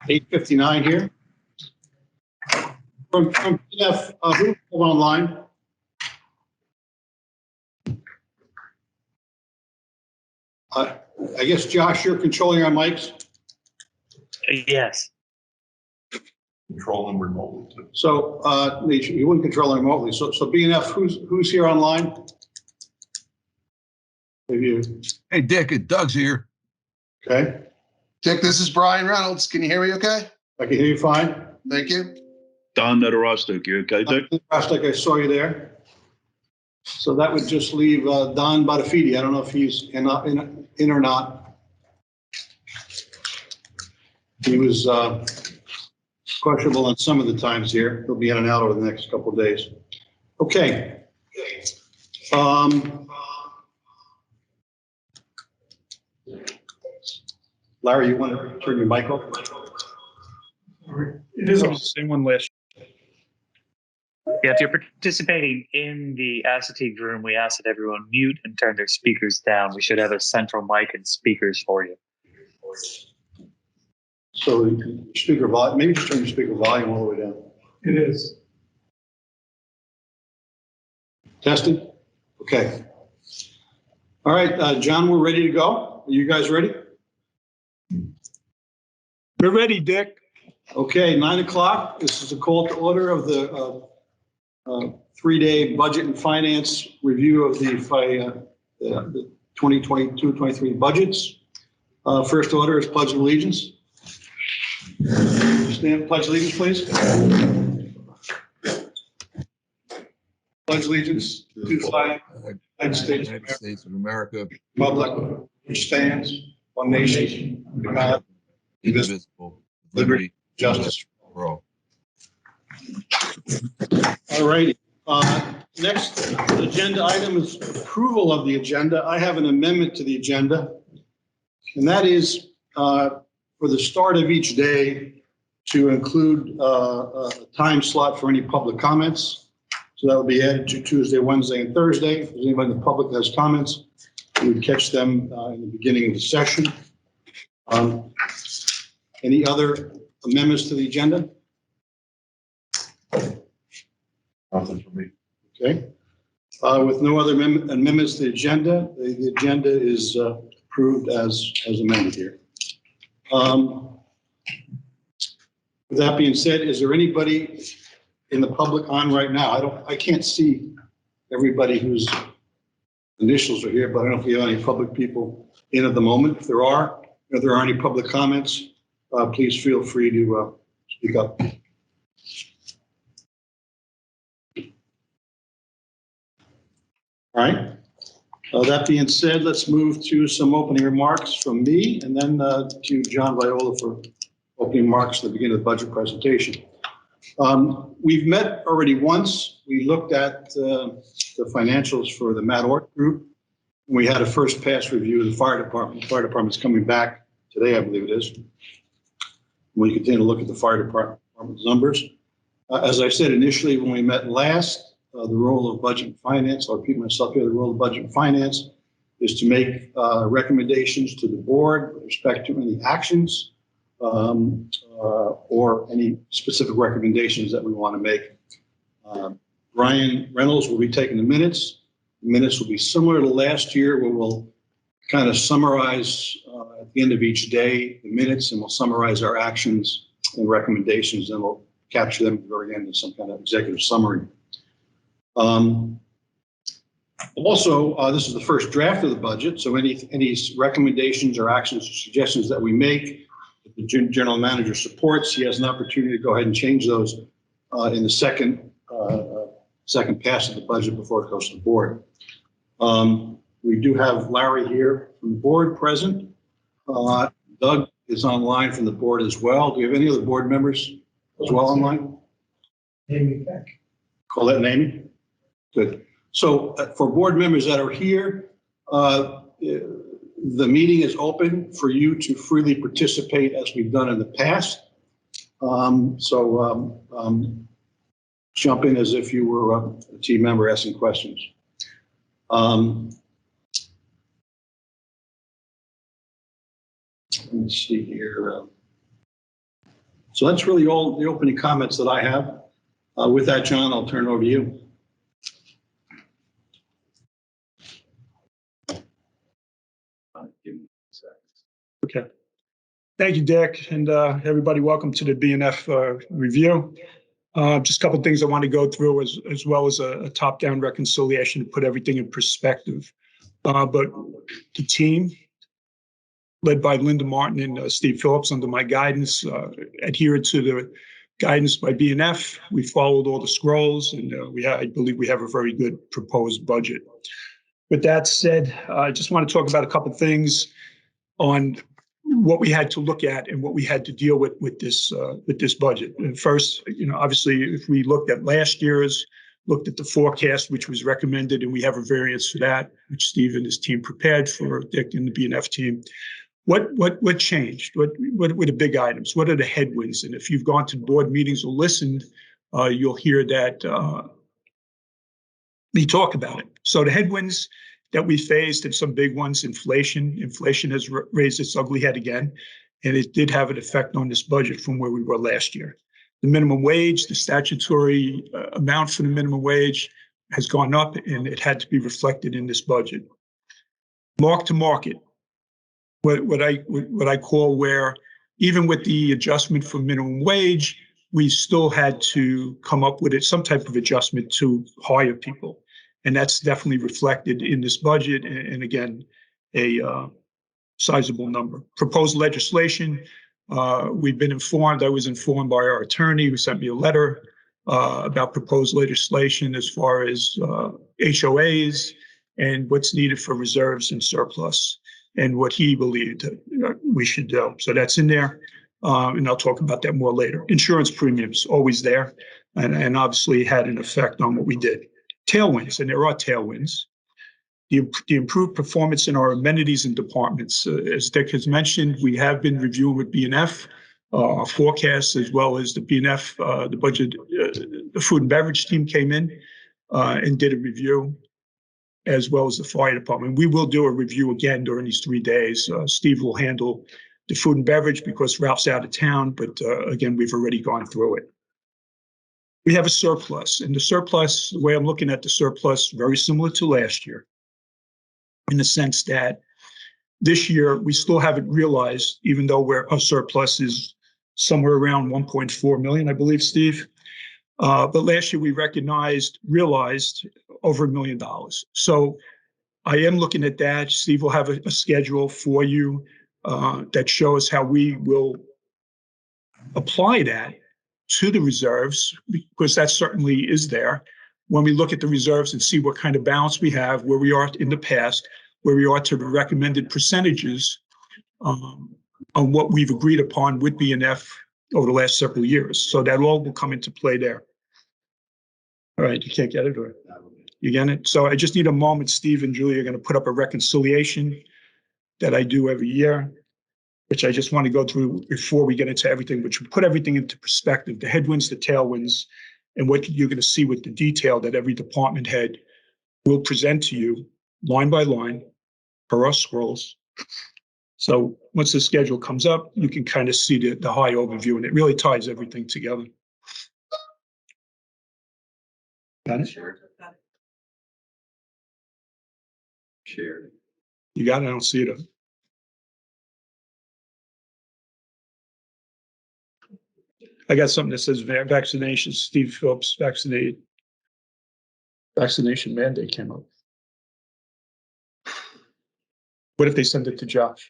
8:59 here. From PF, who's online? I guess, Josh, you're controlling our mics? Yes. Control them remotely too. So you wouldn't control them remotely. So BNF, who's here online? Maybe. Hey, Dick, Doug's here. Okay. Dick, this is Brian Reynolds. Can you hear me okay? I can hear you fine. Thank you. Don Nedorostek, you okay, Dick? Like I saw you there. So that would just leave Don Bonafide. I don't know if he's in or not. He was questionable on some of the times here. He'll be in and out over the next couple of days. Okay. Larry, you want to turn your mic off? It is on the same one last. Yeah, if you're participating in the acetate room, we ask that everyone mute and turn their speakers down. We should have a central mic and speakers for you. So speaker volume, maybe just turn your speaker volume all the way down. It is. Tested? Okay. All right, John, we're ready to go. Are you guys ready? We're ready, Dick. Okay, 9 o'clock. This is a call to order of the 3-day budget and finance review of the 2022-23 budgets. First order is Pledge of Allegiance. Stand, Pledge Allegiance, please. Pledge allegiance to the flag of the United States of America, Republic which stands, one nation, under God, indivisible, liberty, justice for all. All righty. Next agenda item is approval of the agenda. I have an amendment to the agenda, and that is for the start of each day to include a time slot for any public comments. So that will be added to Tuesday, Wednesday, and Thursday. If there's anybody in the public that has comments, we would catch them in the beginning of the session. Any other amendments to the agenda? Nothing for me. Okay. With no other amendments to the agenda is approved as amended here. With that being said, is there anybody in the public on right now? I can't see everybody whose initials are here, but I don't know if we have any public people in at the moment. If there are any public comments, please feel free to speak up. All right. That being said, let's move to some opening remarks from me and then to John Viola for opening remarks at the beginning of the budget presentation. We've met already once. We looked at the financials for the Matt Ort Group. We had a first pass review of the fire department. The fire department's coming back today, I believe it is. We continue to look at the fire department's numbers. As I said initially when we met last, the role of budget and finance, I'll repeat myself here, the role of budget and finance is to make recommendations to the board with respect to any actions or any specific recommendations that we want to make. Brian Reynolds will be taking the minutes. The minutes will be similar to last year, where we'll kind of summarize at the end of each day the minutes, and we'll summarize our actions and recommendations, and we'll capture them at the very end in some kind of executive summary. Also, this is the first draft of the budget, so any recommendations or actions or suggestions that we make, if the general manager supports, he has an opportunity to go ahead and change those in the second pass of the budget before it goes to the board. We do have Larry here from the board present. Doug is online from the board as well. Do you have any other board members as well online? Amy Beck. Colette and Amy? Good. So for board members that are here, the meeting is open for you to freely participate as we've done in the past. Jump in as if you were a team member asking questions. Let me see here. So that's really all the opening comments that I have. With that, John, I'll turn it over to you. Okay. Thank you, Dick, and everybody, welcome to the BNF review. Just a couple of things I want to go through as well as a top-down reconciliation to put everything in perspective. But the team, led by Linda Martin and Steve Phillips under my guidance, adhered to the guidance by BNF. We followed all the scrolls, and I believe we have a very good proposed budget. With that said, I just want to talk about a couple of things on what we had to look at and what we had to deal with this budget. And first, obviously, if we looked at last year's, looked at the forecast, which was recommended, and we have a variance for that, which Steve and his team prepared for Dick and the BNF team. What changed? What were the big items? What are the headwinds? And if you've gone to board meetings or listened, you'll hear that we talk about it. So the headwinds that we faced, and some big ones: inflation. Inflation has raised its ugly head again, and it did have an effect on this budget from where we were last year. The minimum wage, the statutory amount for the minimum wage has gone up, and it had to be reflected in this budget. Mark to market, what I call where even with the adjustment for minimum wage, we still had to come up with some type of adjustment to hire people. And that's definitely reflected in this budget. And again, a sizable number. Proposed legislation, we've been informed, I was informed by our attorney who sent me a letter about proposed legislation as far as HOAs and what's needed for reserves and surplus, and what he believed we should do. So that's in there. And I'll talk about that more later. Insurance premiums, always there, and obviously had an effect on what we did. Tailwinds, and there are tailwinds. The improved performance in our amenities and departments. As Dick has mentioned, we have been reviewing with BNF our forecasts, as well as the BNF, the budget, the food and beverage team came in and did a review, as well as the fire department. We will do a review again during these 3 days. Steve will handle the food and beverage because Ralph's out of town, but again, we've already gone through it. We have a surplus, and the surplus, the way I'm looking at the surplus, very similar to last year, in the sense that this year we still haven't realized, even though our surplus is somewhere around 1.4 million, I believe, Steve. But last year we realized over $1 million. So I am looking at that. Steve will have a schedule for you that shows how we will apply that to the reserves, because that certainly is there. When we look at the reserves and see what kind of balance we have, where we are in the past, where we are to the recommended percentages on what we've agreed upon with BNF over the last several years. So that all will come into play there. All right, you can't get it, or you get it? So I just need a moment. Steve and Julie are going to put up a reconciliation that I do every year, which I just want to go through before we get into everything, which will put everything into perspective, the headwinds, the tailwinds, and what you're going to see with the detail that every department head will present to you line by line per our scrolls. So once the schedule comes up, you can kind of see the high overview, and it really ties everything together. Got it? Shared. You got it? I don't see it. I got something that says vaccinations. Steve Phillips vaccinated. Vaccination mandate came up. What if they send it to Josh?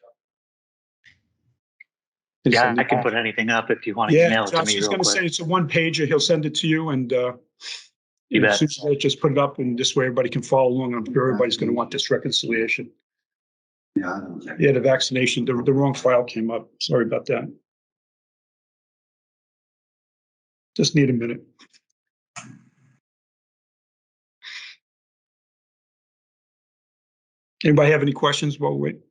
Yeah, I can put anything up if you want to email it to Josh me is real going to quick. say it's a one-pager. He'll send it to you, and You as bet. soon as I just put it up, and this way everybody can follow along. I'm sure everybody's going to want this reconciliation. Yeah, the vaccination, the wrong file came up. Sorry about that. Just need a minute. Anybody have any questions while we wait?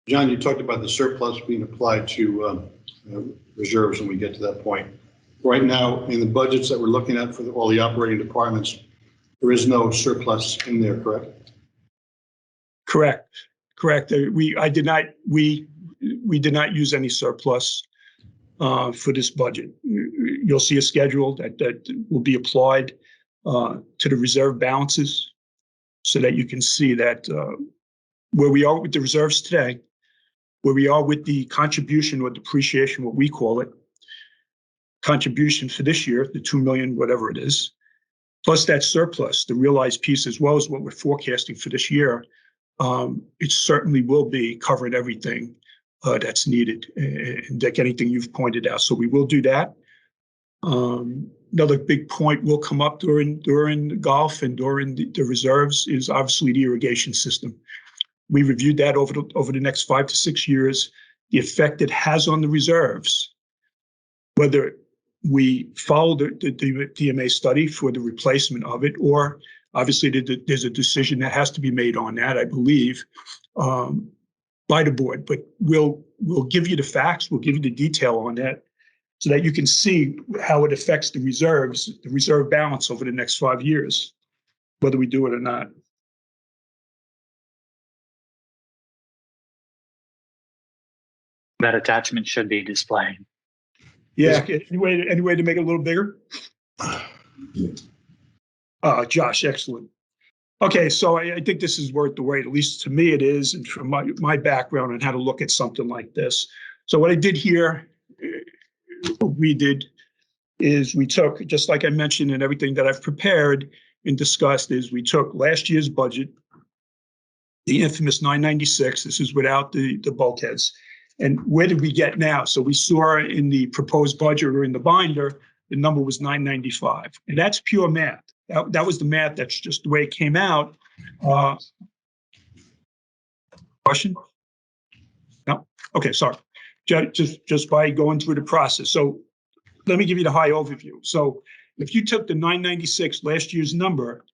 John, you talked about the surplus being applied to reserves when we get to that point. Right now, in the budgets that we're looking at for all the operating departments, there is no surplus in there, correct? Correct. we did not use any surplus for this budget. You'll see a schedule that will be applied to the reserve balances so that you can see that where we are with the reserves today, where we are with the contribution or depreciation, what we call it, contribution for this year, the 2 million, whatever it is, plus that surplus, the realized piece, as well as what we're forecasting for this year, it certainly will be covering everything that's needed, and Dick, anything you've pointed out. So we will do that. Another big point will come up during the golf and during the reserves is obviously the irrigation system. We reviewed that over the next 5 to 6 years, the effect it has on the reserves, whether we follow the DMA study for the replacement of it, or obviously there's a decision that has to be made on that, I believe, by the board. But we'll give you the facts, we'll give you the detail on that, so that you can see how it affects the reserves, the reserve balance over the next 5 years, whether we do it or not. That attachment should be displaying. Yeah, any way to make it a little bigger? Josh, excellent. Okay, so I think this is worth the wait, at least to me it is, and from my background on how to look at something like this. So what I did here, what we did, is we took, just like I mentioned in everything that I've prepared and discussed, is we took last year's budget, the infamous 996, this is without the bulkheads. And where did we get now? So we saw in the proposed budget or in the binder, the number was 995. And that's pure math. That was the math. That's just the way it came out. Question? No? Okay, sorry. Just by going through the process. So let me give you the high overview. So if you took the 996, last year's number,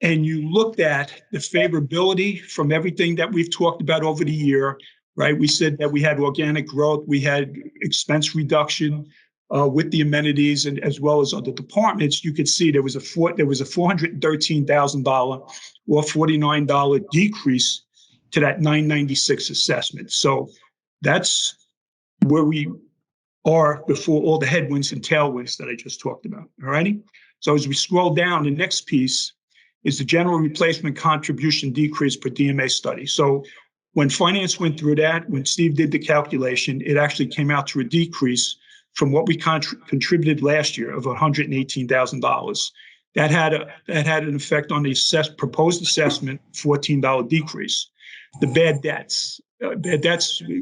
and you looked at the favorability from everything that we've talked about over the year, right? We said that we had organic growth, we had expense reduction with the amenities, and as well as other departments. You could see there was a $413,000 or $49 decrease to that 996 assessment. So that's where we are before all the headwinds and tailwinds that I just talked about. All righty. So as we scroll down, the next piece is the general replacement contribution decrease per DMA study. So when finance went through that, when Steve did the calculation, it actually came out to a decrease from what we contributed last year of $118,000. That had an effect on the proposed assessment, $14 decrease. The bad debts,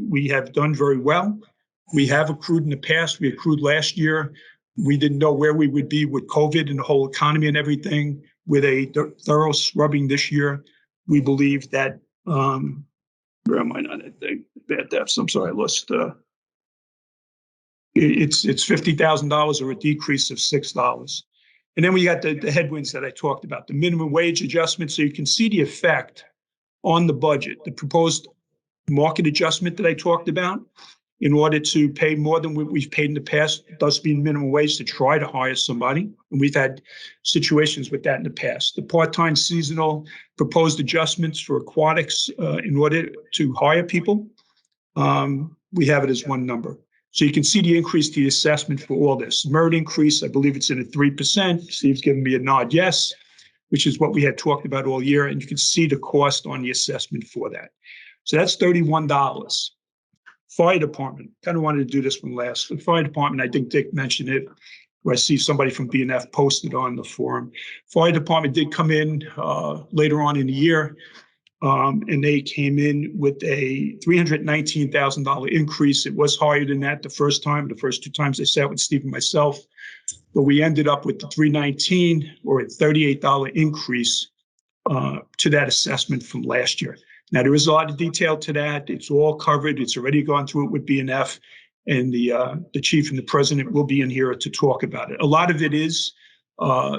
we have done very well. We have accrued in the past. We accrued last year. We didn't know where we would be with COVID and the whole economy and everything. With a thorough scrubbing this year, we believe that, where am I on that thing? Bad debts. I'm sorry, I lost. It's $50,000 or a decrease of $6. And then we got the headwinds that I talked about, the minimum wage adjustment. So you can see the effect on the budget, the proposed market adjustment that I talked about, in order to pay more than what we've paid in the past, thus being minimum wage to try to hire somebody. And we've had situations with that in the past. The part-time seasonal proposed adjustments for aquatics in order to hire people, we have it as one number. So you can see the increase to the assessment for all this. Merit increase, I believe it's in at 3%. Steve's giving me a nod yes, which is what we had talked about all year. And you can see the cost on the assessment for that. So that's $31. Fire department, kind of wanted to do this one last. The fire department, I think Dick mentioned it, where I see somebody from BNF posted on the forum. Fire department did come in later on in the year, and they came in with a $319,000 increase. It was higher than that the first time. The first 2 times I sat with Steve and myself, but we ended up with the $319 or a $38 increase to that assessment from last year. Now, there is a lot of detail to that. It's all covered. It's already gone through it with BNF, and the chief and the president will be in here to talk about it. A lot of it is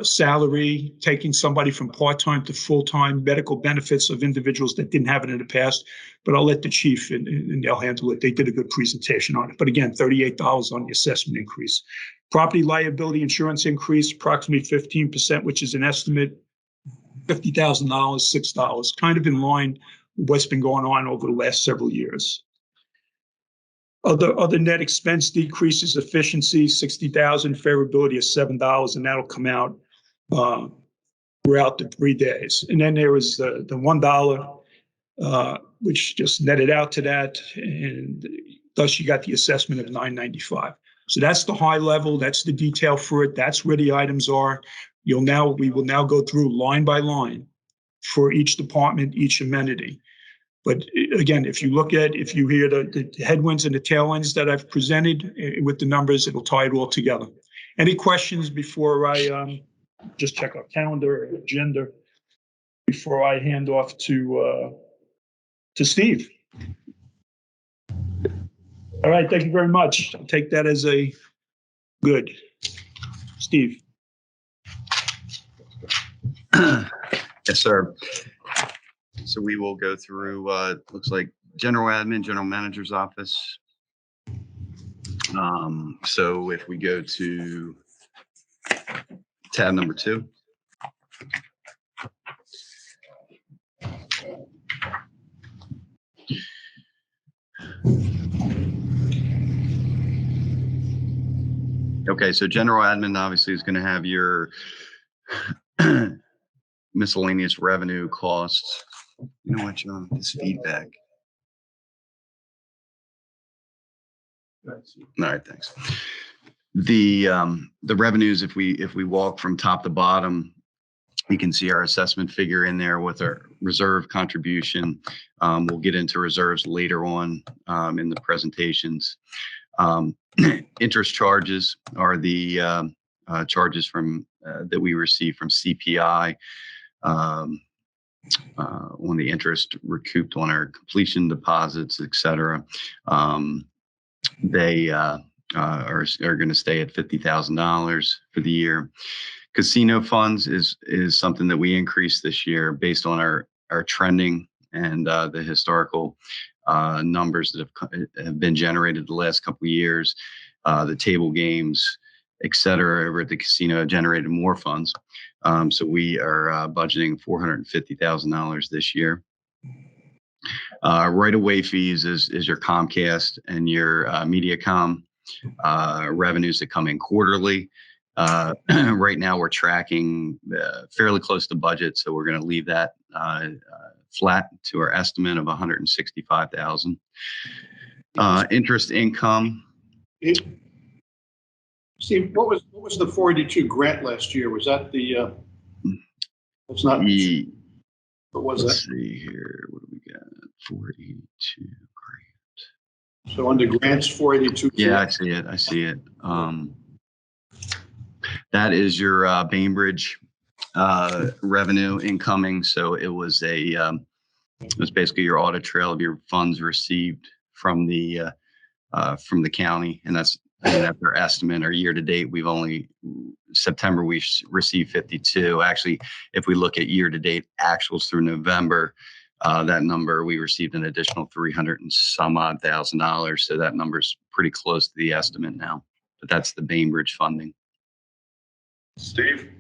salary, taking somebody from part-time to full-time, medical benefits of individuals that didn't have it in the past. But I'll let the chief and they'll handle it. They did a good presentation on it. But again, $38 on the assessment increase. Property liability insurance increase, approximately 15%, which is an estimate, $50,000, $6, kind of in line with what's been going on over the last several years. Other net expense decreases, efficiency, 60,000, favorability of $7, and that'll come out throughout the 3 days. And then there was the $1, which just netted out to that, and thus you got the assessment of $995. So that's the high level. That's the detail for it. That's where the items are. We will now go through line by line for each department, each amenity. But again, if you hear the headwinds and the tailwinds that I've presented with the numbers, it'll tie it all together. Any questions before I just check our calendar or agenda before I hand off to Steve? All right, thank you very much. I'll take that as a good. Steve. Yes, sir. So we will go through, looks like general admin, general manager's office. So if we go to tab number 2. Okay, so general admin obviously is going to have your miscellaneous revenue costs. You know what, John? This feedback. All right, thanks. The revenues, if we walk from top to bottom, you can see our assessment figure in there with our reserve contribution. We'll get into reserves later on in the presentations. Interest charges are the charges from that we receive from CPI on the interest recouped on our completion deposits, et cetera. They are going to stay at $50,000 for the year. Casino funds is something that we increased this year based on our trending and the historical numbers that have been generated the last couple of years. The table games, et cetera, over at the casino have generated more funds. So we are budgeting $450,000 this year. Right-of-way fees is your Comcast and your MediaCom revenues that come in quarterly. Right now we're tracking fairly close to budget, so we're going to leave that flat to our estimate of $165,000. Interest income. Steve, what was the 482 grant last year? Was that the? It's not. What was Let's that? see here. What do we got? 482 grant. So under grants, 482. Yeah, I see it. That is your Bainbridge revenue incoming. So it was basically your audit trail of your funds received from the county, and that's our estimate. Our year to date, September we received 52. Actually, if we look at year to date actuals through November, that number we received an additional $300 and some odd thousand. So that number's pretty close to the estimate now. But that's the Bainbridge funding. Steve,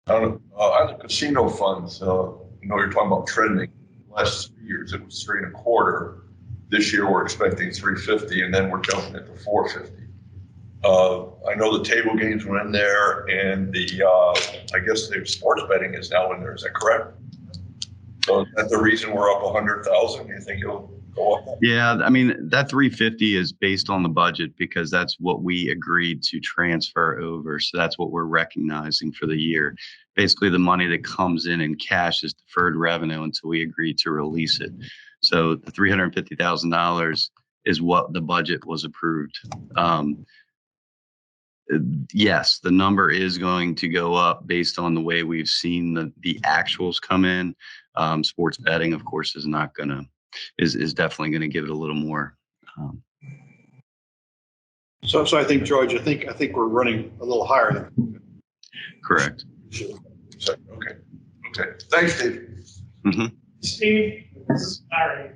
on the casino funds, you're talking about trending. Last 3 years it was 3.25. This year we're expecting 350, and then we're jumping it to 450. I know the table games were in there, and I guess the sports betting is now in there. Is that correct? So is that the reason we're up 100,000? You think it'll go up? Yeah, I mean that 350 is based on the budget because that's what we agreed to transfer over. So that's what we're recognizing for the year. Basically, the money that comes in cash is deferred revenue until we agree to release it. So the $350,000 is what the budget was approved. Yes, the number is going to go up based on the way we've seen the actuals come in. Sports betting, of course, is definitely going to give it a little more. So I think, George, I think we're running a little higher. Correct. Okay. Thanks, Steve. Mm-hmm. Steve, this is Larry.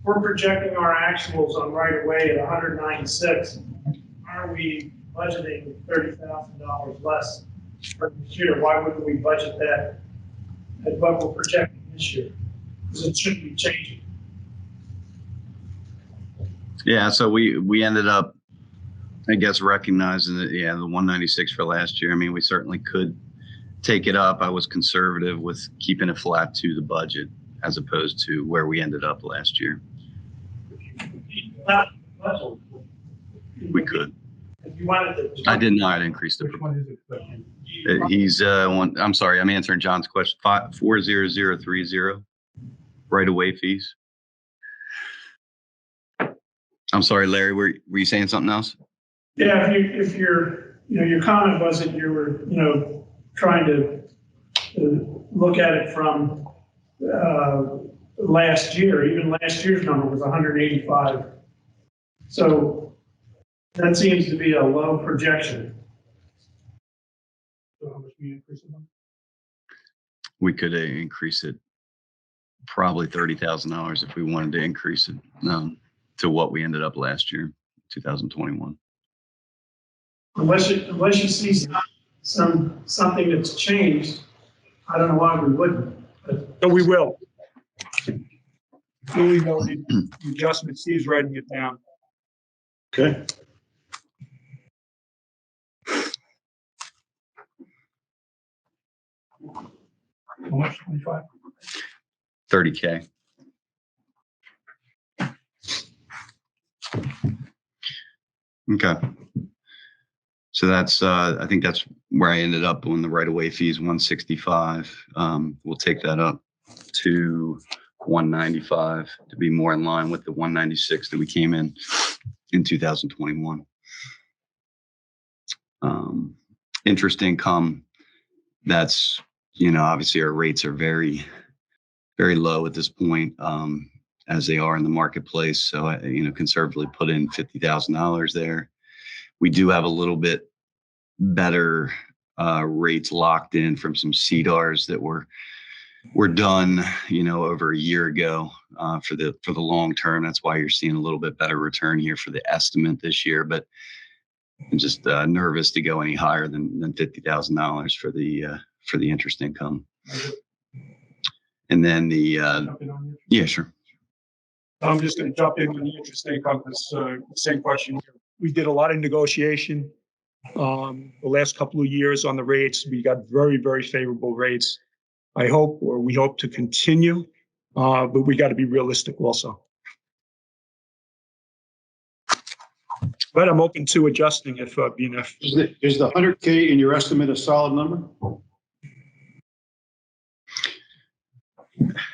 We're projecting our actuals on right away at 196. Why are we budgeting $30,000 less for this year? Why wouldn't we budget that at what we're projecting this year? Because it shouldn't be changing. Yeah, so we ended up, I guess, recognizing that, yeah, the 196 for last year. I mean, we certainly could take it up. I was conservative with keeping it flat to the budget as opposed to where we ended up last year. We could. If you wanted to. I did not increase the. Which one is it? He's I'm sorry, I'm answering John's question. 40030 right away fees. I'm sorry, Larry. Were you saying something else? Yeah, if you're, your comment was that you were, trying to look at it from last year. Even last year's number was 185. So that seems to be a low projection. So how much we increase it on? We could increase it probably $30,000 if we wanted to increase it to what we ended up last year, 2021. Unless you see something that's changed, I don't know why we wouldn't. So we will. Fully noted, the adjustment, Steve's writing it down. Okay. How much, 25? 30K. Okay. So that's, I think that's where I ended up when the right-of-way fees 165. We'll take that up to 195 to be more in line with the 196 that we came in 2021. Interest income, that's, obviously our rates are very, very low at this point, as they are in the marketplace. So I, conservatively put in $50,000 there. We do have a little bit better rates locked in from some CDARs that were done, over a year ago for the long term. That's why you're seeing a little bit better return here for the estimate this year. But I'm just nervous to go any higher than $50,000 for the interest income. And then yeah, sure. I'm just going to jump in on the interest income. This same question here. We did a lot of negotiation the last couple of years on the rates. We got very, very favorable rates. We hope to continue, but we got to be realistic also. But I'm open to adjusting if BNF. Is the 100K in your estimate a solid number?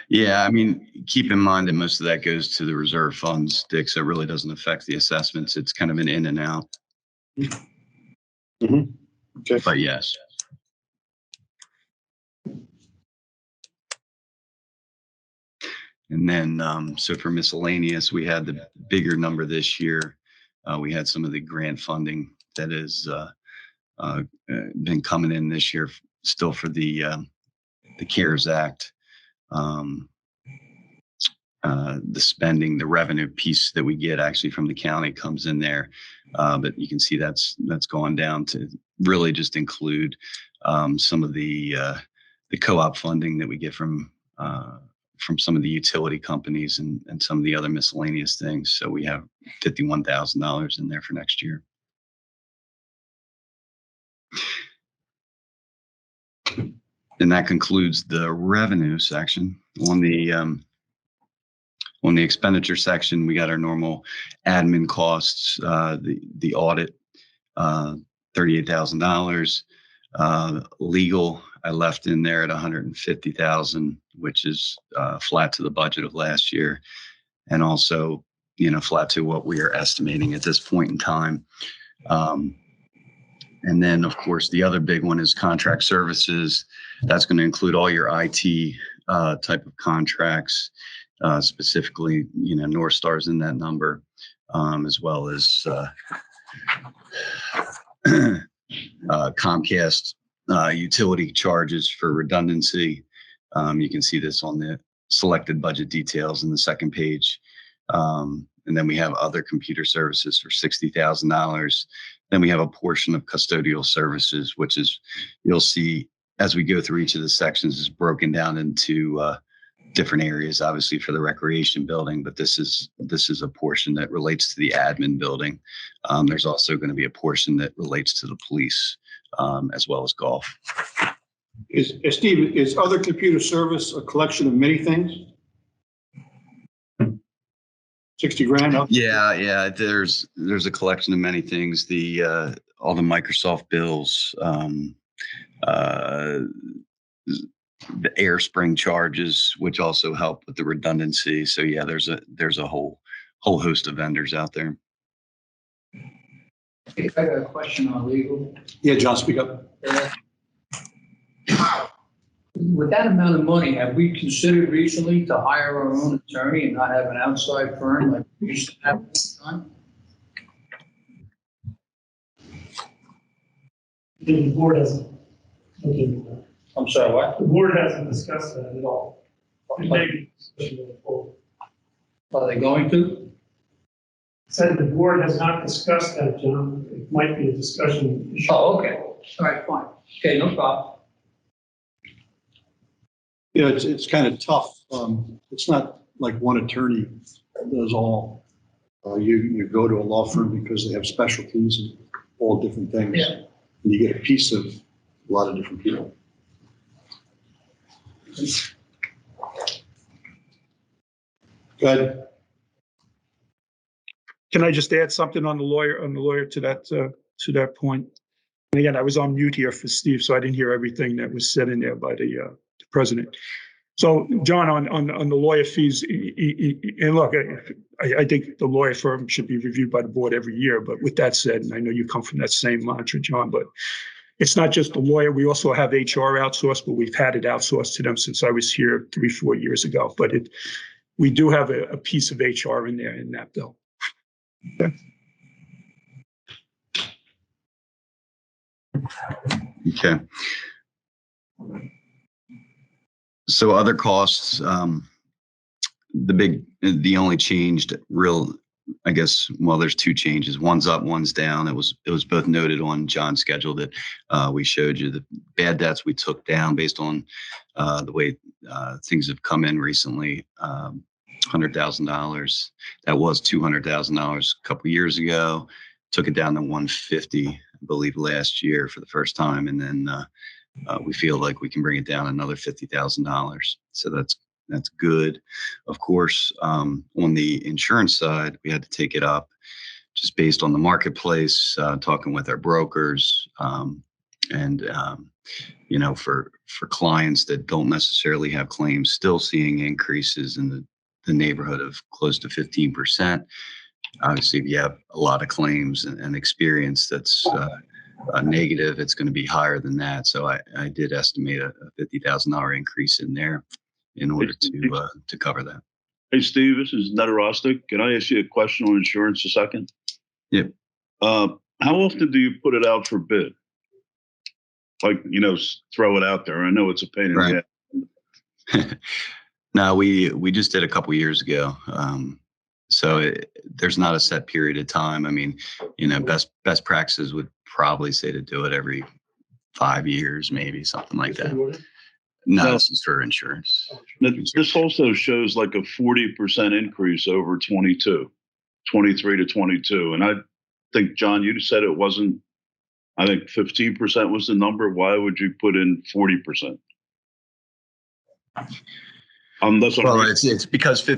Yeah, I mean, keep in mind that most of that goes to the reserve funds, Dick, so it really doesn't affect the assessments. It's kind of an in and out. Mm-hmm. Okay. But yes. And then, so for miscellaneous, we had the bigger number this year. We had some of the grant funding that has been coming in this year still for the CARES Act. The spending, the revenue piece that we get actually from the county comes in there. But you can see that's gone down to really just include some of the co-op funding that we get from some of the utility companies and some of the other miscellaneous things. So we have $51,000 in there for next year. And that concludes the revenue section. On the expenditure section, we got our normal admin costs, the audit, $38,000. Legal, I left in there at $150,000, which is flat to the budget of last year, and also, flat to what we are estimating at this point in time. And then, of course, the other big one is contract services. That's going to include all your IT type of contracts. Specifically, North Star's in that number, as well as Comcast utility charges for redundancy. You can see this on the selected budget details in the second page. And then we have other computer services for $60,000. Then we have a portion of custodial services, which is, you'll see as we go through each of the sections, is broken down into different areas, obviously for the recreation building, but this is a portion that relates to the admin building. There's also going to be a portion that relates to the police, as well as golf. Steve, is other computer service a collection of many things? 60 grand? Yeah. There's a collection of many things. All the Microsoft bills, the air spring charges, which also help with the redundancy. So yeah, there's a whole host of vendors out there. If I got a question on legal. Yeah, John, speak up. With that amount of money, have we considered recently to hire our own attorney and not have an outside firm like we used to have at the time? The board hasn't. Okay. I'm sorry, what? The board hasn't discussed that at all. It may be discussion going forward. Are they going to? Said the board has not discussed that, John. It might be a discussion issue. Oh, okay. All right, fine. Okay, no problem. Yeah, it's kind of tough. It's not like one attorney does all. You go to a law firm because they have specialties and all different things. Yeah. And you get a piece of a lot of different people. Go ahead. Can I just add something on the lawyer to that point? And again, I was on mute here for Steve, so I didn't hear everything that was said in there by the president. So, John, on the lawyer fees, and look, I think the lawyer firm should be reviewed by the board every year. But with that said, and I know you come from that same mantra, John, but it's not just the lawyer. We also have HR outsourced, but we've had it outsourced to them since I was here 3-4 years ago. But we do have a piece of HR in there in that bill. Okay. Okay. So other costs, the only changed real, I guess, well, there's two changes. One's up, one's down. It was both noted on John's schedule that we showed you the bad debts we took down based on the way things have come in recently. $100,000. That was $200,000 a couple years ago. Took it down to $150,000, I believe, last year for the first time, and then we feel like we can bring it down another $50,000. So that's good. Of course, on the insurance side, we had to take it up just based on the marketplace, talking with our brokers, and for clients that don't necessarily have claims, still seeing increases in the neighborhood of close to 15%. Obviously, if you have a lot of claims and experience that's negative, it's going to be higher than that. So I did estimate a $50,000 increase in there in order to cover that. Hey, Steve, this is Netarostic. Can I ask you a question on insurance a second? Yep. How often do you put it out for bid? Like, throw it out there. I know it's a pain in the ass. No, we just did a couple years ago. So there's not a set period of time. I mean, best practices would probably say to do it every 5 years, maybe something like that. No, this is for insurance. This also shows like a 40% increase over 23 to 22. And I think, John, you said it wasn't, I think 15% was the number. Why would you put in 40%? It's because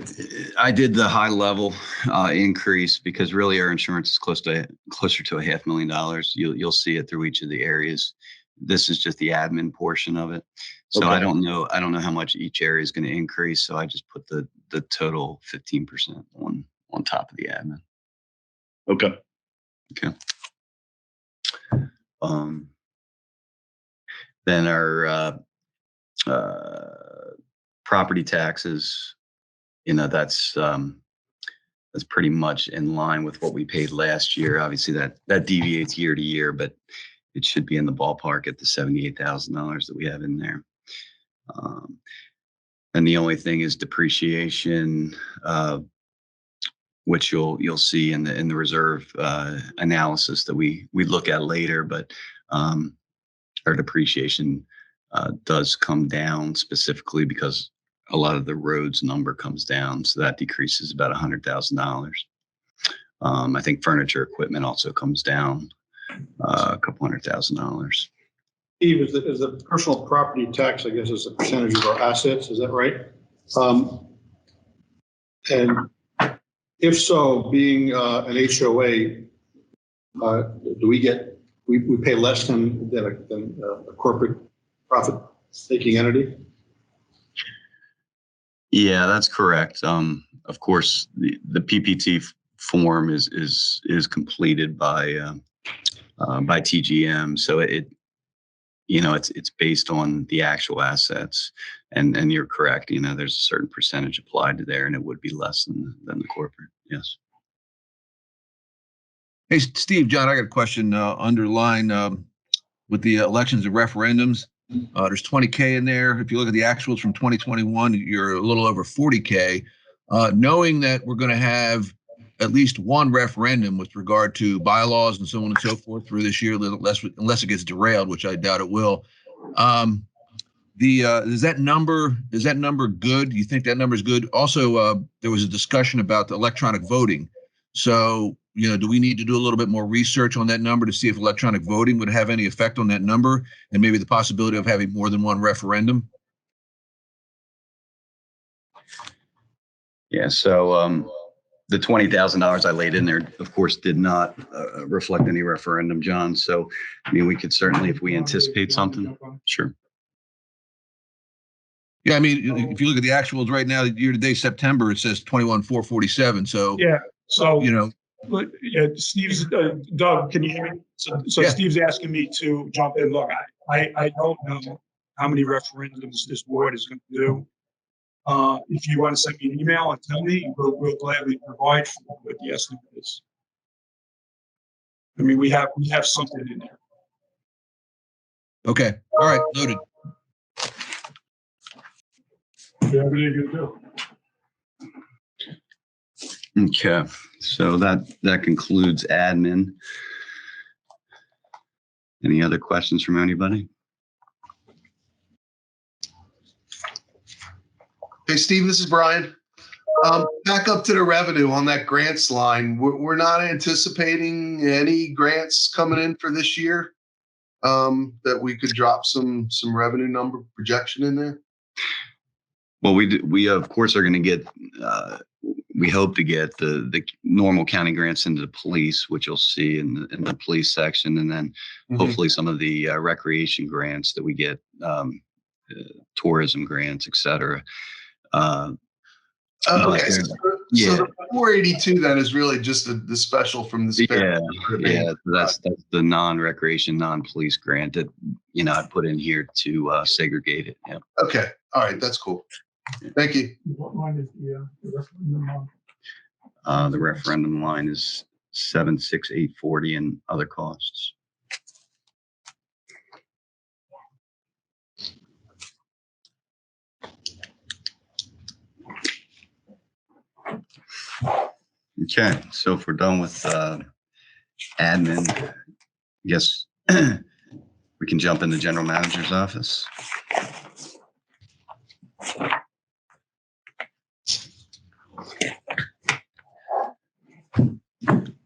I did the high level increase because really our insurance is closer to $500,000. You'll see it through each of the areas. This is just the admin portion of it. So okay. I don't know how much each area is going to increase. So I just put the total 15% on top of the admin. Okay. Then our property taxes, that's pretty much in line with what we paid last year. Obviously that deviates year to year, but it should be in the ballpark at the $78,000 that we have in there. And the only thing is depreciation, which you'll see in the reserve analysis that we look at later, but our depreciation does come down specifically because a lot of the roads number comes down, so that decreases about $100,000. I think furniture equipment also comes down a couple $100,000. Steve, is the personal property tax, I guess, is a percentage of our assets, is that right? And if so, being an HOA, do we pay less than a corporate profit-making entity? Yeah, that's correct. Of course, the PPT form is completed by TGM, so it's based on the actual assets, and you're correct. There's a certain percentage applied to there, and it would be less than the corporate. Yes. Hey, Steve, John, I got a question underlined with the elections and referendums. There's 20K in there. If you look at the actuals from 2021, you're a little over 40K. Knowing that we're going to have at least one referendum with regard to bylaws and so on and so forth through this year, unless it gets derailed, which I doubt it will. Is that number good? Do you think that number is good? Also, there was a discussion about the electronic voting. So, do we need to do a little bit more research on that number to see if electronic voting would have any effect on that number, and maybe the possibility of having more than one referendum? Yeah. So the $20,000 I laid in there, of course, did not reflect any referendum, John. So, we could certainly, if we anticipate something, sure. Yeah, if you look at the actuals right now, year-to-date September, it says 21,447. So Yeah. So yeah, Steve's Doug, can you hear me? So yeah. Steve's asking me to jump in. Look, I don't know how many referendums this board is going to do. If you want to send me an email and tell me, we'll gladly provide for what the estimate is. We have something in there. Okay. All right. Noted. Yeah, what are you going to do? Okay, so that concludes admin. Any other questions from anybody? Hey, Steve, this is Brian. Back up to the revenue on that grants line. We're not anticipating any grants coming in for this year that we could drop some revenue number projection in there. Well, we of course are going to get. We hope to get the normal county grants into the police, which you'll see in the police section, and then hopefully some of the recreation grants that we get, tourism grants, et cetera. Okay, so the 482 then is really just the special from the spare. Yeah, that's the non-recreation, non-police grant that I put in here to segregate it. Yeah. Okay, all right, that's cool. Thank you. What line is the referendum on? The referendum line is 76840 and other costs. Okay, so if we're done with admin, I guess we can jump in the general manager's office.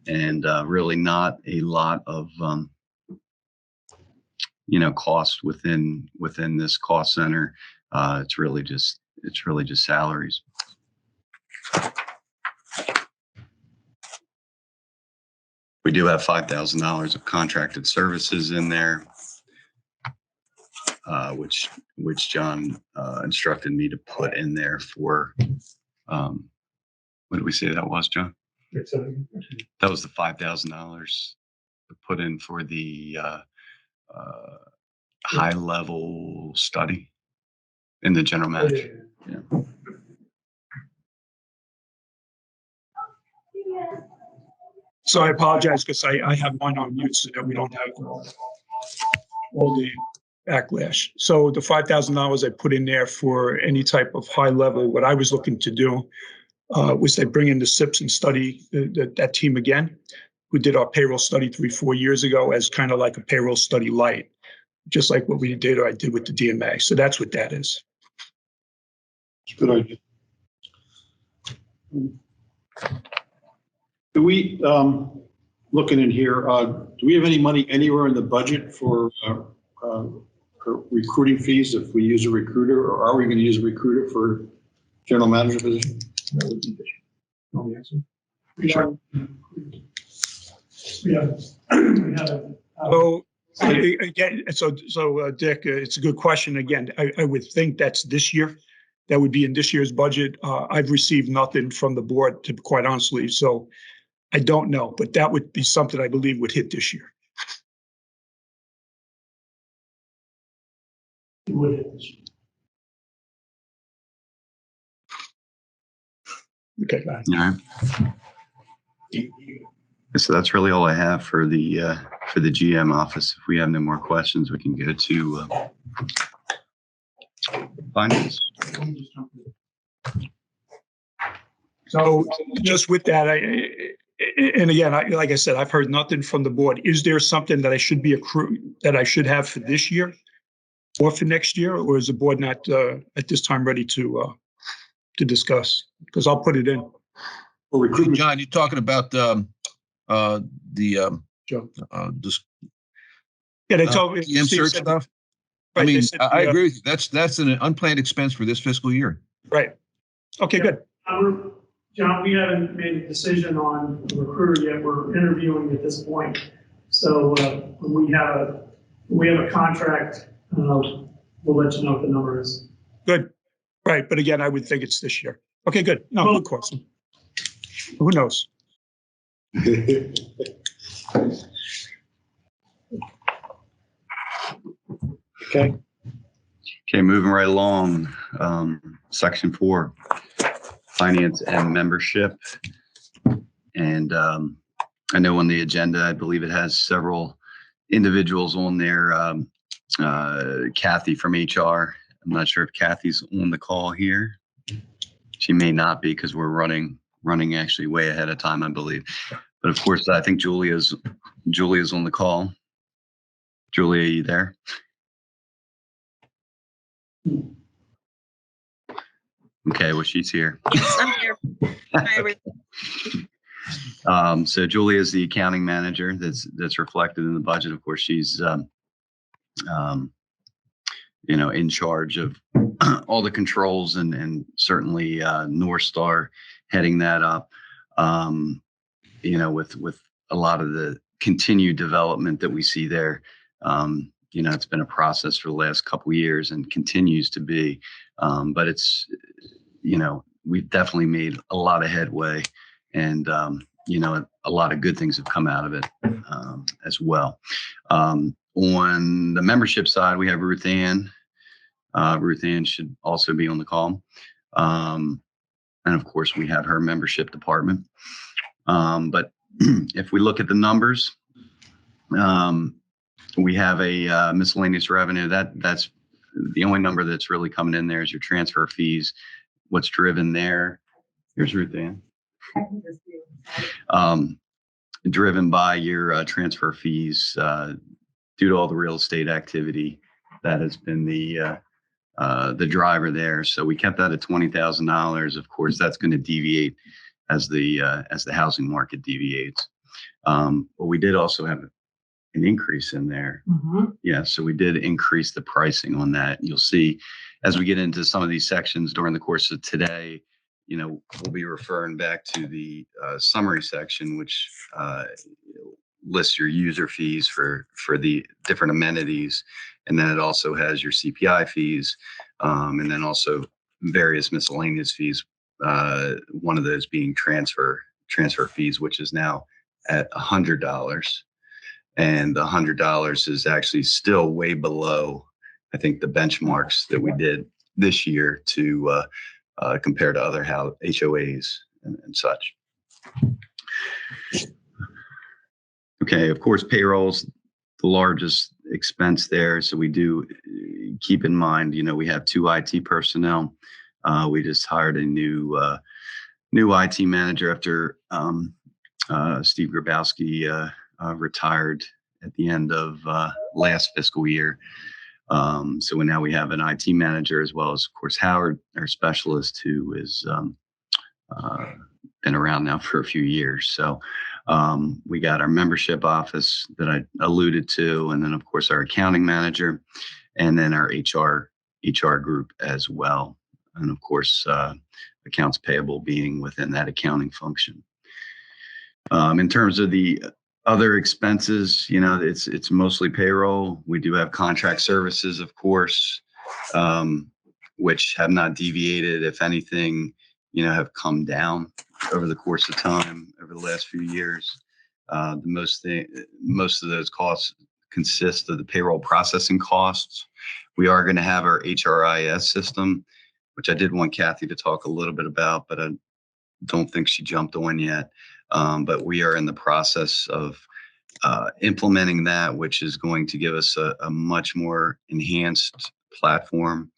And really not a lot of cost within this cost center. It's really just salaries. We do have $5,000 of contracted services in there, which John instructed me to put in there for. What did we say that was, John? That was the $5,000 to put in for the high-level study in the general manager. Yeah. So I apologize because I have mine on mute so that we don't have all the backlash. So the $5,000 I put in there for any type of high level, what I was looking to do was they bring in the SIPs and study that team again, who did our payroll study 3-4 years ago as kind of like a payroll study light, just like what we did or I did with the DMA. So that's what that is. It's a good idea. Do we, looking in here, do we have any money anywhere in the budget for recruiting fees if we use a recruiter, or are we going to use a recruiter for general manager position? That would be the only answer. Sure. We have, So again, so Dick, it's a good question. Again, I would think that's this year. That would be in this year's budget. I've received nothing from the board, to be quite honestly, so I don't know, but that would be something I believe would hit this year. it would hit this year. Okay, bye. All right. So that's really all I have for the GM office. If we have no more questions, we can go to finance. So just with that, and again, like I said, I've heard nothing from the board. Is there something that I should be that I should have for this year or for next year, or is the board not at this time ready to discuss? Because I'll put it in. For recruitment, John, you're talking about Joe. Yeah, they told me. GM Steve search said- stuff? Right, I they mean, said, I agree with you. That's an unplanned expense for this fiscal year. Right. Okay, good. John, we haven't made a decision on a recruiter yet. We're interviewing at this point. So when we have a contract, we'll let you know what the number is. Good. Right. But again, I would think it's this year. Okay, good. No, good question. Who knows? okay. Okay, moving right along. Section 4, finance and membership. And I know on the agenda, I believe it has several individuals on there. Kathy from HR. I'm not sure if Kathy's on the call here. She may not be because we're running actually way ahead of time, I believe. But of course, I think Julia's on the call. Julia, are you there? Okay, well, she's here. Yes, I'm here. Hi, everyone. So Julia is the accounting manager that's reflected in the budget. Of course, she's in charge of all the controls and certainly North Star heading that up. With a lot of the continued development that we see there. It's been a process for the last couple of years and continues to be. But it's, we've definitely made a lot of headway and, a lot of good things have come out of it as well. On the membership side, we have Ruth Ann. Ruth Ann should also be on the call. And of course, we have her membership department. But if we look at the numbers, we have a miscellaneous revenue. That's the only number that's really coming in there is your transfer fees. What's driven there? Here's Ruth Ann. Driven by your transfer fees due to all the real estate activity that has been the driver there. So we kept that at $20,000. Of course, that's going to deviate as the housing market deviates. But we did also have an increase in there. Mm-hmm. Yeah, so we did increase the pricing on that. You'll see as we get into some of these sections during the course of today, we'll be referring back to the summary section, which lists your user fees for the different amenities. And then it also has your CPI fees, and then also various miscellaneous fees. One of those being transfer fees, which is now at $100. And the $100 is actually still way below, I think, the benchmarks that we did this year to compare to other HOAs and such. Okay, of course, payroll's the largest expense there. So we do keep in mind, we have 2 IT personnel. We just hired a new IT manager after Steve Grabowski retired at the end of last fiscal year. So now we have an IT manager as well as, of course, Howard, our specialist, who is been around now for a few years. So we got our membership office that I alluded to, and then of course our accounting manager, and then our HR group as well, and of course accounts payable being within that accounting function. In terms of the other expenses, it's mostly payroll. We do have contract services, of course, which have not deviated. If anything, have come down over the course of time over the last few years. Most of those costs consist of the payroll processing costs. We are going to have our HRIS system, which I did want Kathy to talk a little bit about, but I don't think she jumped on yet. But we are in the process of implementing that, which is going to give us a much more enhanced platform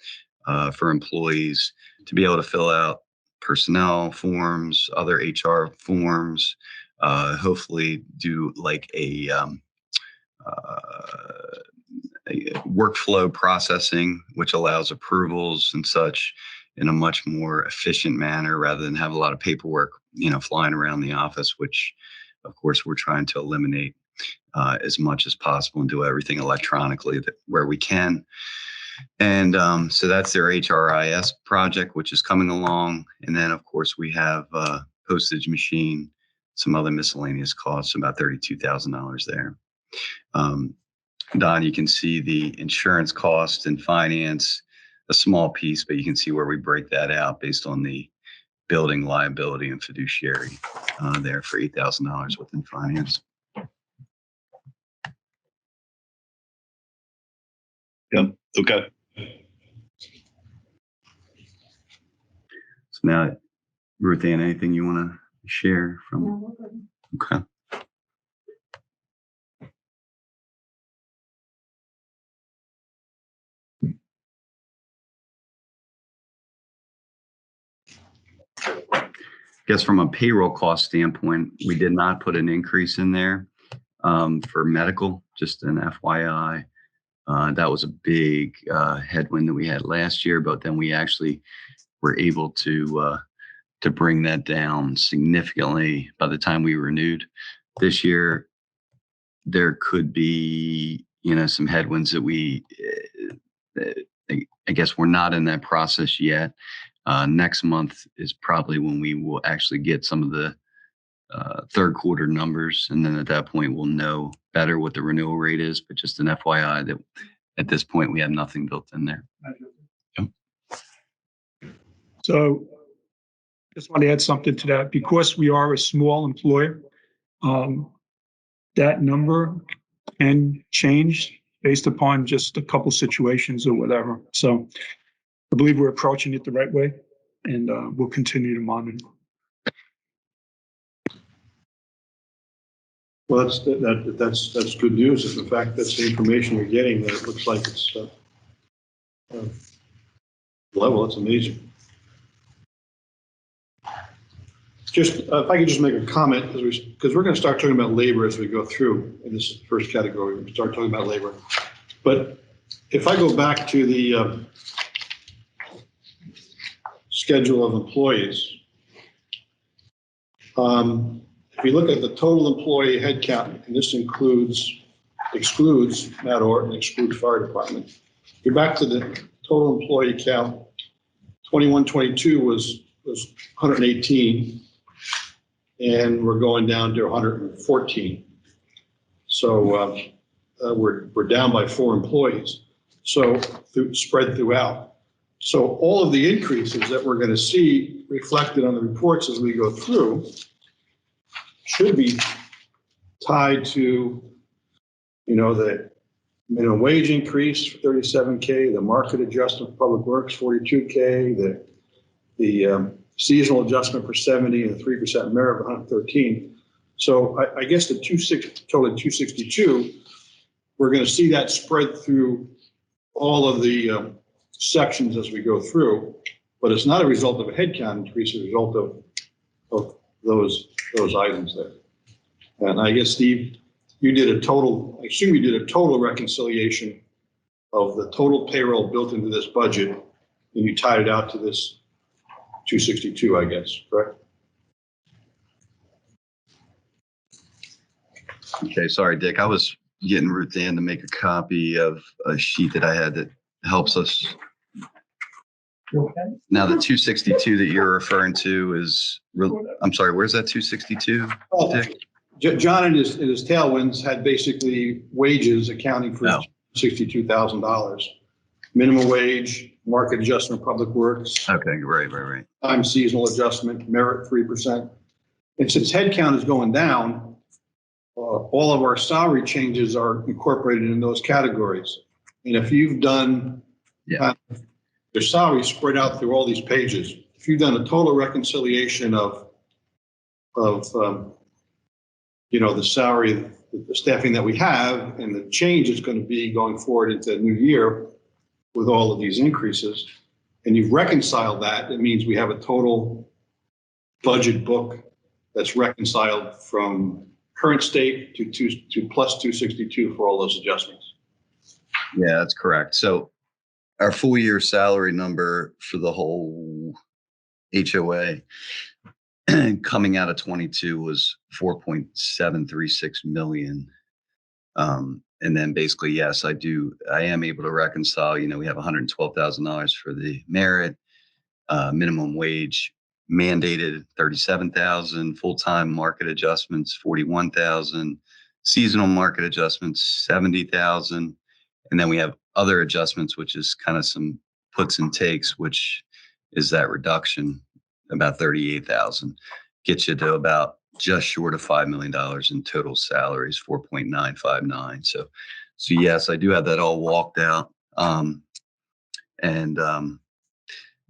for employees to be able to fill out personnel forms, other HR forms, hopefully do like a workflow processing, which allows approvals and such in a much more efficient manner rather than have a lot of paperwork, flying around the office, which of course we're trying to eliminate as much as possible and do everything electronically where we can. And so that's their HRIS project, which is coming along. And then, of course, we have postage machine, some other miscellaneous costs, about $32,000 there. Don, you can see the insurance cost and finance, a small piece, but you can see where we break that out based on the building liability and fiduciary there for $8,000 within finance. Yep. Okay. So now, Ruth Ann, anything you want to share from? No, okay. I guess from a payroll cost standpoint, we did not put an increase in there for medical, just an FYI. That was a big headwind that we had last year, but then we actually were able to bring that down significantly by the time we renewed. This year, there could be, some headwinds that we, I guess we're not in that process yet. Next month is probably when we will actually get some of the third quarter numbers. And then at that point, we'll know better what the renewal rate is, but just an FYI that at this point, we have nothing built in there. Yep. So just want to add something to that. Because we are a small employer, that number can change based upon just a couple situations or whatever. So I believe we're approaching it the right way, and we'll continue to monitor. Well, that's good news. In fact, that's the information you're getting, that it looks like it's level. It's amazing. Just if I could just make a comment, because we're going to start talking about labor as we go through in this first category. We start talking about labor, but if I go back to the schedule of employees, if you look at the total employee headcount, and this excludes Matt Orton, excludes fire department. You're back to the total employee count. 21-22 was 118, and we're going down to 114. So we're down by 4 employees. So spread throughout. So all of the increases that we're going to see reflected on the reports as we go through should be tied to, the minimum wage increase for 37K, the market adjustment for public works 42K, the seasonal adjustment for 70, and the 3% merit of 113. So I guess the total 262, we're going to see that spread through all of the sections as we go through, but it's not a result of a headcount increase, it's a result of those items there. And I guess, Steve, I assume you did a total reconciliation of the total payroll built into this budget, and you tied it out to this 262, I guess, correct? Okay, sorry, Dick. I was getting Ruth Ann to make a copy of a sheet that I had that helps us. Now, the 262 that you're referring to is, I'm sorry, where's that 262? Dick? John and his tailwinds had basically wages accounting for $62,000. Minimum wage, market adjustment, public works. Okay, right. Time seasonal adjustment, merit 3%. And since headcount is going down, all of our salary changes are incorporated in those categories. And if you've done your salary spread out through all these pages, if you've done a total reconciliation of the salary, the staffing that we have, and the change is going to be going forward into the new year with all of these increases, and you've reconciled that, it means we have a total budget book that's reconciled from current state to plus 262 for all those adjustments. Yeah, that's correct. So our full year salary number for the whole HOA coming out of 22 was 4.736 million. And then basically, yes, I am able to reconcile, we have $112,000 for the merit, minimum wage mandated 37,000, full-time market adjustments 41,000, seasonal market adjustments 70,000, and then we have other adjustments, which is kind of some puts and takes, which is that reduction about 38,000, gets you to about just short of $5 million in total salaries, 4.959. So yes, I do have that all walked out. And the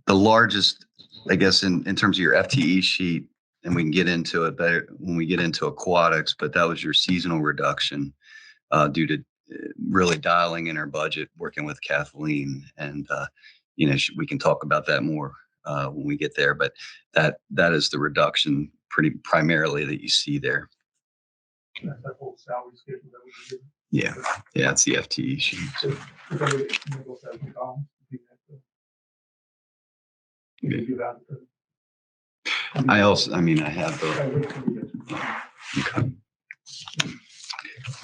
largest, I guess, in terms of your FTE sheet, and we can get into it better when we get into aquatics, but that was your seasonal reduction due to really dialing in our budget, working with Kathleen. And, we can talk about that more when we get there, but that is the reduction pretty primarily that you see there. That's that whole salary schedule that we did. Yeah, it's the FTE sheet. So, I have the. Okay.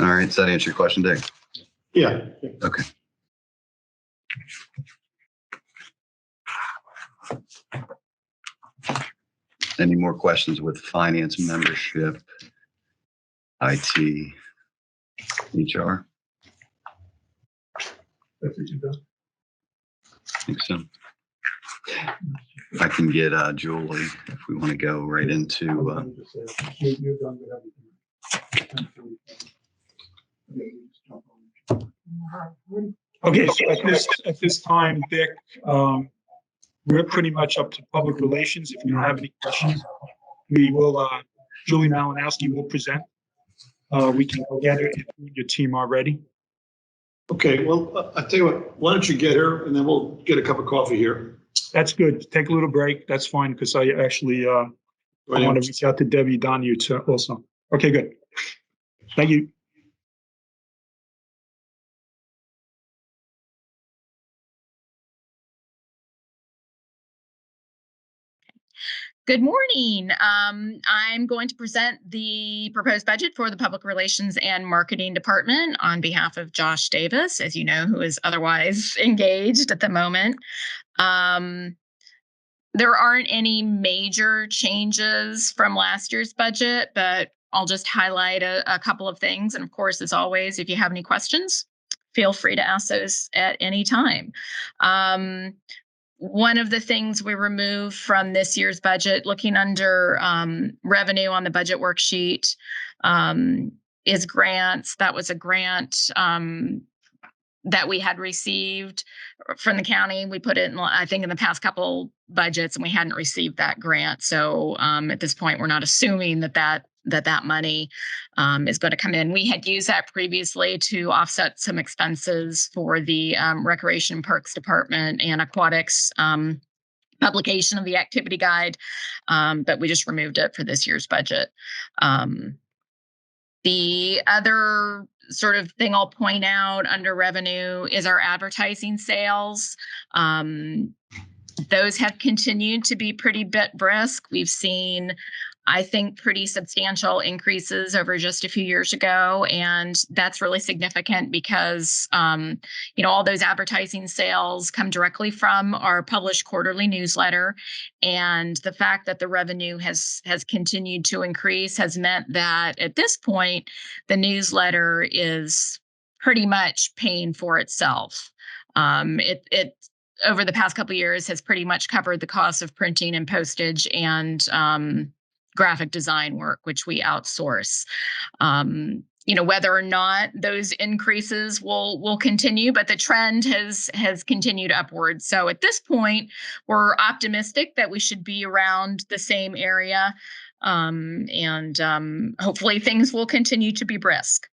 All right, does that answer your question, Dick? Yeah. Okay. Any more questions with finance, membership, IT, HR? That's what you've done. I think so. I can get Julie if we want to go right into. You're done with everything. Okay, so at this time, Dick, we're pretty much up to public relations. If you don't have any questions, we will. Julie Malinowski will present. We can go get her if your team are ready. Okay, well, I'll tell you what, why don't you get her and then we'll get a cup of coffee here. That's good. Take a little break. That's fine because I actually I want to reach out to Debbie Donahue too also. Okay, good. Thank you. Good morning. I'm going to present the proposed budget for the Public Relations and Marketing Department on behalf of Josh Davis, as you know, who is otherwise engaged at the moment. There aren't any major changes from last year's budget, but I'll just highlight a couple of things. And of course, as always, if you have any questions, feel free to ask those at any time. One of the things we removed from this year's budget, looking under revenue on the budget worksheet, is grants. That was a grant that we had received from the county. We put it in, I think, in the past couple budgets, and we hadn't received that grant. So at this point, we're not assuming that money is going to come in. We had used that previously to offset some expenses for the Recreation and Parks Department and Aquatics publication of the activity guide, but we just removed it for this year's budget. The other sort of thing I'll point out under revenue is our advertising sales. Those have continued to be pretty brisk. We've seen, I think, pretty substantial increases over just a few years ago. And that's really significant because, all those advertising sales come directly from our published quarterly newsletter. And the fact that the revenue has continued to increase has meant that at this point, the newsletter is pretty much paying for itself. It over the past couple of years has pretty much covered the cost of printing and postage and graphic design work, which we outsource. Whether or not those increases will continue, but the trend has continued upward. So at this point, we're optimistic that we should be around the same area, and hopefully things will continue to be brisk.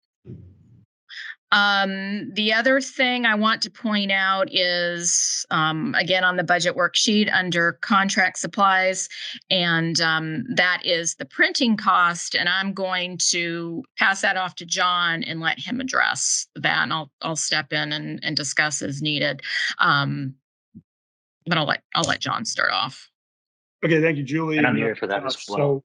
The other thing I want to point out is, again, on the budget worksheet under contract supplies, and that is the printing cost. And I'm going to pass that off to John and let him address that. And I'll step in and discuss as needed. But I'll let John start off. Okay, thank you, Julie. And I'm here for that as well. So,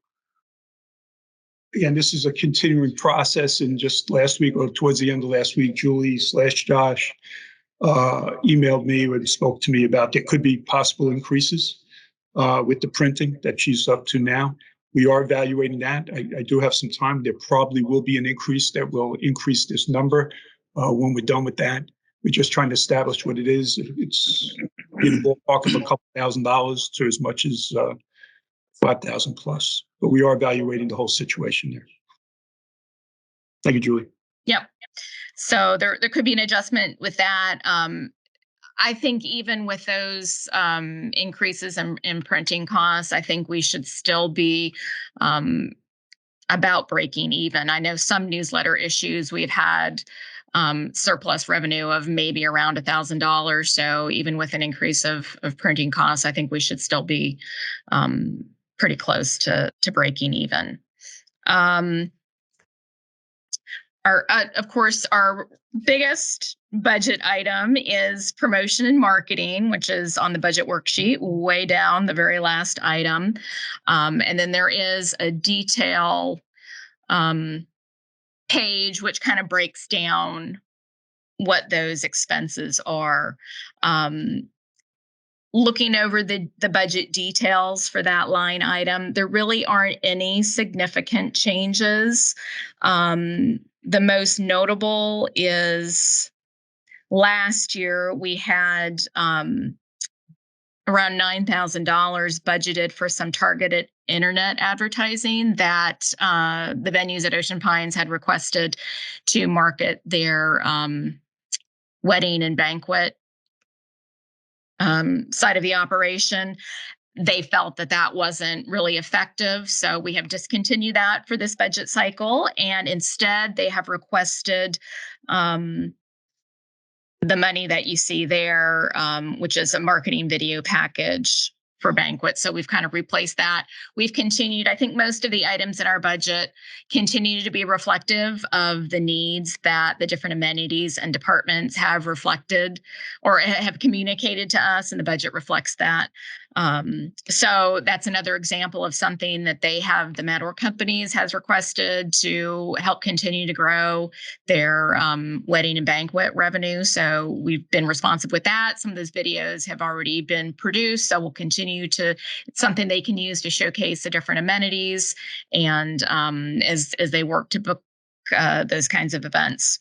again, this is a continuing process, and just last week or towards the end of last week, Julie/Josh emailed me and spoke to me about there could be possible increases with the printing that she's up to now. We are evaluating that. I do have some time. There probably will be an increase that will increase this number when we're done with that. We're just trying to establish what it is. It's in the ballpark of a couple $1,000s to as much as 5,000 plus, but we are evaluating the whole situation there. Thank you, Julie. Yep. So there could be an adjustment with that. I think even with those increases in printing costs, I think we should still be about breaking even. I know some newsletter issues we've had surplus revenue of maybe around $1,000. So even with an increase of printing costs, I think we should still be pretty close to breaking even. Of course, our biggest budget item is promotion and marketing, which is on the budget worksheet, way down the very last item. And then there is a detail page, which kind of breaks down what those expenses are. Looking over the budget details for that line item, there really aren't any significant changes. The most notable is last year we had around $9,000 budgeted for some targeted internet advertising that the venues at Ocean Pines had requested to market their wedding and banquet side of the operation. They felt that wasn't really effective. So we have discontinued that for this budget cycle. And instead, they have requested the money that you see there, which is a marketing video package for banquets. So we've kind of replaced that. We've continued, I think most of the items in our budget continue to be reflective of the needs that the different amenities and departments have reflected or have communicated to us, and the budget reflects that. So that's another example of something that the Matador Companies has requested to help continue to grow their wedding and banquet revenue. So we've been responsive with that. Some of those videos have already been produced, so we'll continue to, it's something they can use to showcase the different amenities and as they work to book those kinds of events.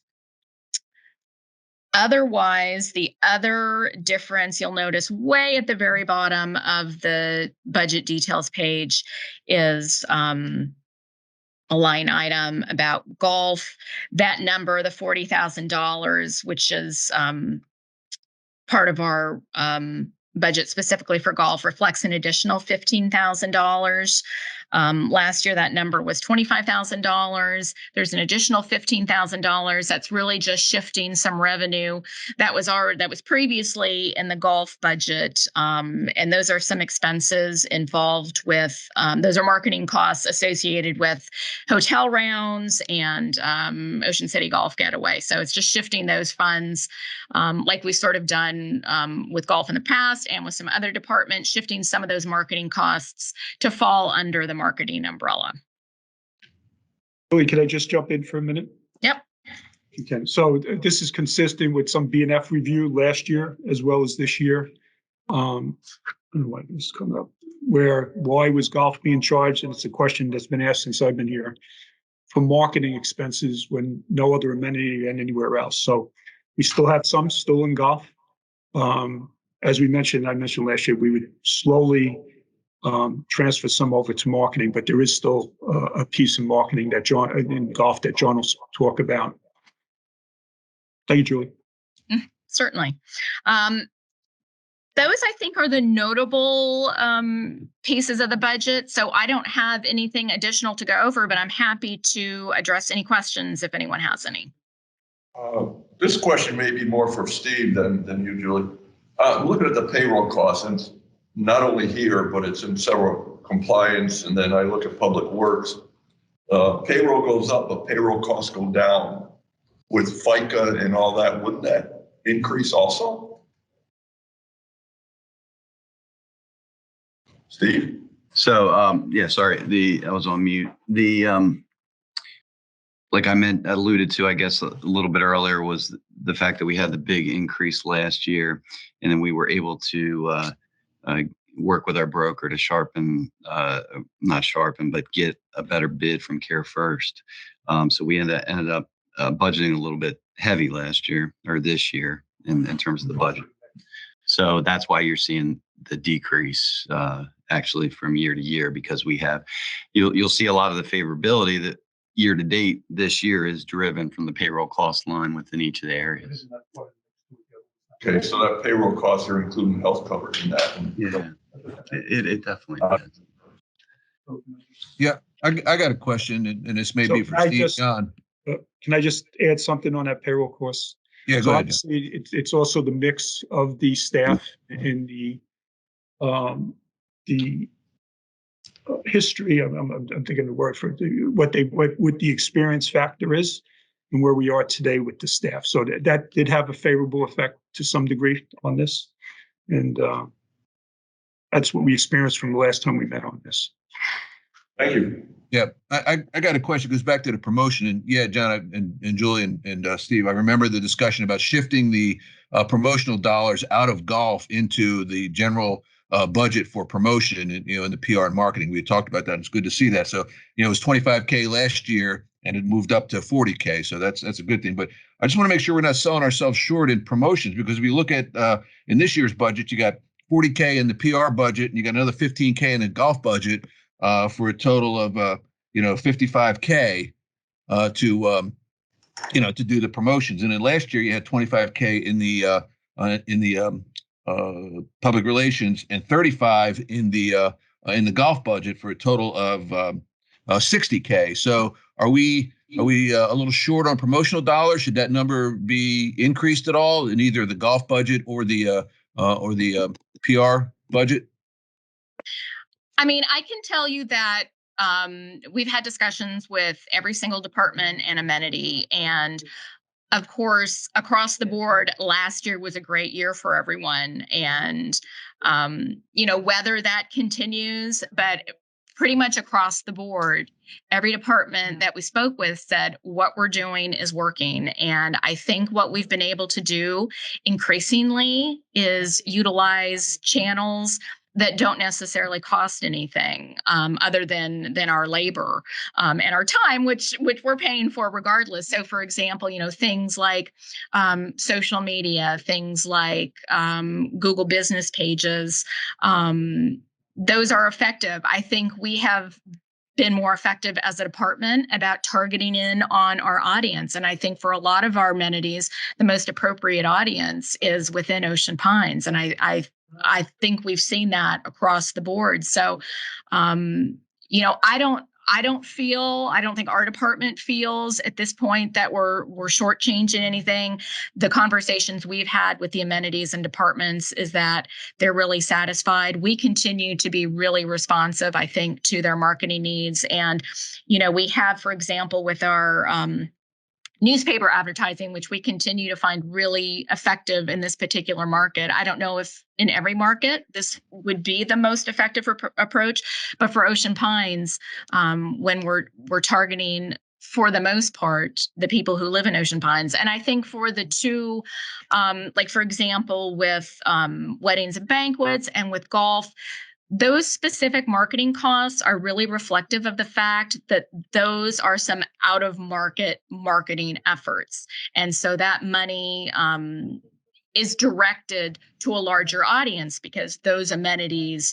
Otherwise, the other difference you'll notice way at the very bottom of the budget details page is a line item about golf. That number, the $40,000, which is part of our budget specifically for golf, reflects an additional $15,000. Last year, that number was $25,000. There's an additional $15,000. That's really just shifting some revenue that was previously in the golf budget. And those are some expenses involved with, those are marketing costs associated with hotel rounds and Ocean City Golf Getaway. So it's just shifting those funds, like we sort of done with golf in the past and with some other departments, shifting some of those marketing costs to fall under the marketing umbrella. Julie, can I just jump in for a minute? Yep. Okay, so this is consistent with some BNF review last year as well as this year. I don't know why this is coming up. Why was golf being charged? And it's a question that's been asked since I've been here, for marketing expenses when no other amenity and anywhere else. So we still have some still in golf. As I mentioned last year, we would slowly transfer some over to marketing, but there is still a piece in marketing in golf that John will talk about. Thank you, Julie. Certainly. Those, I think, are the notable pieces of the budget. So I don't have anything additional to go over, but I'm happy to address any questions if anyone has any. This question may be more for Steve than you, Julie. Looking at the payroll costs, and it's not only here, but it's in several compliance, and then I look at public works. Payroll goes up, but payroll costs go down. With FICA and all that, wouldn't that increase also? Steve? So, yeah, sorry, I was on mute. Like I alluded to, I guess, a little bit earlier, was the fact that we had the big increase last year, and then we were able to work with our broker to but get a better bid from Care First. So we ended up budgeting a little bit heavy last year or this year in terms of the budget. So that's why you're seeing the decrease actually from year to year, because you'll see a lot of the favorability that year to date this year is driven from the payroll cost line within each of the areas. Okay, so that payroll costs are including health coverage in that. Yeah, it definitely does. Yeah, I got a question, and this may be for Steve. John. Can I just add something on that payroll cost? Yeah, go ahead. Obviously, it's also the mix of the staff and the history. I'm thinking the word for what the experience factor is, and where we are today with the staff. So that did have a favorable effect to some degree on this, and that's what we experienced from the last time we met on this. Thank you. Yeah, I got a question. It goes back to the promotion, and yeah, John and Julie and Steve, I remember the discussion about shifting the promotional dollars out of golf into the general budget for promotion, and in the PR and marketing. We had talked about that. It's good to see that. So it was $25K last year, and it moved up to $40K. So that's a good thing. But I just want to make sure we're not selling ourselves short in promotions, because if you look at in this year's budget, you got $40K in the PR budget, and you got another $15K in the golf budget. For a total of $55K to do the promotions. And then last year you had $25K in the public relations and $35 in the golf budget, for a total of $60K. So are we a little short on promotional dollars? Should that number be increased at all in either the golf budget or the PR budget? I mean, I can tell you that we've had discussions with every single department and amenity. And of course, across the board, last year was a great year for everyone. And, whether that continues, but pretty much across the board, every department that we spoke with said what we're doing is working. And I think what we've been able to do increasingly is utilize channels that don't necessarily cost anything other than our labor and our time, which we're paying for regardless. So, for example, things like social media, things like Google business pages, those are effective. I think we have been more effective as a department about targeting in on our audience. And I think for a lot of our amenities, the most appropriate audience is within Ocean Pines. And I think we've seen that across the board. So, I don't think our department feels at this point that we're shortchanging anything. The conversations we've had with the amenities and departments is that they're really satisfied. We continue to be really responsive, I think, to their marketing needs. And, we have, for example, with our newspaper advertising, which we continue to find really effective in this particular market. I don't know if in every market this would be the most effective approach, but for Ocean Pines, when we're targeting, for the most part, the people who live in Ocean Pines. And I think for the two, like for example, with weddings and banquets and with golf, those specific marketing costs are really reflective of the fact that those are some out of market marketing efforts. And so that money is directed to a larger audience because those amenities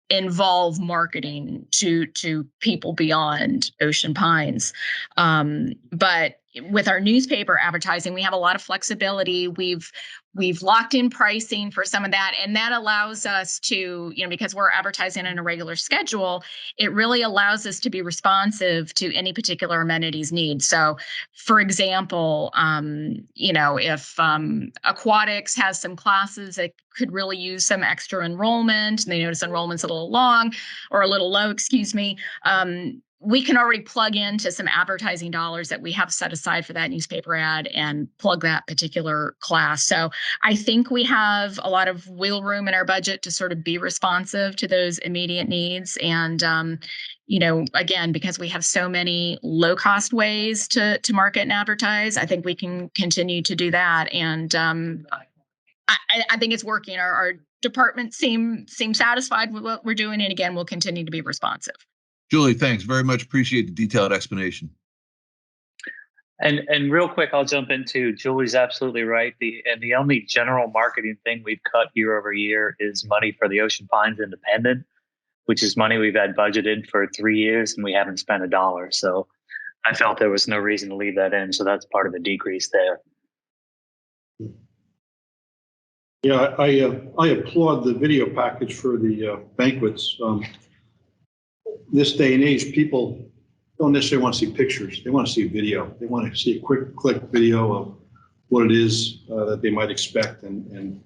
involve marketing to people beyond Ocean Pines. But with our newspaper advertising, we have a lot of flexibility. We've locked in pricing for some of that, and that allows us to, because we're advertising on a regular schedule, it really allows us to be responsive to any particular amenities need. So, for example, if aquatics has some classes that could really use some extra enrollment, and they notice enrollment's a little long or a little low, we can already plug into some advertising dollars that we have set aside for that newspaper ad and plug that particular class. So I think we have a lot of wiggle room in our budget to sort of be responsive to those immediate needs. And, again, because we have so many low cost ways to market and advertise, I think we can continue to do that. And I think it's working. Our department seem satisfied with what we're doing. And again, we'll continue to be responsive. Julie, thanks very much. Appreciate the detailed explanation. And real quick, I'll jump into Julie's absolutely right. The only general marketing thing we've cut year over year is money for the Ocean Pines Independent, which is money we've had budgeted for 3 years and we haven't spent $1. So I felt there was no reason to leave that in. So that's part of the decrease there. Yeah, I applaud the video package for the banquets. This day and age, people don't necessarily want to see pictures. They want to see video. They want to see a quick click video of what it is that they might expect. And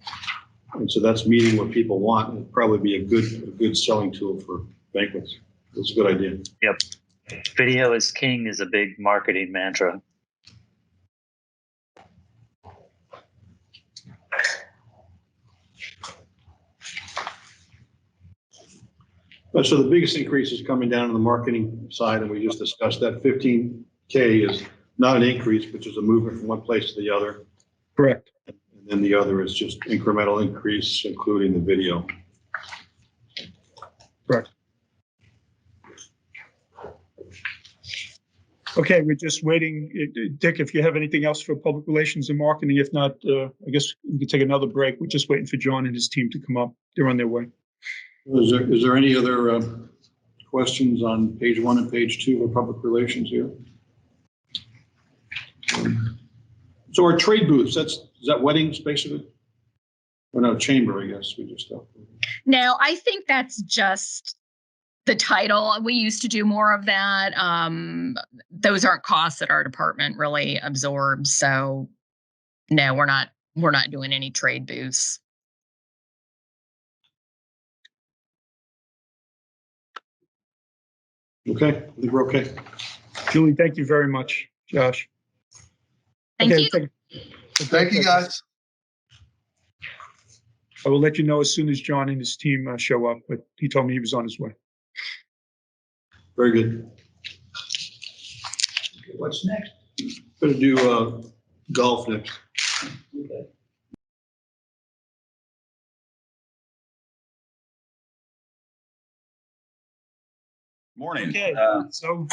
so that's meeting what people want. It'd probably be a good selling tool for banquets. It's a good idea. Yep. Video is king is a big marketing mantra. So the biggest increase is coming down on the marketing side, and we just discussed that. 15K is not an increase, but just a movement from one place to the other. Correct. And then the other is just incremental increase, including the video. Correct. Okay, we're just waiting. Dick, if you have anything else for public relations and marketing, if not, I guess we could take another break. We're just waiting for John and his team to come up. They're on their way. Is there any other questions on page 1 and page 2 of public relations here? So our trade booths, is that weddings basically? Or no, chamber, I guess we just have. No, I think that's just the title. We used to do more of that. Those aren't costs that our department really absorbs. So no, we're not doing any trade booths. Okay, I think we're okay. Julie, thank you very much. Josh. Thank you. Thank you, guys. I will let you know as soon as John and his team show up, but he told me he was on his way. Very good. Okay, what's next? Going to do golf next. Okay. Morning. Okay, so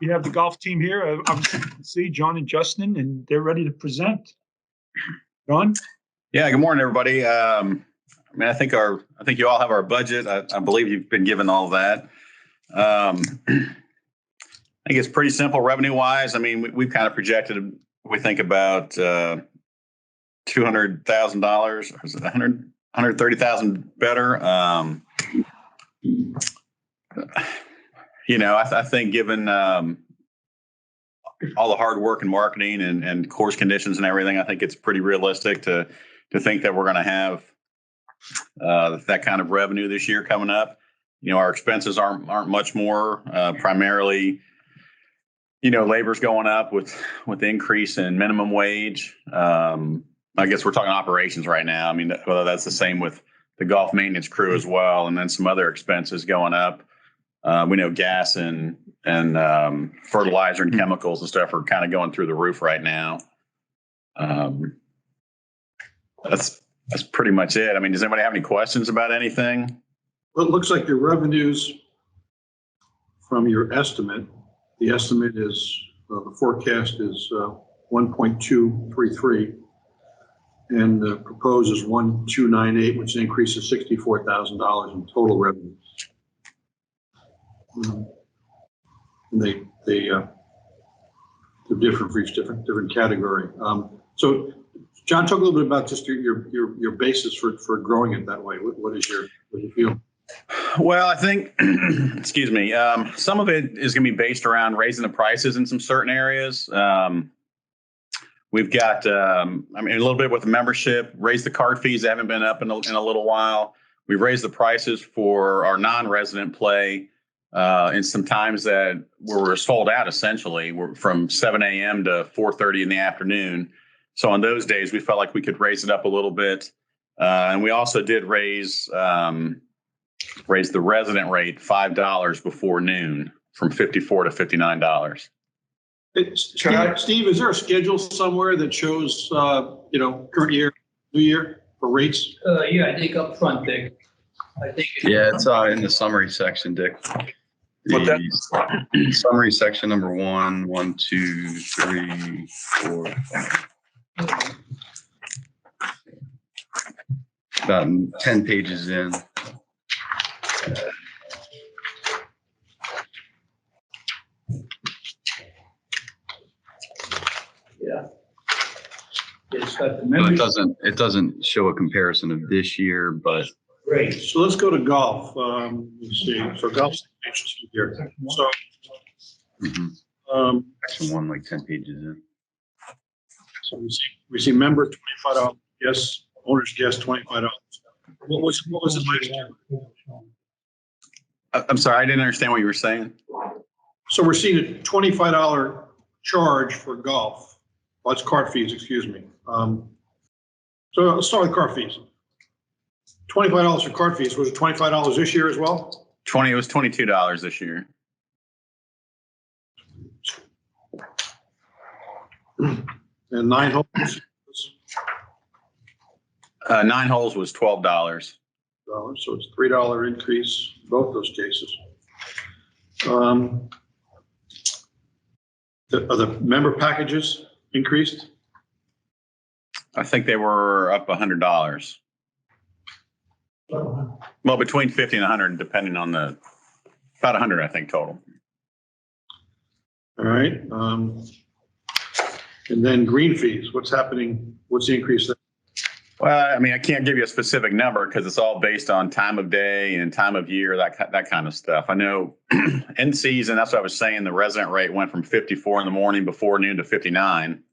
we have the golf team here. Obviously, you can see John and Justin, and they're ready to present. John? Yeah, good morning, everybody. I think you all have our budget. I believe you've been given all that. I think it's pretty simple revenue-wise. I mean, we've kind of projected, we think about $200,000, or is it $130,000 better? I think given all the hard work and marketing and course conditions and everything, I think it's pretty realistic to think that we're going to have that kind of revenue this year coming up. Our expenses aren't much more. Primarily, labor's going up with the increase in minimum wage. I guess we're talking operations right now. I mean, whether that's the same with the golf maintenance crew as well, and then some other expenses going up. We know gas and fertilizer and chemicals and stuff are kind of going through the roof right now. That's pretty much it. I mean, does anybody have any questions about anything? Well, it looks like your revenues from your estimate, the estimate is, the forecast is 1.233, and the proposed is 1.298, which is an increase of $64,000 in total revenues. And they're different for each different category. So, John, talk a little bit about just your basis for growing it that way. What do you feel? Well, I think, excuse me, some of it is going to be based around raising the prices in some certain areas. We've got, a little bit with the membership, raised the card fees that haven't been up in a little while. We've raised the prices for our non-resident play in some times that we're sold out, essentially. We're from 7 a.m. to 4:30 in the afternoon. So on those days, we felt like we could raise it up a little bit. And we also did raise the resident rate $5 before noon from $54 to $59. Steve, is there a schedule somewhere that shows, current year, new year for rates? Yeah, I think up front, Dick. Yeah, it's in the summary section, Dick. The summary section number 1, 1, 2, 3, 4, 5. About 10 pages in. Yeah. It's got the It doesn't show a comparison of this year, but great. So let's go to golf. Let's see. So golf's interesting here. So, section 1, like 10 pages in. So we see member $25. Yes, owner's guest $25. What was it last year? I'm sorry, I didn't understand what you were saying. So we're seeing a $25 charge for golf. Well, it's cart fees, excuse me. So let's start with cart fees. $25 for cart fees. Was it $25 this year as well? It was $22 this year. And 9 holes? 9 holes was $12. So it's $3 increase in both those cases. Are the member packages increased? I think they were up $100. Well, between 50 and 100, depending on about 100, I think, total. All right. And then green fees, what's happening? What's the increase there? Well, I mean, I can't give you a specific number because it's all based on time of day and time of year, that kind of stuff. I know in season, that's what I was saying, the resident rate went from 54 in the morning before noon to 59.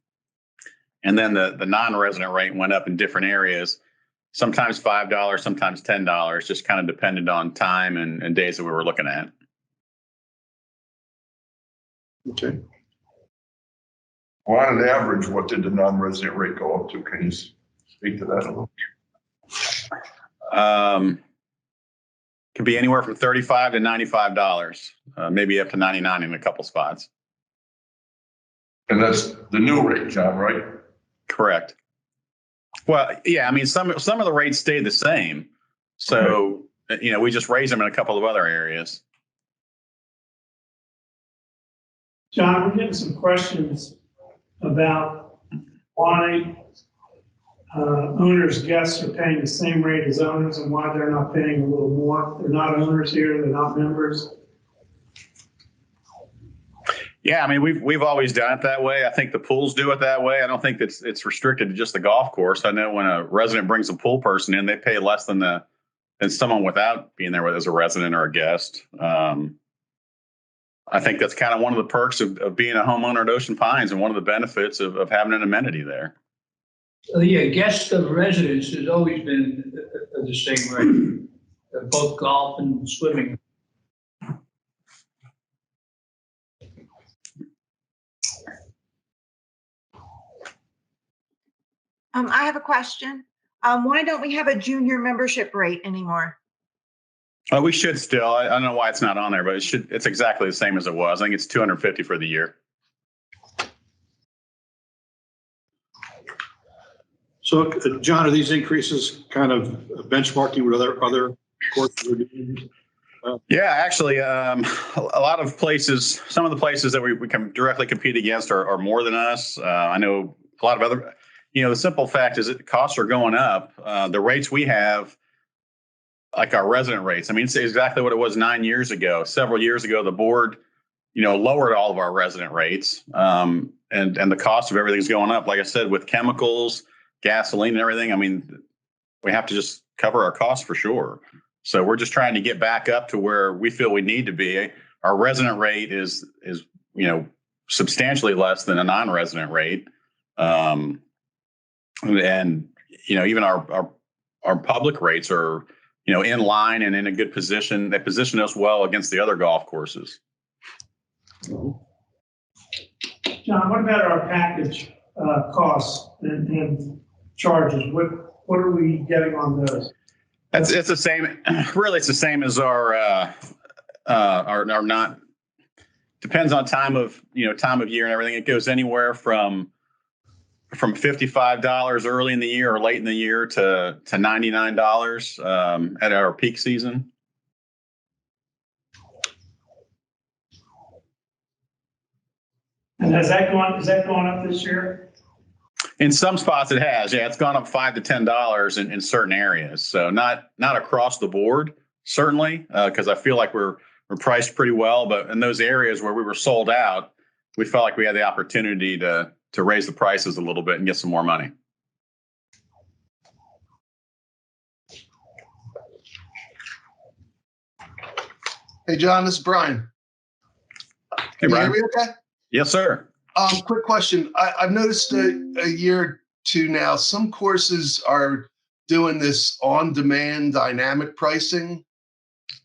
And then the non-resident rate went up in different areas, sometimes $5, sometimes $10, just kind of depended on time and days that we were looking at. Okay. Well, on an average, what did the non-resident rate go up to? Can you speak to that a little? Could be anywhere from $35 to $95, maybe up to $99 in a couple spots. And that's the new rate, John, right? Correct. Well, yeah, I mean, some of the rates stayed the same. So, okay. We just raised them in a couple of other areas. John, we're getting some questions about why owners' guests are paying the same rate as owners and why they're not paying a little more. They're not owners here, they're not members. Yeah, I mean, we've always done it that way. I think the pools do it that way. I don't think it's restricted to just the golf course. I know when a resident brings a pool person in, they pay less than someone without being there as a resident or a guest. I think that's kind of one of the perks of being a homeowner at Ocean Pines and one of the benefits of having an amenity there. Yeah, guest of residence has always been the same rate, both golf and swimming. I have a question. Why don't we have a junior membership rate anymore? We should still. I don't know why it's not on there, but it should. It's exactly the same as it was. I think it's $250 for the year. So, John, are these increases kind of benchmarking with other courses we're doing? Yeah, actually, a lot of places, some of the places that we can directly compete against are more than us. I know a lot of other, the simple fact is that costs are going up. The rates we have, like our resident rates, I mean, it's exactly what it was 9 years ago. Several years ago, the board, lowered all of our resident rates, and the cost of everything's going up. Like I said, with chemicals, gasoline, and everything, I mean, we have to just cover our costs for sure. So we're just trying to get back up to where we feel we need to be. Our resident rate is substantially less than a non-resident rate, and even our public rates are in line and in a good position. They position us well against the other golf courses. John, what about our package costs and charges? What are we getting on those? It's the same. Really, it's the same as our not. Depends on time of year and everything. It goes anywhere from $55 early in the year or late in the year to $99 at our peak season. And is that going up this year? In some spots it has. Yeah, it's gone up $5 to $10 in certain areas. So not across the board, certainly, because I feel like we're priced pretty well. But in those areas where we were sold out, we felt like we had the opportunity to raise the prices a little bit and get some more money. Hey, John, this is Brian. Hey, Brian. Can you hear me okay? Yes, sir. Quick question. I've noticed a year or two now, some courses are doing this on-demand dynamic pricing.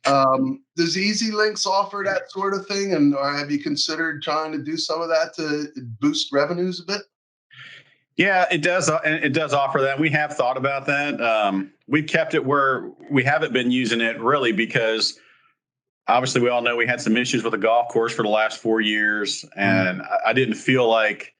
Does Easy Links offer that sort of thing? And have you considered trying to do some of that to boost revenues a bit? Yeah, it does. It does offer that. We have thought about that. We've kept it where we haven't been using it really because obviously we all know we had some issues with the golf course for the last 4 years. And I didn't feel like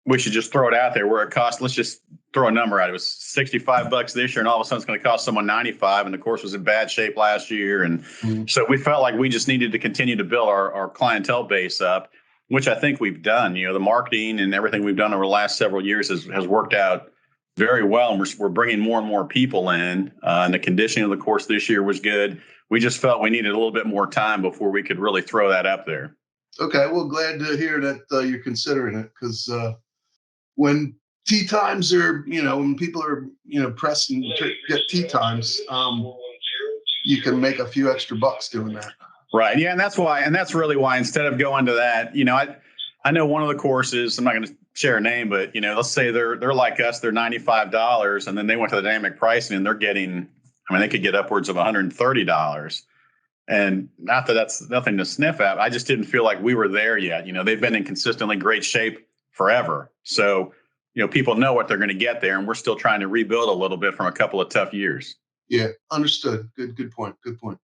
we should just throw it out there where it costs. Let's just throw a number out. It was $65 this year, and all of a sudden it's going to cost someone $95. And the course was in bad shape last year. And so we felt like we just needed to continue to build our clientele base up, which I think we've done. The marketing and everything we've done over the last several years has worked out very well. And we're bringing more and more people in. And the conditioning of the course this year was good. We just felt we needed a little bit more time before we could really throw that up there. Okay, well, glad to hear that you're considering it because when tee times are, when people are, pressing to get tee times, you can make a few extra bucks doing that. Right. Yeah. And that's really why instead of going to that, I know one of the courses, I'm not going to share a name, but, let's say they're like us, they're $95 and then they went to the dynamic pricing and they're getting, they could get upwards of $130. And not that that's nothing to sniff at. I just didn't feel like we were there yet. They've been in consistently great shape forever. So, people know what they're going to get there. And we're still trying to rebuild a little bit from a couple of tough years. Yeah, understood. Good point. Good point.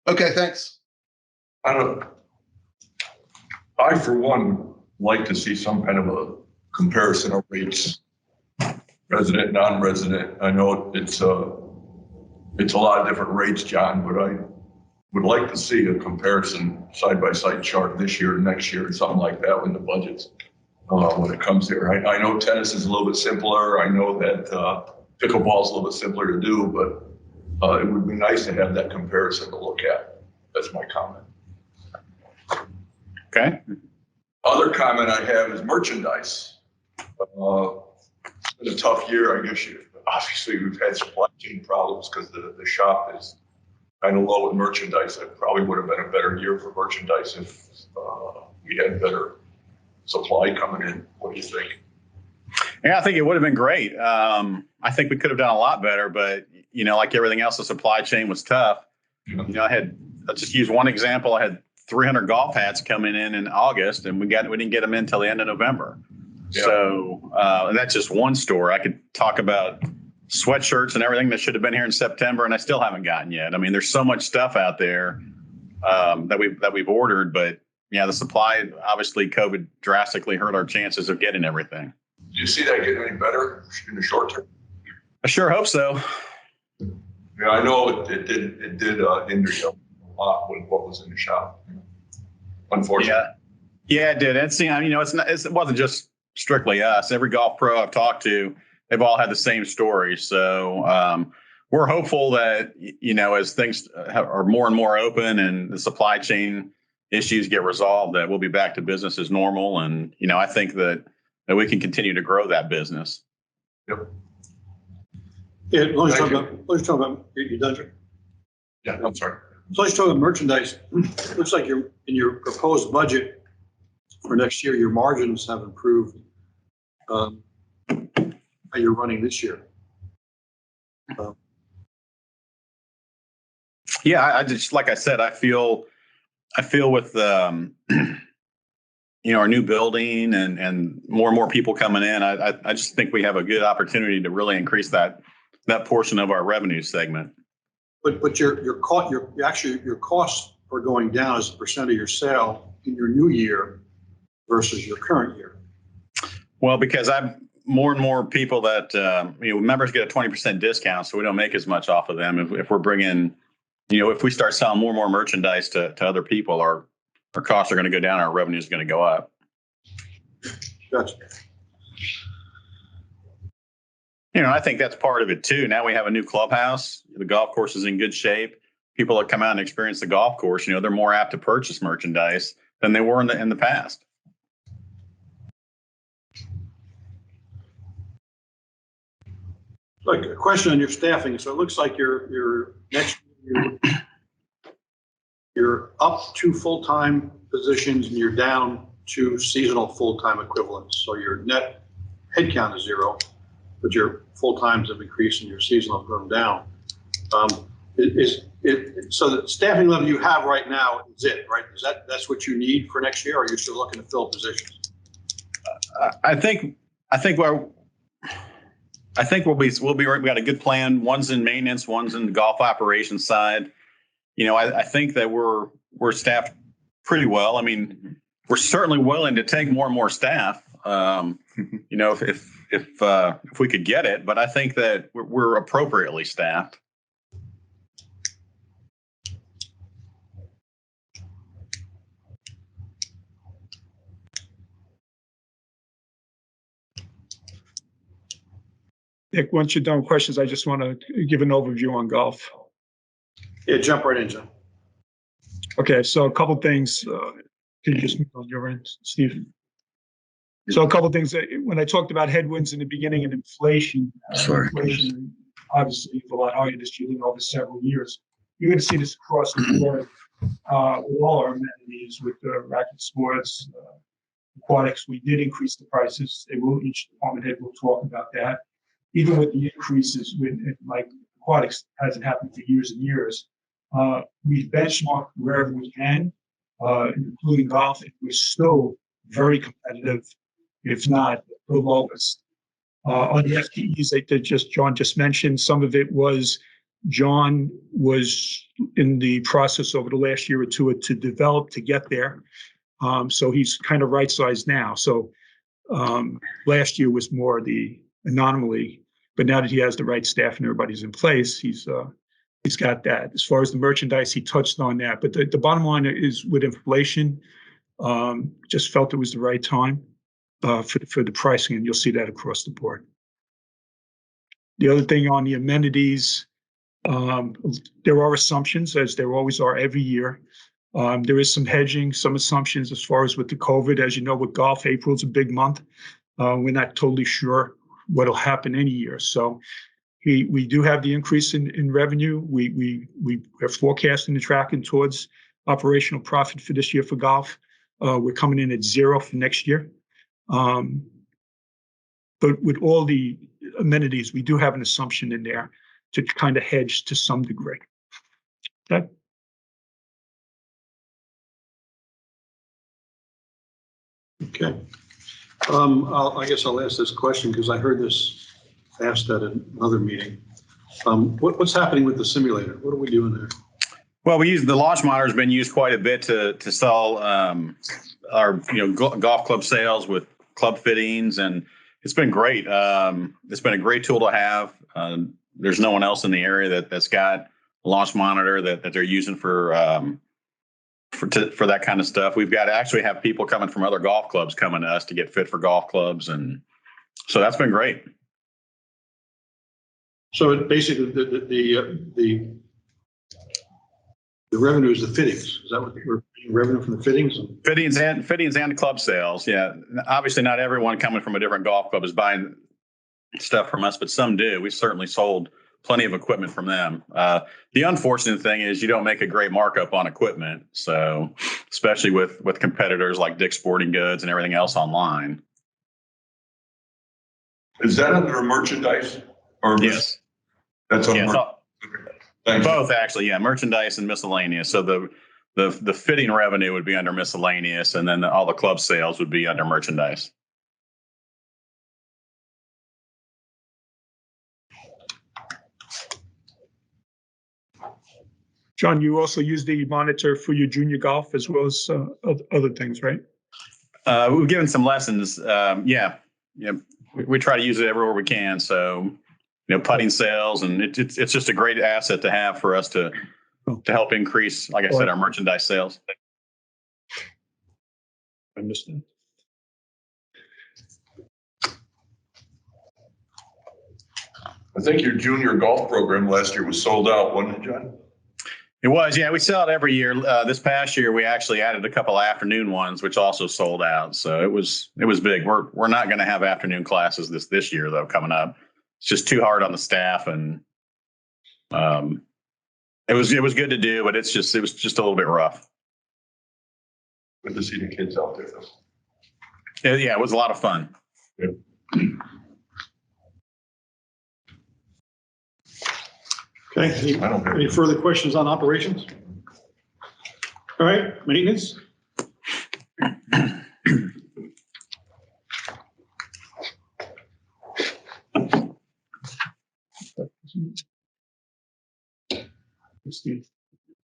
Okay, thanks. I, for one, like to see some kind of a comparison of rates, resident, non-resident. I know it's a lot of different rates, John, but I would like to see a comparison side-by-side chart this year and next year, something like that when the budget's when it comes here. I know tennis is a little bit simpler. I know that pickleball is a little bit simpler to do, but it would be nice to have that comparison to look at. That's my comment. Okay. Other comment I have is merchandise. It's been a tough year, I guess. Obviously, we've had supply chain problems because the shop is kind of low with merchandise. It probably would have been a better year for merchandise if we had better supply coming in. What do you think? Yeah, I think it would have been great. I think we could have done a lot better, but like everything else, the supply chain was tough. I'll just use one example. I had 300 golf hats coming in August, and we didn't get them in until the end of November. Yeah. So and that's just one store. I could talk about sweatshirts and everything that should have been here in September, and I still haven't gotten yet. I mean, there's so much stuff out there that we've ordered, but yeah, the supply, obviously, COVID drastically hurt our chances of getting everything. Do you see that getting any better in the short term? I sure hope so. Yeah, I know it did hinder you a lot with what was in the shop. Unfortunately. Yeah, it did. It wasn't just strictly us. Every golf pro I've talked to, they've all had the same story. So we're hopeful that as things are more and more open and the supply chain issues get resolved, that we'll be back to business as normal. And I think that we can continue to grow that business. Yep. Yeah, let's talk about you done, Jim? Yeah, I'm sorry. So let's talk about merchandise. It looks like in your proposed budget for next year, your margins have improved. How you're running this year. I just, like I said, I feel with our new building and more people coming in, I just think we have a good opportunity to really increase that portion of our revenue segment. But your costs are going down as a percent of your sale in your new year versus your current year. Well, because more and more people that members get a 20% discount, so we don't make as much off of them. If we're bringing, if we start selling more and more merchandise to other people, our costs are going to go down, our revenue is going to go up. Gotcha. I think that's part of it too. Now we have a new clubhouse. The golf course is in good shape. People that come out and experience the golf course, they're more apt to purchase merchandise than they were in the past. Like a question on your staffing. So it looks like you're up 2 full-time positions and you're down 2 seasonal full-time equivalents. So your net headcount is 0, but your full-times have increased and your seasonal have gone down. So the staffing level you have right now is it, right? That's what you need for next year, or are you still looking to fill positions? I think we got a good plan. One's in maintenance, one's in the golf operations side. I think that we're staffed pretty well. I mean, we're certainly willing to take more and more staff. If we could get it, but I think that we're appropriately staffed. Nick, once you're done with questions, I just want to give an overview on golf. Yeah, jump right in, John. Okay, so a couple things. Can you just move on your end, Steve? So a couple things. When I talked about headwinds in the beginning and inflation, inflation obviously is a lot higher this year than over several years. You're going to see this across the board with all our amenities, with racket sports, aquatics. We did increase the prices. Each department head will talk about that. Even with the increases, like aquatics hasn't happened for years and years. We benchmark wherever we can, including golf. We're still very competitive, if not the lowest. On the FTEs that John just mentioned, some of it was John was in the process over the last year or two to develop to get there. So he's kind of right-sized now. So last year was more the anomaly, but now that he has the right staff and everybody's in place, he's got that. As far as the merchandise, he touched on that. But the bottom line is with inflation, just felt it was the right time for the pricing, and you'll see that across the board. The other thing on the amenities, there are assumptions, as there always are every year. There is some hedging, some assumptions as far as with the COVID. As you know, with golf, April's a big month. We're not totally sure what'll happen any year. So We do have the increase in revenue. We are forecasting and tracking towards operational profit for this year for golf. We're coming in at 0 for next year. But with all the amenities, we do have an assumption in there to kind of hedge to some degree. Okay. Okay. I guess I'll ask this question because I heard this asked at another meeting. What's happening with the simulator? What are we doing there? Well, we use the launch monitor has been used quite a bit to sell our golf club sales with club fittings, and it's been great. It's been a great tool to have. There's no one else in the area that's got a launch monitor that they're using for that kind of stuff. We've got to actually have people coming from other golf clubs coming to us to get fit for golf clubs, and so that's been great. So basically, the revenue is the fittings. Is that what we're getting revenue from the fittings? Fittings and club sales. Yeah, obviously not everyone coming from a different golf club is buying stuff from us, but some do. We've certainly sold plenty of equipment from them. The unfortunate thing is you don't make a great markup on equipment. So especially with competitors like Dick's Sporting Goods and everything else online. Is that under merchandise? Or yes. That's on both actually. Yeah. Merchandise and miscellaneous. So the fitting revenue would be under miscellaneous, and then all the club sales would be under merchandise. John, you also use the monitor for your junior golf as well as other things, right? We've given some lessons. Yeah. We try to use it everywhere we can. So, putting sales, and it's just a great asset to have for us to help increase, like I said, our merchandise sales. Understand. I think your junior golf program last year was sold out, wasn't it, John? It was, yeah. We sell it every year. This past year, we actually added a couple of afternoon ones, which also sold out. So it was big. We're not going to have afternoon classes this year though coming up. It's just too hard on the staff, and it was good to do, but it was just a little bit rough. Good to see the kids out there though. Yeah, it was a lot of fun. Yeah. Okay, any further questions on operations? All right, maintenance.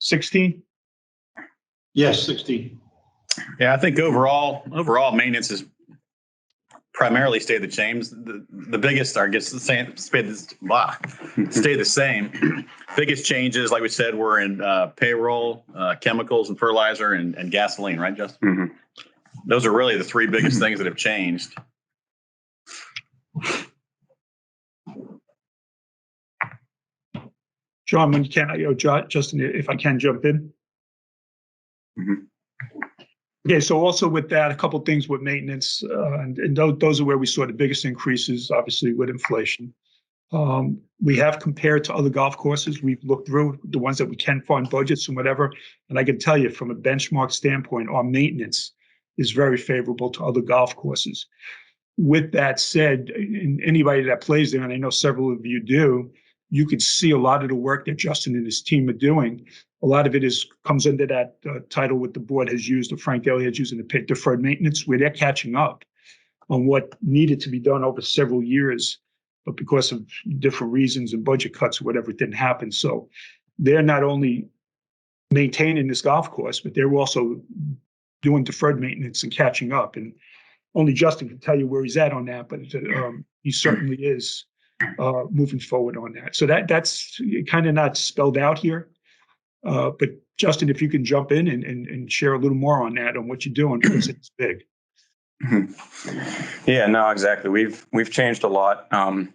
$16? Yes, 16. Yeah, I think overall maintenance is primarily stayed the same. The biggest, I guess, stay the same. Biggest changes, like we said, were in payroll, chemicals and fertilizer, and gasoline, right, Justin? Mm-hmm. Those are really the three biggest things that have changed. John, when you can, Justin, if I can jump in. Mm-hmm. Okay, so also with that, a couple of things with maintenance, and those are where we saw the biggest increases, obviously, with inflation. We have compared to other golf courses. We've looked through the ones that we can fund budgets and whatever, and I can tell you from a benchmark standpoint, our maintenance is very favorable to other golf courses. With that said, anybody that plays there, and I know several of you do, you could see a lot of the work that Justin and his team are doing. A lot of it comes under that title what the board has used, or Frank Daly has used in the deferred maintenance, where they're catching up on what needed to be done over several years, but because of different reasons and budget cuts or whatever, it didn't happen. So they're not only maintaining this golf course, but they're also doing deferred maintenance and catching up. And only Justin can tell you where he's at on that, but he certainly is moving forward on that. So that's kind of not spelled out here. But Justin, if you can jump in and share a little more on that, on what you're doing, because it's big. Yeah, no, exactly. We've changed a lot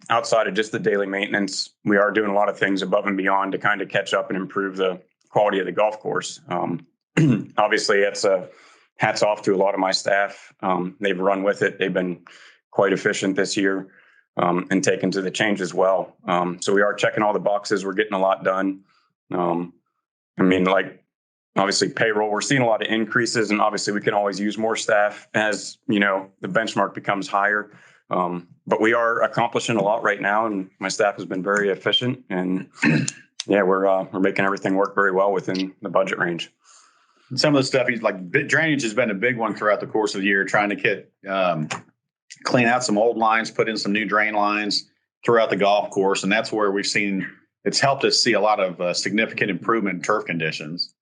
outside of just the daily maintenance. We are doing a lot of things above and beyond to kind of catch up and improve the quality of the golf course. Obviously, it's hats off to a lot of my staff. They've run with it. They've been quite efficient this year. and taken to the change as well. So we are checking all the boxes. We're getting a lot done. I mean, like, obviously payroll, we're seeing a lot of increases, and obviously we can always use more staff as, you know, the benchmark becomes higher. But we are accomplishing a lot right now, and my staff has been very efficient, and yeah, we're making everything work very well within the budget range. Some of the stuff, he's like, drainage has been a big one throughout the course of the year, trying to get clean out some old lines, put in some new drain lines throughout the golf course. And that's where we've seen, it's helped us see a lot of significant improvement in turf conditions.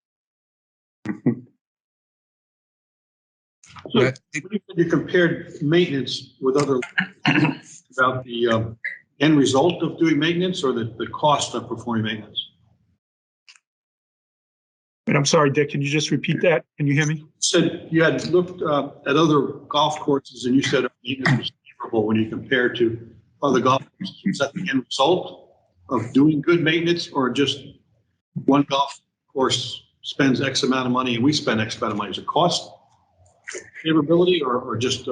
So you compared maintenance with other, about the end result of doing maintenance or the cost of performing maintenance? And I'm sorry, Dick, can you just repeat that? Can you hear me? You said you had looked at other golf courses and you said maintenance was favorable when you compared to other golf courses. Was that the end result of doing good maintenance, or just one golf course spends X amount of money and we spend X amount of money? Is it cost favorability or just?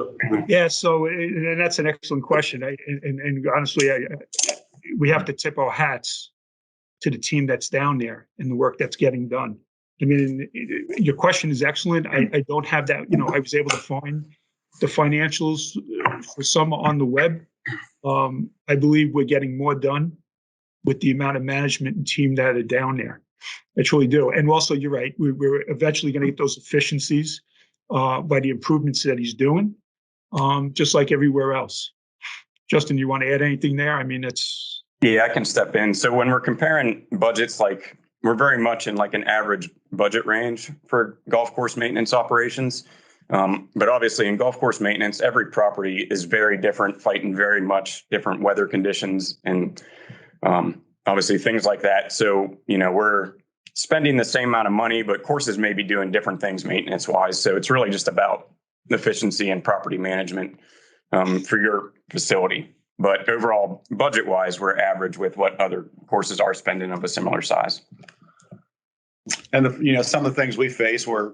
Yeah, so and that's an excellent question. And honestly, we have to tip our hats to the team that's down there and the work that's getting done. I mean, your question is excellent. I don't have that. You know, I was able to find the financials for some on the web. I believe we're getting more done with the amount of management and team that are down there. I truly do. And also, you're right. We're eventually going to get those efficiencies by the improvements that he's doing, just like everywhere else. Justin, you want to add anything there? I mean, it's. Yeah, I can step in. So when we're comparing budgets, like, we're very much in like an average budget range for golf course maintenance operations. But obviously in golf course maintenance, every property is very different, fighting very much different weather conditions and obviously things like that. So, you know, we're spending the same amount of money, but courses may be doing different things maintenance wise. So it's really just about efficiency and property management for your facility. But overall, budget wise, we're average with what other courses are spending of a similar size. And you know, some of the things we face, we're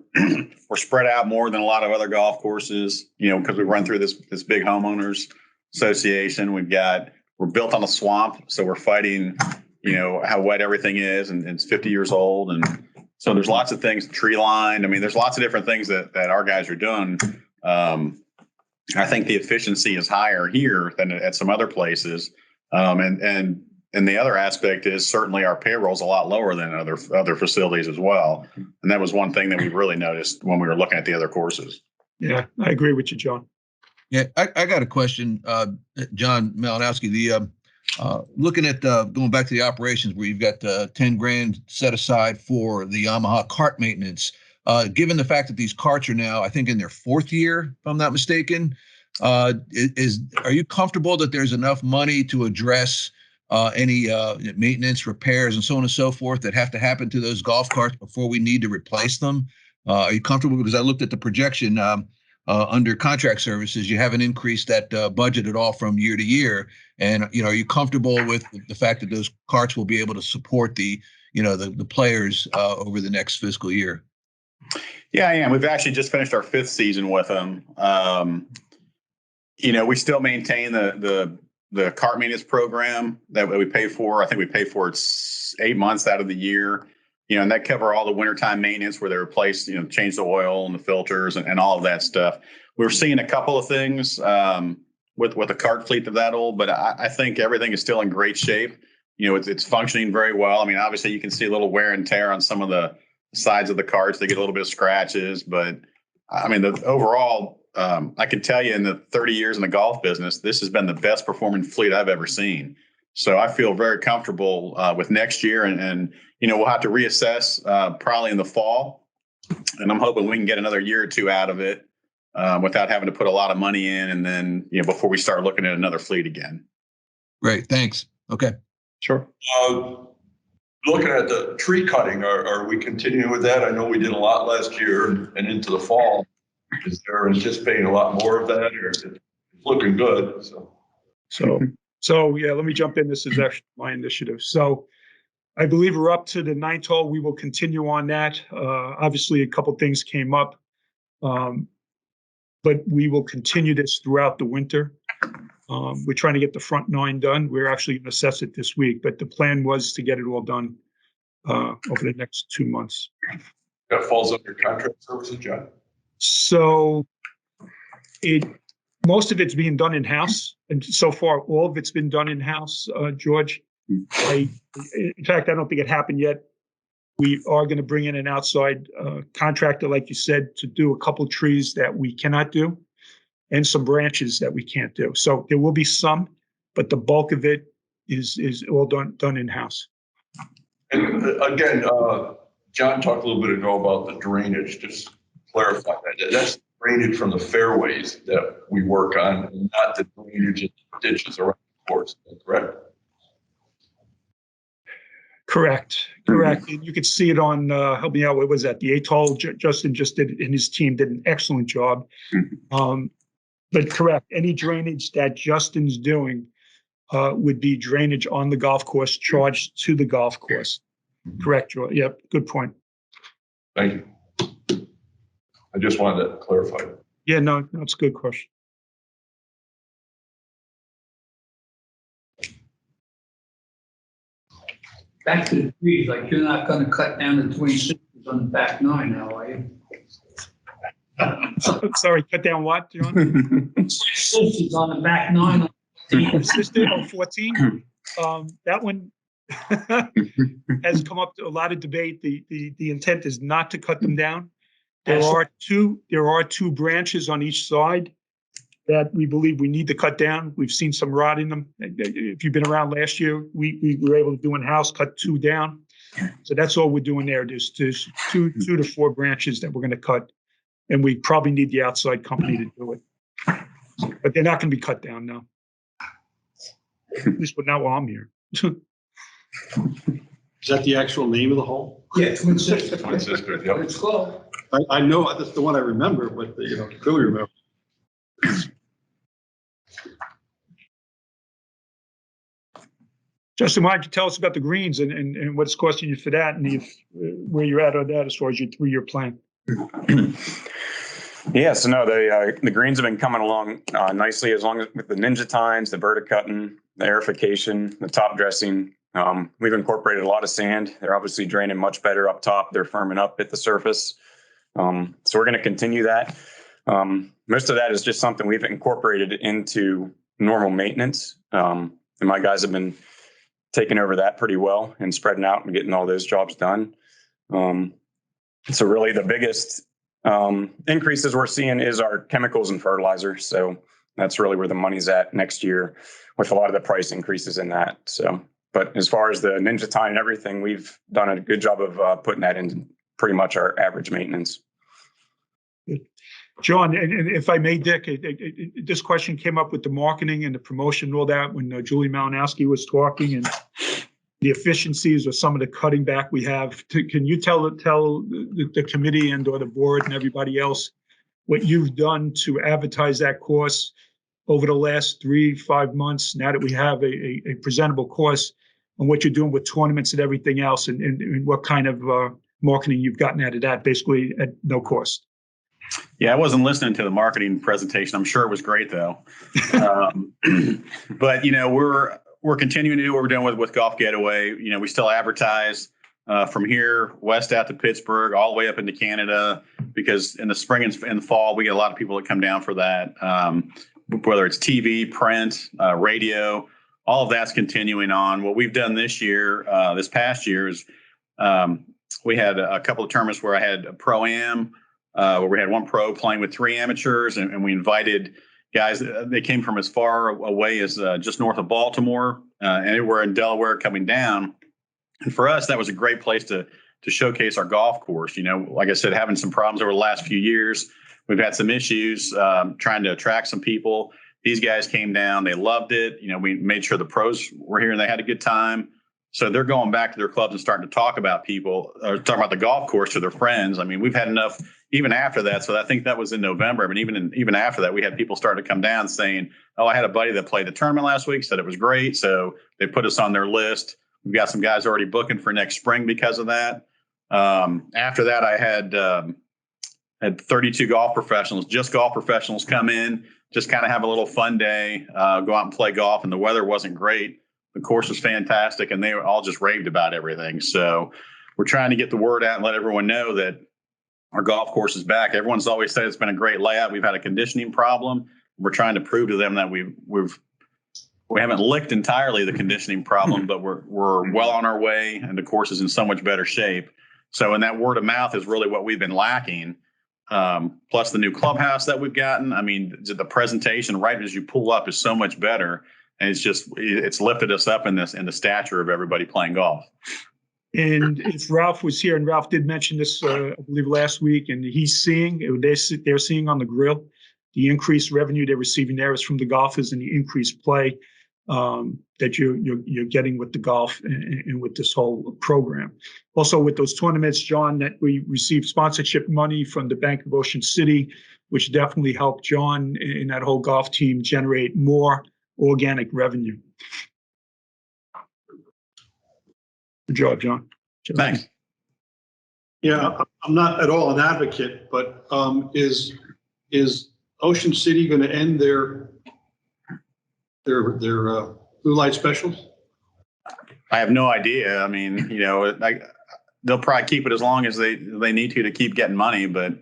spread out more than a lot of other golf courses, you know, because we run through this big homeowners association. We're built on a swamp, so we're fighting, you know, how wet everything is, and it's 50 years old, and so there's lots of things, tree line. I mean, there's lots of different things that our guys are doing. I think the efficiency is higher here than at some other places, and the other aspect is certainly our payroll is a lot lower than other facilities as well. And that was one thing that we really noticed when we were looking at the other courses. Yeah, I agree with you, John. Yeah, I got a question, John Malinowski. Looking at going back to the operations where you've got $10,000 set aside for the Yamaha cart maintenance. Given the fact that these carts are now, I think, in their fourth year, if I'm not mistaken, are you comfortable that there's enough money to address any maintenance, repairs, and so on and so forth that have to happen to those golf carts before we need to replace them? Are you comfortable? Because I looked at the projection under contract services, you haven't increased that budget at all from year to year. And, you know, are you comfortable with the fact that those carts will be able to support the players over the next fiscal year? Yeah, I am. We've actually just finished our 5th season with them. You know, we still maintain the cart maintenance program that we pay for. I think we pay for it 8 months out of the year. You know, and that cover all the wintertime maintenance where they replace, you know, change the oil and the filters and all of that stuff. We're seeing a couple of things with a cart fleet of that old, but I think everything is still in great shape. You know, it's functioning very well. I mean, obviously you can see a little wear and tear on some of the sides of the carts. They get a little bit of scratches, but I mean, the overall, I can tell you in the 30 years in the golf business, this has been the best performing fleet I've ever seen. So I feel very comfortable with next year, and you know, we'll have to reassess probably in the fall, and I'm hoping we can get another year or two out of it without having to put a lot of money in, and then, you know, before we start looking at another fleet again. Great, thanks. Okay, sure. Looking at the tree cutting, are we continuing with that? I know we did a lot last year and into the fall. Is there anticipating a lot more of that, or is it looking good? So yeah, let me jump in. This is actually my initiative. So I believe we're up to the 9th hole. We will continue on that. Obviously, a couple things came up, but we will continue this throughout the winter. We're trying to get the front 9 done. We're actually going to assess it this week, but the plan was to get it all done over the next 2 months. That falls under contract services, John? So most of it's being done in-house, and so far all of it's been done in-house, George. In fact, I don't think it happened yet. We are going to bring in an outside contractor, like you said, to do a couple trees that we cannot do and some branches that we can't do. So there will be some, but the bulk of it is all done in-house. And again, John talked a little bit ago about the drainage. Just clarify that. That's drainage from the fairways that we work on, and not the drainage in the ditches around the course. Correct? Correct. And you could see it on, help me out, what was that? The atoll, Justin just did, and his team did an excellent job. But correct, any drainage that Justin's doing would be drainage on the golf course, charged to the golf course. Correct, George. Yep, good point. Thank you. I just wanted to clarify. Yeah, no, it's a good question. Back to the trees, like you're not gonna cut down the 26 on the back 9 now, are you? Sorry, cut down what, John? Sisters on the back 9. Sister 14. That one has come up to a lot of debate. The intent is not to cut them down. There are two branches on each side that we believe we need to cut down. We've seen some rot in them. If you've been around last year, we were able to do in-house, cut 2 down. So that's all we're doing there. There's 2 to 4 branches that we're going to cut, and we probably need the outside company to do it. But they're not going to be cut down now. At least not while I'm here. Is that the actual name of the hole? Yeah, Twin Sisters. Twin Sisters, yep. It's close. I know that's the one I remember, but clearly remember. Justin, why don't you tell us about the greens and what's costing you for that, and where you're at on that as far as your 3-year plan? Yeah, so no, the greens have been coming along nicely, as long as with the ninja tines, the verticutting, the aerification, the top dressing. We've incorporated a lot of sand. They're obviously draining much better up top. They're firming up at the surface. So we're going to continue that. Most of that is just something we've incorporated into normal maintenance. And my guys have been taking over that pretty well and spreading out and getting all those jobs done. So really the biggest increases we're seeing is our chemicals and fertilizers. So that's really where the money's at next year, with a lot of the price increases in that. So, but as far as the ninja tine and everything, we've done a good job of putting that in pretty much our average maintenance. John, and if I may, Dick, this question came up with the marketing and the promotion and all that when Julie Malinowski was talking, and the efficiencies or some of the cutting back we have. Can you tell the committee and or the board and everybody else what you've done to advertise that course over the last 3-5 months, now that we have a presentable course, and what you're doing with tournaments and everything else, and what kind of marketing you've gotten out of that, basically at no cost? Yeah, I wasn't listening to the marketing presentation. I'm sure it was great though. But we're continuing to do what we're doing with Golf Getaway. We still advertise from here west out to Pittsburgh, all the way up into Canada, because in the spring and in the fall we get a lot of people that come down for that. Whether it's TV, print, radio, all of that's continuing on. What we've done this year, this past year, is we had a couple of tournaments where I had a pro-am. Where we had one pro playing with 3 amateurs, and we invited guys. They came from as far away as just north of Baltimore, and they were in Delaware coming down. And for us, that was a great place to showcase our golf course. Like I said, having some problems over the last few years. We've had some issues trying to attract some people. These guys came down. They loved it. We made sure the pros were here and they had a good time. So they're going back to their clubs and starting to talk about talk about the golf course to their friends. I mean, we've had enough even after that. So I think that was in November. I mean, even after that, we had people starting to come down saying, "Oh, I had a buddy that played the tournament last week, said it was great." So they put us on their list. We've got some guys already booking for next spring because of that. After that, I had 32 golf professionals, just golf professionals, come in. just kind of have a little fun day, go out and play golf. And the weather wasn't great. The course was fantastic, and they all just raved about everything. So we're trying to get the word out and let everyone know that our golf course is back. Everyone's always said it's been a great layout. We've had a conditioning problem. We're trying to prove to them that we haven't licked entirely the conditioning problem, but we're well on our way, and the course is in so much better shape. So, and that word of mouth is really what we've been lacking. Plus the new clubhouse that we've gotten. I mean, the presentation right as you pull up is so much better, and it's lifted us up in the stature of everybody playing golf. And if Ralph was here, and Ralph did mention this, I believe last week, and they're seeing on the grill, the increased revenue they're receiving there is from the golfers and the increased play that you're getting with the golf and with this whole program. Also with those tournaments, John, that we received sponsorship money from the Bank of Ocean City, which definitely helped John and that whole golf team generate more organic revenue. Good job, John. Thanks. Yeah, I'm not at all an advocate, but is Ocean City going to end their blue light specials? I have no idea. I mean, they'll probably keep it as long as they need to keep getting money, but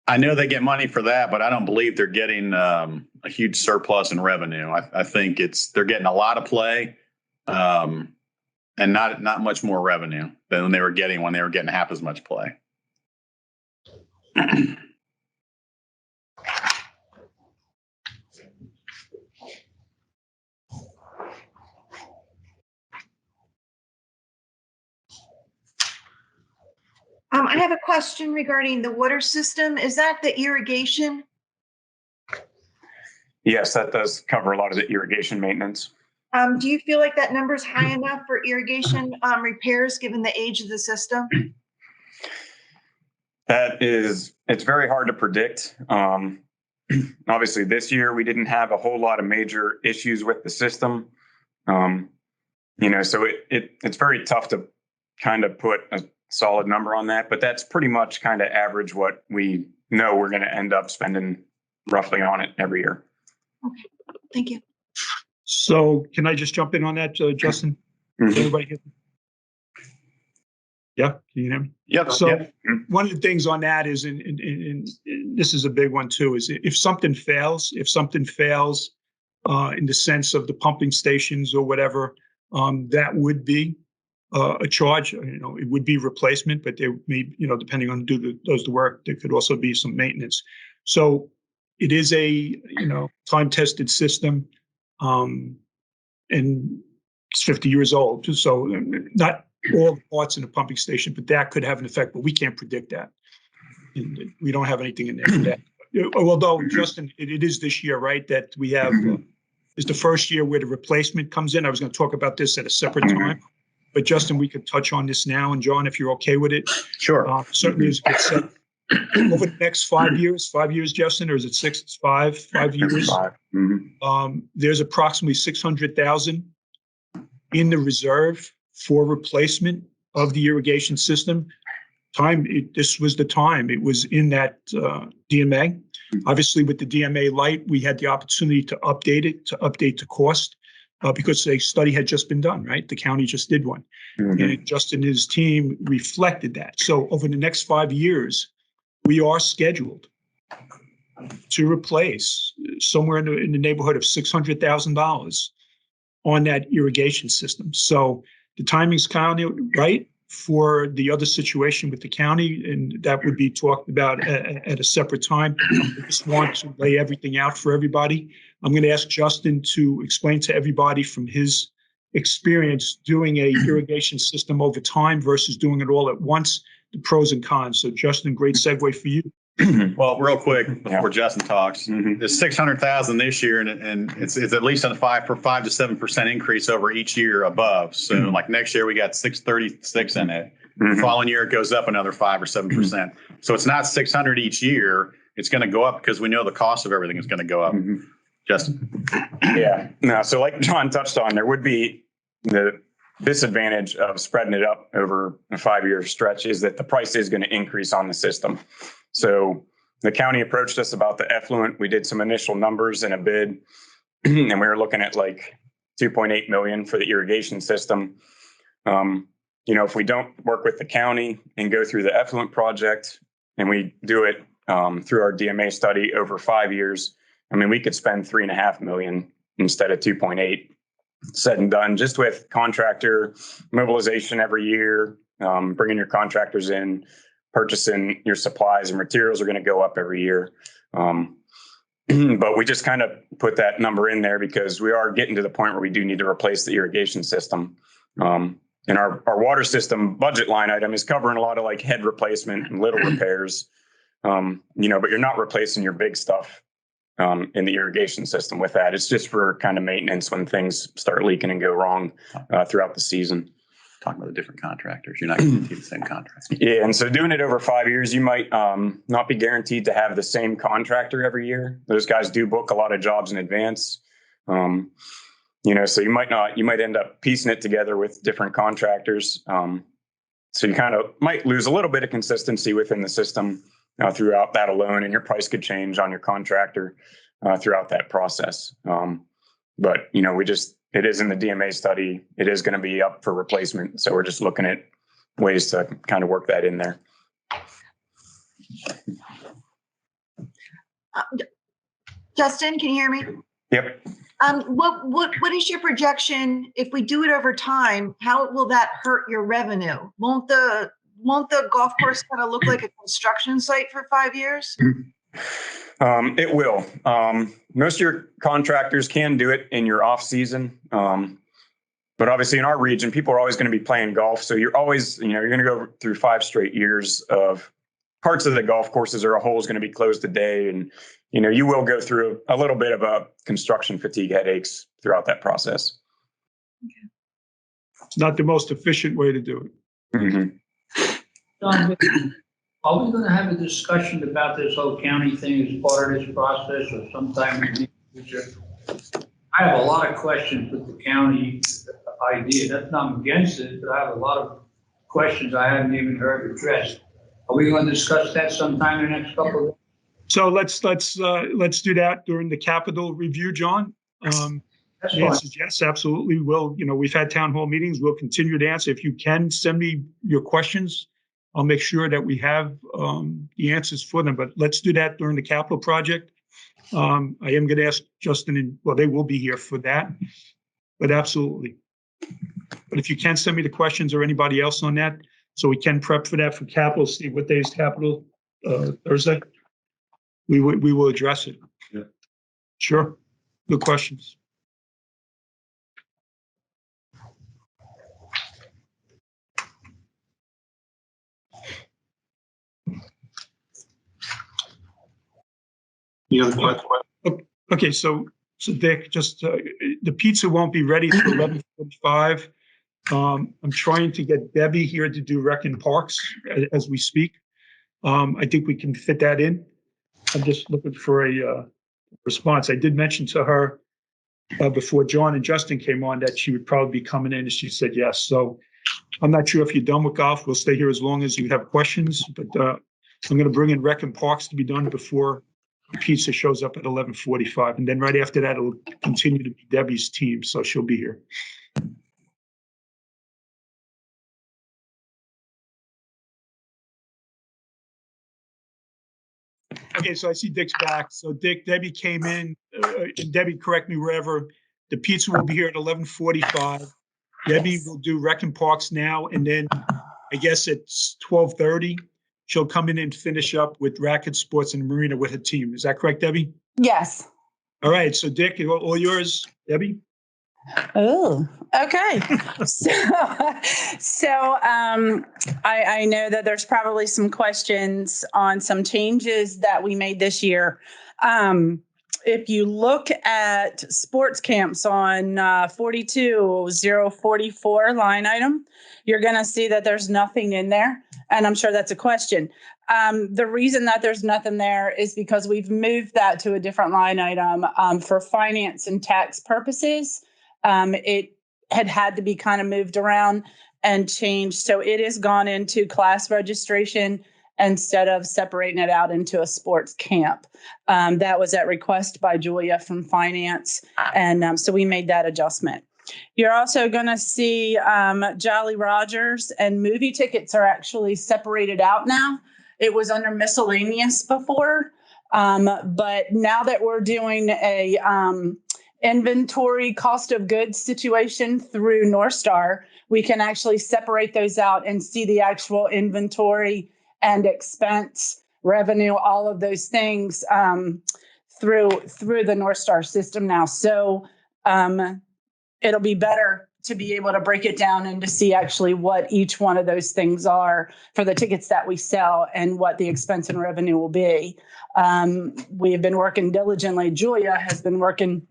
I know they get money for that, but I don't believe they're getting a huge surplus in revenue. I think they're getting a lot of play and not much more revenue than they were getting when they were getting half as much play. I have a question regarding the water system. Is that the irrigation? Yes, that does cover a lot of the irrigation maintenance. Do you feel like that number is high enough for irrigation repairs given the age of the system? It's very hard to predict. Obviously, this year we didn't have a whole lot of major issues with the system. So it's very tough to kind of put a solid number on that, but that's pretty much kind of average what we know we're going to end up spending roughly on it every year. Okay, thank you. So can I just jump in on that, Justin? Mm-hmm. Everybody hear me? Yeah, can you hear me? Yep. So yep. One of the things on that is, and this is a big one too, is if something fails in the sense of the pumping stations or whatever, that would be a charge. It would be replacement, but there may, depending on who does the work, there could also be some maintenance. So it is a, time-tested system, and it's 50 years old. So not all the parts in the pumping station, but that could have an effect, but we can't predict that. And we don't have anything in there for that. Although, Justin, it is this year, right, that we have, is the first year where the replacement comes in. I was going to talk about this at a separate time. But Justin, we could touch on this now, and John, if you're okay with it. Sure. Certainly is good set. Over the next 5 years, Justin, or is it 6? It's 5 years. 5. Mm-hmm. There's approximately $600,000 in the reserve for replacement of the irrigation system. This was the time. It was in that DMA. Obviously, with the DMA Lite, we had the opportunity to update it, to update the cost. Because a study had just been done, right? The county just did one. Mm-hmm. And Justin and his team reflected that. So over the next 5 years, we are scheduled to replace somewhere in the neighborhood of $600,000 on that irrigation system. So the timing's kind of right for the other situation with the county, and that would be talked about at a separate time. I just want to lay everything out for everybody. I'm going to ask Justin to explain to everybody from his experience doing a irrigation system over time versus doing it all at once, the pros and cons. So Justin, great segue for you. Well, real quick before Justin talks, there's 600,000 this year, and it's at least a 5 to 7% increase over each year above. So like next year we got 636 in it. The following year it goes up another 5 or 7%. So it's not 600 each year. It's going to go up because we know the cost of everything is going to go up. Justin. Yeah. No. So like John touched on, there would be the disadvantage of spreading it up over a 5-year stretch is that the price is going to increase on the system. So The county approached us about the effluent. We did some initial numbers in a bid, and we were looking at like 2.8 million for the irrigation system. If we don't work with the county and go through the effluent project, and we do it through our DMA study over 5 years, I mean, we could spend 3.5 million instead of 2.8. Said and done, just with contractor mobilization every year, bringing your contractors in, purchasing your supplies and materials are going to go up every year. But we just kind of put that number in there because we are getting to the point where we do need to replace the irrigation system. And our water system budget line item is covering a lot of like head replacement and little repairs, but you're not replacing your big stuff in the irrigation system with that. It's just for kind of maintenance when things start leaking and go wrong throughout the season. Talking about the different contractors, you're not going to keep the same contract. Yeah, and so doing it over 5 years, you might not be guaranteed to have the same contractor every year. Those guys do book a lot of jobs in advance. So you might end up piecing it together with different contractors. So you kind of might lose a little bit of consistency within the system throughout that alone, and your price could change on your contractor throughout that process. But it is in the DMA study. It is going to be up for replacement. So we're just looking at ways to kind of work that in there. Justin, can you hear me? Yep. What is your projection if we do it over time? How will that hurt your revenue? Won't the golf course kind of look like a construction site for 5 years? It will. Most of your contractors can do it in your off season. But obviously in our region, people are always going to be playing golf. So you're always, you're going to go through 5 straight years of parts of the golf courses or a hole is going to be closed a day. And, you will go through a little bit of a construction fatigue headaches throughout that process. Okay. It's not the most efficient way to do it. Mm-hmm. John, are we going to have a discussion about this whole county thing as part of this process or sometime in the future? I have a lot of questions with the county idea. That's not against it, but I have a lot of questions I haven't even heard addressed. Are we going to discuss that sometime in the next couple of days? So let's do that during the capital review, John. The answer is yes, absolutely. We've had town hall meetings. We'll continue to answer. If you can send me your questions, I'll make sure that we have the answers for them. But let's do that during the capital project. I am going to ask Justin, they will be here for that. But absolutely. But if you can send me the questions or anybody else on that, so we can prep for that for capital. Steve, what day is capital? Thursday. We will address it. Yeah. Sure. Good questions. Any other questions? Okay, so Dick, just the pizza won't be ready till 11:45. I'm trying to get Debbie here to do Rec and Parks as we speak. I think we can fit that in. I'm just looking for a response. I did mention to her before John and Justin came on that she would probably be coming in, and she said yes. So I'm not sure if you're done with golf. We'll stay here as long as you have questions, but I'm going to bring in Rec and Parks to be done before pizza shows up at 11:45. And then right after that, it'll continue to be Debbie's team. So she'll be here. Okay, so I see Dick's back. So Dick, Debbie came in. Debbie, correct me wherever. The pizza will be here at 11:45. Debbie will do Rec and Parks now, and then I guess it's 12:30. She'll come in and finish up with Racket Sports and Marina with her team. Is that correct, Debbie? Yes. All right. So Dick, all yours, Debbie. Oh, okay. So I know that there's probably some questions on some changes that we made this year. If you look at sports camps on 42044 line item, you're going to see that there's nothing in there. And I'm sure that's a question. The reason that there's nothing there is because we've moved that to a different line item for finance and tax purposes. It had to be kind of moved around and changed. So it has gone into class registration instead of separating it out into a sports camp. That was at request by Julia from finance. And so we made that adjustment. You're also going to see Jolly Rogers and movie tickets are actually separated out now. It was under miscellaneous before. But now that we're doing a inventory cost of goods situation through North Star, we can actually separate those out and see the actual inventory and expense, revenue, all of those things through the North Star system now. So it'll be better to be able to break it down and to see actually what each one of those things are for the tickets that we sell and what the expense and revenue will be. We have been working diligently. Julia has been working,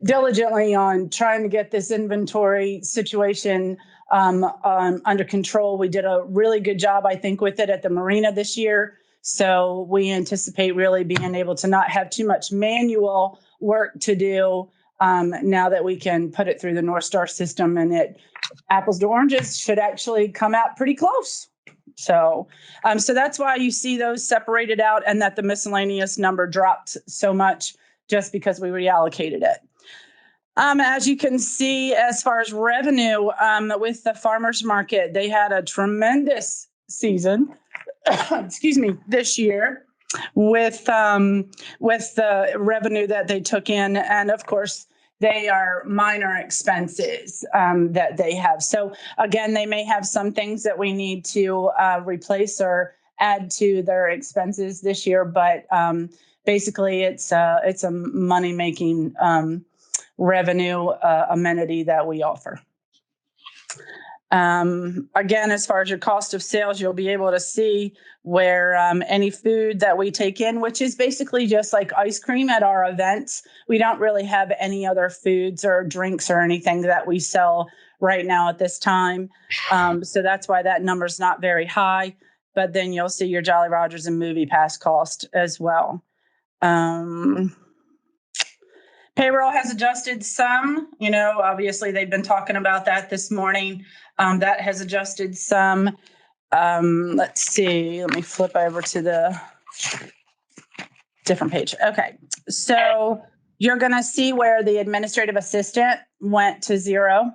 diligently on trying to get this inventory situation under control. We did a really good job, I think, with it at the marina this year. So we anticipate really being able to not have too much manual work to do now that we can put it through the North Star system, and it apples to oranges should actually come out pretty close. So that's why you see those separated out and that the miscellaneous number dropped so much just because we reallocated it. As you can see, as far as revenue with the farmers market, they had a tremendous season, this year with the revenue that they took in. And of course, they are minor expenses that they have. So again, they may have some things that we need to replace or add to their expenses this year, but basically it's a money-making revenue amenity that we offer. Again, as far as your cost of sales, you'll be able to see where any food that we take in, which is basically just like ice cream at our events. We don't really have any other foods or drinks or anything that we sell right now at this time. So that's why that number's not very high. But then you'll see your Jolly Rogers and movie pass cost as well. Payroll has adjusted some, obviously they've been talking about that this morning. That has adjusted some. Let's see, let me flip over to the different page. Okay, so you're going to see where the administrative assistant went to 0.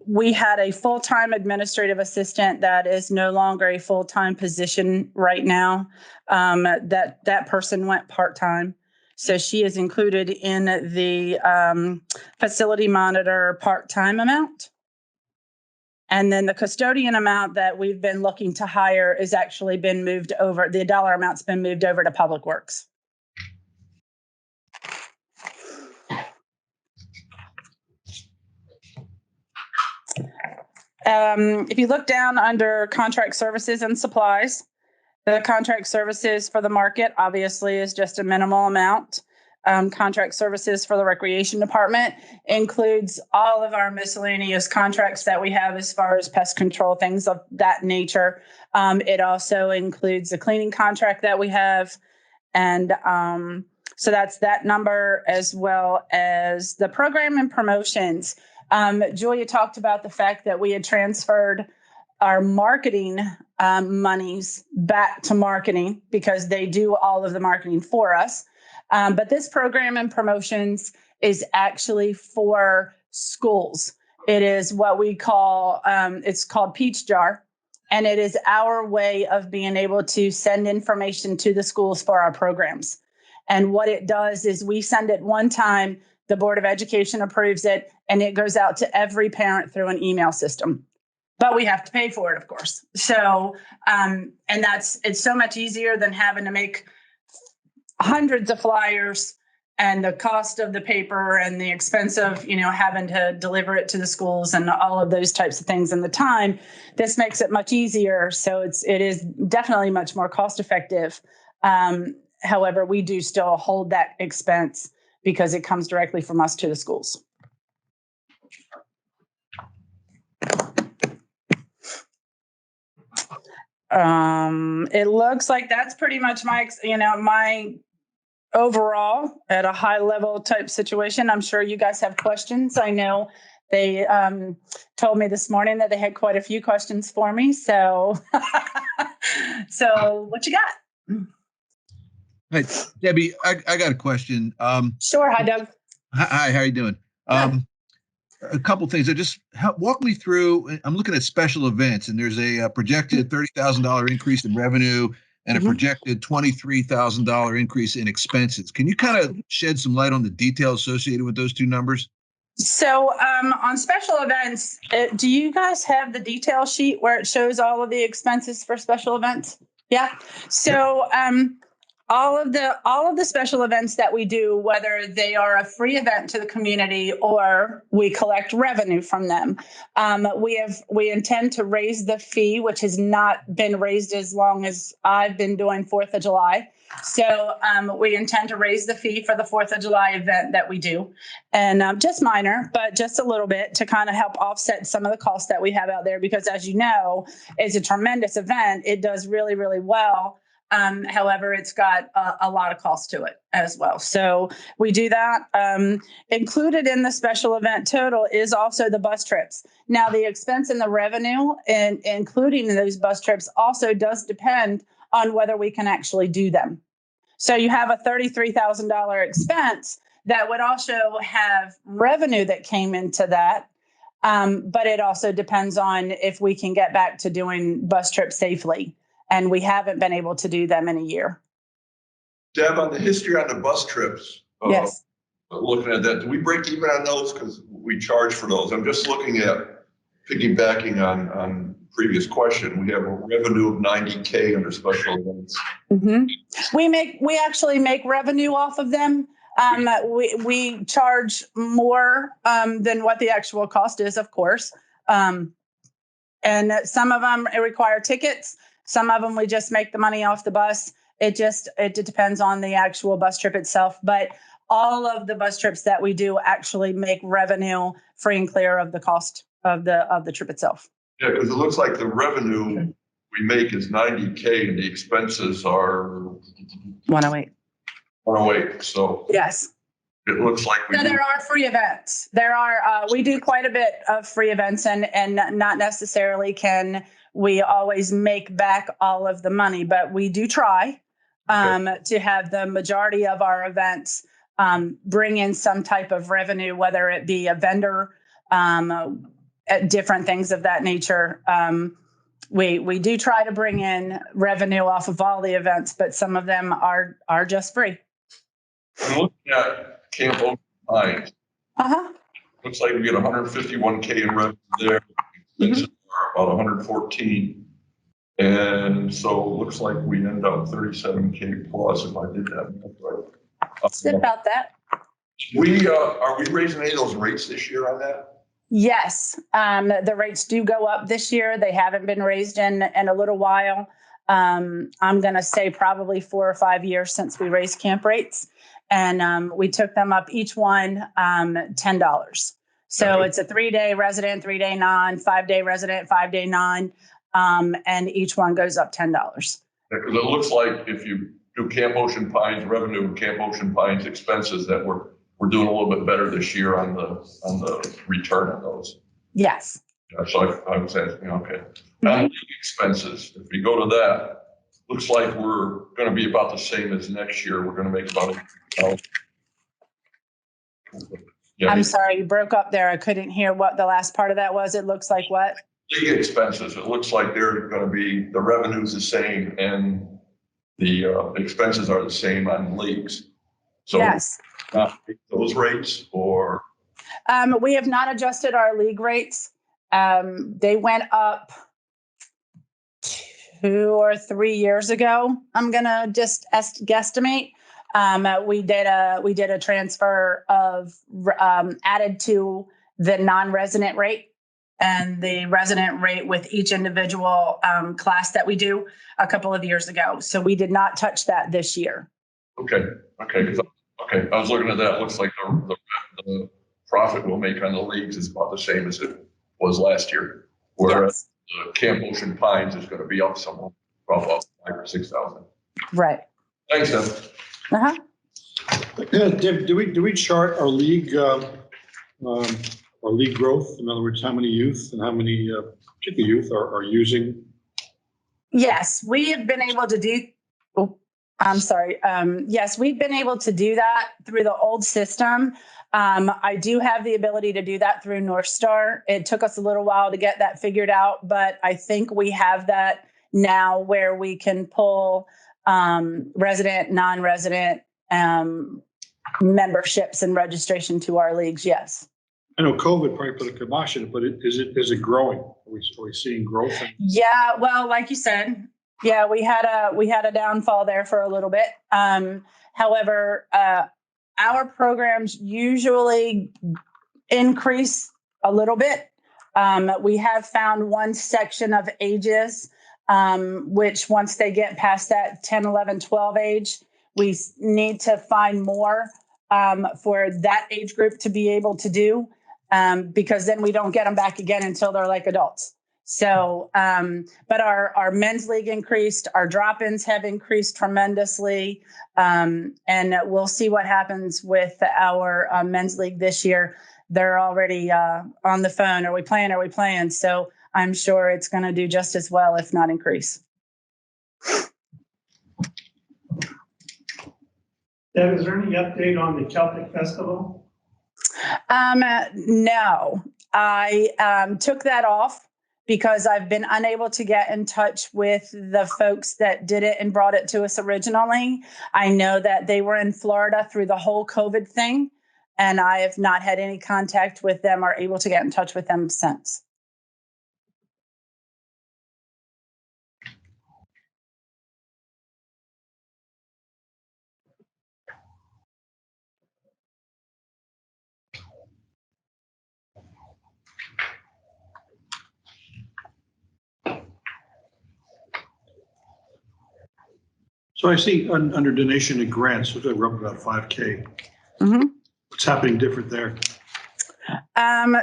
We had a full-time administrative assistant that is no longer a full-time position right now. That person went part-time. So she is included in the facility monitor part-time amount. And then the custodian amount that we've been looking to hire is actually been moved over. The dollar amount's been moved over to Public Works. If you look down under contract services and supplies, the contract services for the market obviously is just a minimal amount. Contract services for the recreation department includes all of our miscellaneous contracts that we have as far as pest control, things of that nature. It also includes the cleaning contract that we have. And so that's that number, as well as the program and promotions. Julia talked about the fact that we had transferred our marketing monies back to marketing because they do all of the marketing for us. But this program and promotions is actually for schools. It is what we call, it's called Peach Jar. And it is our way of being able to send information to the schools for our programs. And what it does is we send it one time, the Board of Education approves it, and it goes out to every parent through an email system. But we have to pay for it, of course. So, and it's so much easier than having to make hundreds of flyers and the cost of the paper and the expense of, having to deliver it to the schools and all of those types of things and the time. This makes it much easier. So it is definitely much more cost effective. However, we do still hold that expense because it comes directly from us to the schools. It looks like that's pretty much my overall at a high level type situation. I'm sure you guys have questions. I know They told me this morning that they had quite a few questions for me. So, so what you got? Hey, Debbie, I got a question. Sure. Hi, Doug. Hi, how you doing? A couple things. Walk me through. I'm looking at special events, and there's a projected $30,000 increase in revenue and a projected $23,000 increase in expenses. Can you kind of shed some light on the details associated with those two numbers? So on special events, do you guys have the detail sheet where it shows all of the expenses for special events? Yeah. So all of the special events that we do, whether they are a free event to the community or we collect revenue from them, we intend to raise the fee, which has not been raised as long as I've been doing 4th of July. So we intend to raise the fee for the 4th of July event that we do, and just minor, but just a little bit to kind of help offset some of the costs that we have out there, because as you know, it's a tremendous event. It does really, really well. However, it's got a lot of cost to it as well. So we do that. Included in the special event total is also the bus trips. Now, the expense and the revenue, and including those bus trips, also does depend on whether we can actually do them. So you have a $33,000 expense that would also have revenue that came into that. But it also depends on if we can get back to doing bus trips safely. And we haven't been able to do them in a year. Deb, on the history on the bus trips, yes. Looking at that, do we break even on those? Because we charge for those. I'm just looking at piggybacking on previous question. We have a revenue of $90K under special events. We actually make revenue off of them. We charge more than what the actual cost is, of course. And some of them require tickets. Some of them we just make the money off the bus. It depends on the actual bus trip itself. But all of the bus trips that we do actually make revenue free and clear of the cost of the trip itself. Yeah, because it looks like the revenue we make is $90K and the expenses are 108. 108. So yes. It looks like there are free events. We do quite a bit of free events, and not necessarily can we always make back all of the money, but we do try to have the majority of our events bring in some type of revenue, whether it be a vendor, different things of that nature. We do try to bring in revenue off of all the events, but some of them are just free. I'm looking at Camp Ocean Pines. Looks like we get 151K in revenue there. Expenses are about 114. And so it looks like we end up 37K plus if I did that right. It's about that. Are we raising any of those rates this year on that? Yes. The rates do go up this year. They haven't been raised in a little while. I'm going to say probably 4 or 5 years since we raised camp rates. And we took them up each one $10. So it's a 3-day resident, 3-day non, 5-day resident, 5-day non, and each one goes up $10. Yeah, because it looks like if you do Camp Ocean Pines revenue and Camp Ocean Pines expenses, that we're doing a little bit better this year on the return on those. Yes. Yeah, so I was asking, okay. And expenses, if we go to that, looks like we're going to be about the same as next year. We're going to make about I'm sorry, you broke up there. I couldn't hear what the last part of that was. It looks like what? League expenses. It looks like they're going to be, the revenue's the same and the expenses are the same on leagues. So yes. Those rates or? We have not adjusted our league rates. They went up 2 or 3 years ago. I'm going to just guesstimate. We did a transfer of added to the non-resident rate and the resident rate with each individual class that we do a couple of years ago. So we did not touch that this year. Okay. I was looking at that. It looks like the profit we'll make on the leagues is about the same as it was last year. Whereas the Camp Ocean Pines is going to be up somewhere, about 5,000 or 6,000. Right. Thanks, Deb. Do we chart our league league growth? In other words, how many youth and how many, particularly youth, are using? Yes, we have been able to do. Oh, I'm sorry. Yes, we've been able to do that through the old system. I do have the ability to do that through North Star. It took us a little while to get that figured out, but I think we have that now where we can pull resident, non-resident memberships and registration to our leagues. Yes. I know COVID probably put a kibosh in it, but is it growing? Are we seeing growth? Yeah, well, like you said, yeah, we had a downfall there for a little bit. However, our programs usually increase a little bit. We have found one section of ages, which once they get past that 10, 11, 12 age, we need to find more for that age group to be able to do. Because then we don't get them back again until they're like adults. So, but our men's league increased, our drop-ins have increased tremendously. And we'll see what happens with our men's league this year. They're already on the phone. Are we playing? Are we playing? So I'm sure it's going to do just as well, if not increase. Deb, is there any update on the Celtic Festival? No, I took that off because I've been unable to get in touch with the folks that did it and brought it to us originally. I know that they were in Florida through the whole COVID thing, and I have not had any contact with them or able to get in touch with them since. So I see under donation and grants, we're up about 5K. Mm-hmm. What's happening different there?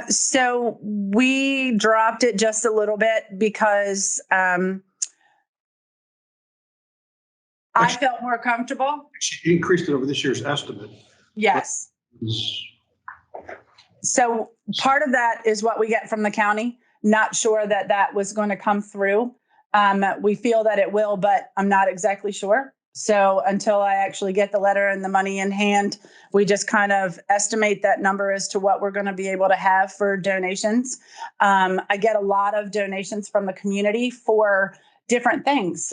So we dropped it just a little bit because I felt more comfortable. She increased it over this year's estimate. Yes. So part of that is what we get from the county. Not sure that that was going to come through. We feel that it will, but I'm not exactly sure. So until I actually get the letter and the money in hand, we just kind of estimate that number as to what we're going to be able to have for donations. I get a lot of donations from the community for different things,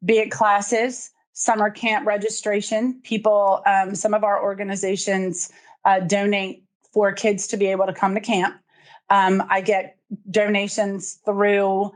be it classes, summer camp registration. People, some of our organizations donate for kids to be able to come to camp. I get donations through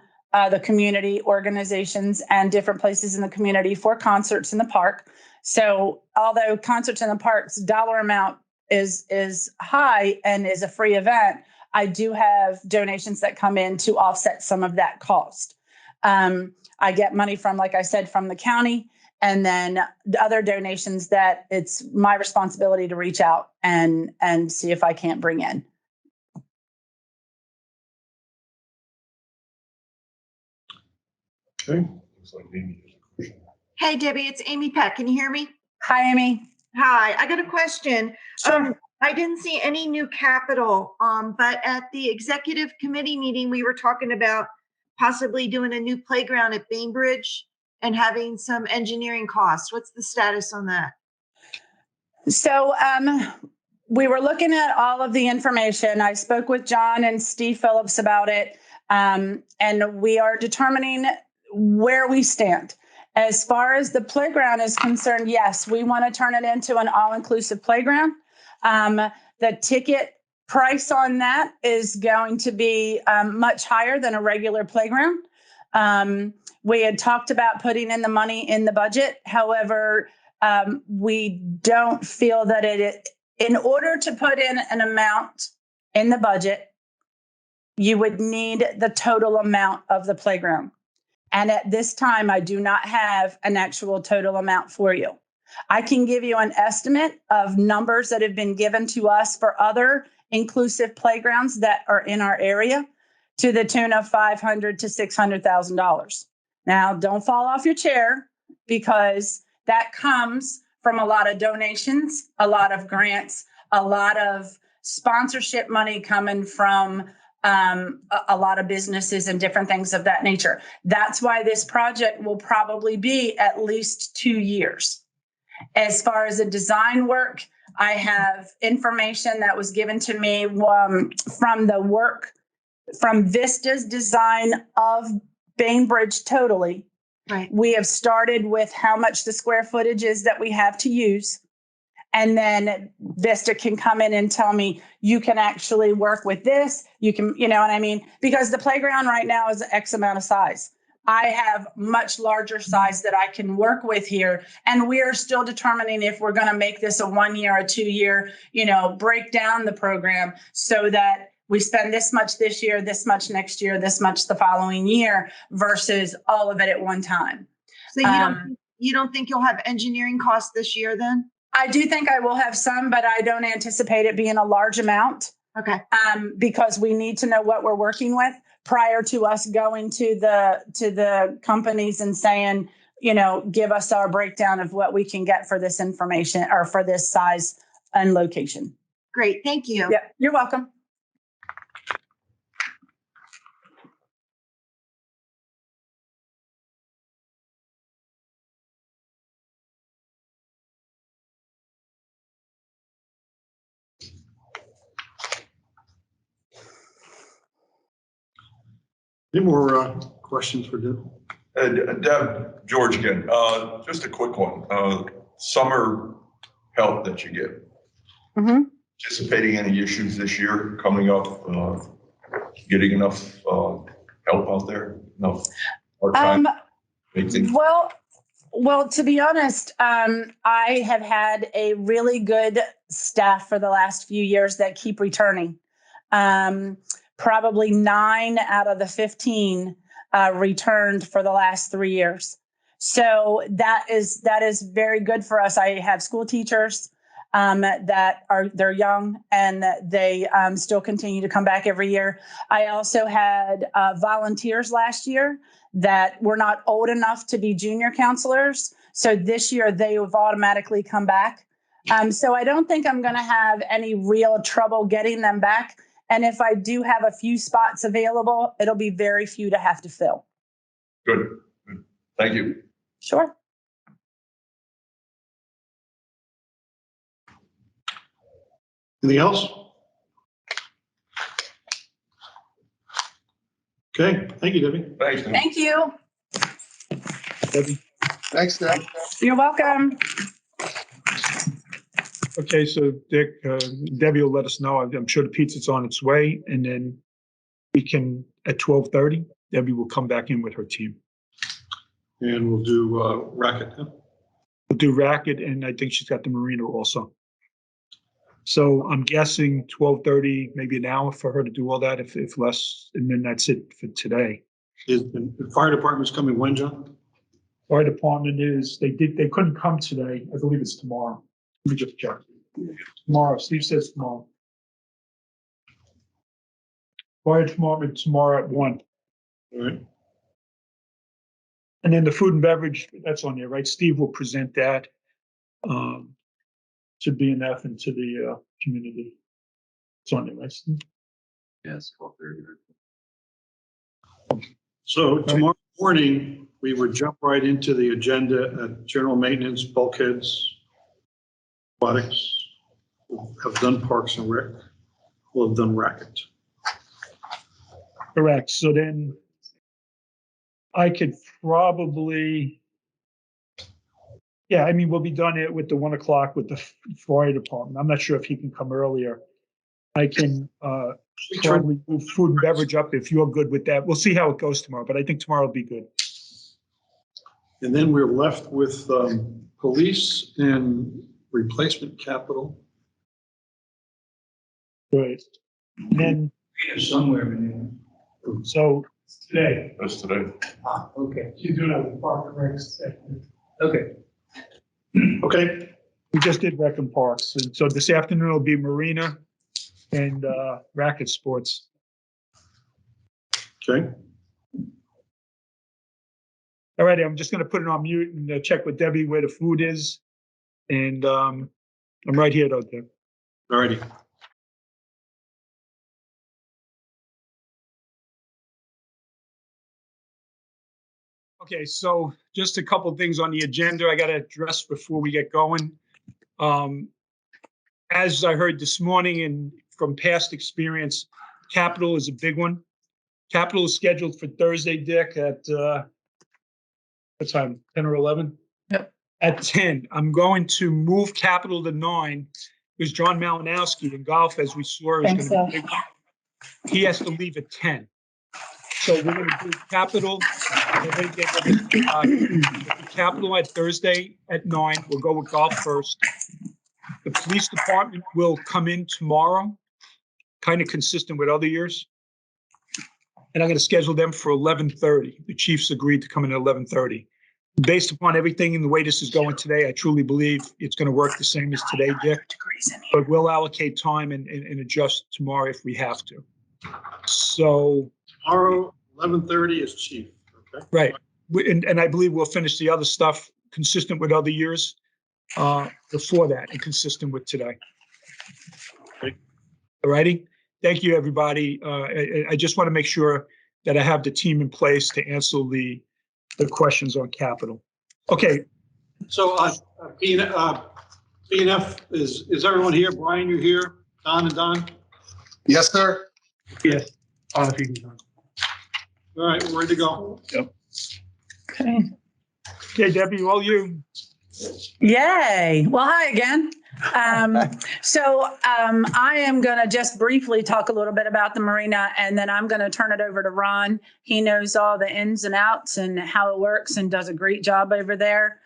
the community organizations and different places in the community for concerts in the park. So although concerts in the park's dollar amount is high and is a free event, I do have donations that come in to offset some of that cost. I get money from, like I said, from the county, and then the other donations that it's my responsibility to reach out and see if I can't bring in. Okay. Hey, Debbie, it's Amy Peck. Can you hear me? Hi, Amy. Hi, I got a question. Sure. I didn't see any new capital, but at the executive committee meeting, we were talking about possibly doing a new playground at Bainbridge and having some engineering costs. What's the status on that? So we were looking at all of the information. I spoke with John and Steve Phillips about it, and we are determining where we stand. As far as the playground is concerned, yes, we want to turn it into an all-inclusive playground. The ticket price on that is going to be much higher than a regular playground. We had talked about putting in the money in the budget. However, we don't feel that in order to put in an amount in the budget, you would need the total amount of the playground. And at this time, I do not have an actual total amount for you. I can give you an estimate of numbers that have been given to us for other inclusive playgrounds that are in our area to the tune of $500,000 to $600,000. Now, don't fall off your chair, because that comes from a lot of donations, a lot of grants, a lot of sponsorship money coming from a lot of businesses and different things of that nature. That's why this project will probably be at least 2 years. As far as the design work, I have information that was given to me from Vista's design of Bainbridge totally. Right. We have started with how much the square footage is that we have to use. And then Vista can come in and tell me, you can actually work with this. You can, you know what I mean? Because the playground right now is X amount of size. I have much larger size that I can work with here. And we are still determining if we're going to make this a 1 year, a 2 year, break down the program so that we spend this much this year, this much next year, this much the following year versus all of it at one time. So you don't think you'll have engineering costs this year then? I do think I will have some, but I don't anticipate it being a large amount. Okay. Because we need to know what we're working with prior to us going to the companies and saying, give us our breakdown of what we can get for this information or for this size and location. Great. Thank you. Yeah, you're welcome. Any more questions for Deb? Deb, George again. Just a quick one. Summer help that you get. Mm-hmm. Anticipating any issues this year coming up? Getting enough help out there? Enough part-time? Well, to be honest, I have had a really good staff for the last few years that keep returning. Probably 9 out of the 15 returned for the last 3 years. So that is very good for us. I have school teachers they're young and they still continue to come back every year. I also had volunteers last year that were not old enough to be junior counselors. So this year they have automatically come back. So I don't think I'm going to have any real trouble getting them back. And if I do have a few spots available, it'll be very few to have to fill. Good. Thank you. Sure. Anything else? Okay. Thank you, Debbie. Thanks. Thank you. Debbie. Thanks, Deb. You're welcome. Okay, so Dick, Debbie will let us know. I'm sure the pizza's on its way, and then we can, at 12:30, Debbie will come back in with her team. And we'll do racket. Huh? We'll do racket, and I think she's got the marina also. So I'm guessing 12:30, maybe an hour for her to do all that, if less, and then that's it for today. The fire department's coming when, John? Fire department they couldn't come today. I believe it's tomorrow. Let me just check. Tomorrow, Steve says tomorrow. Fire department tomorrow at 1. All right. And then the food and beverage, that's on there, right? Steve will present that to BNF and to the community. It's on there, right, Steve? Yes, 12:30. So tomorrow morning, we would jump right into the agenda at general maintenance, bulkheads, aquatics. We'll have done parks and rec. We'll have done racket. Correct. So then I could probably, we'll be done it with the 1 o'clock with the fire department. I'm not sure if he can come earlier. I can probably move food and beverage up if you're good with that. We'll see how it goes tomorrow, but I think tomorrow will be good. And then we're left with police and replacement capital. Right. And then Somewhere in so there. Today. That's today. Okay. You do have a park and rec. Okay. Okay. we just did rec and parks. And so this afternoon will be marina and racket sports. Okay. All right, I'm just going to put it on mute and check with Debbie where the food is. And I'm right here, though, Deb. All righty. Okay, so just a couple things on the agenda I got to address before we get going. As I heard this morning and from past experience, capital is a big one. Capital is scheduled for Thursday, Dick, at what time? 10 or 11? Yep. At 10. I'm going to move capital to 9 because John Malinowski in golf, as we saw, is going to be big. He has to leave at 10. So we're going to do capital. We're going to get capital at Thursday at 9. We'll go with golf first. The police department will come in tomorrow, kind of consistent with other years. And I'm going to schedule them for 11:30. The chiefs agreed to come in at 11:30. Based upon everything and the way this is going today, I truly believe it's going to work the same as today, Dick. But we'll allocate time and adjust tomorrow if we have to. So tomorrow, 11:30 is chief. Okay. Right. And I believe we'll finish the other stuff consistent with other years before that and consistent with today. Okay. All righty. Thank you, everybody. I just want to make sure that I have the team in place to answer the questions on capital. Okay. So BNF is everyone here? Brian, you're here? Don and Don? Yes, sir. Yes. All right, we're ready to go. Yep. Okay. Okay, Debbie, all you. Yay. Well, hi again. I am going to just briefly talk a little bit about the marina, and then I'm going to turn it over to Ron. He knows all the ins and outs and how it works and does a great job over there.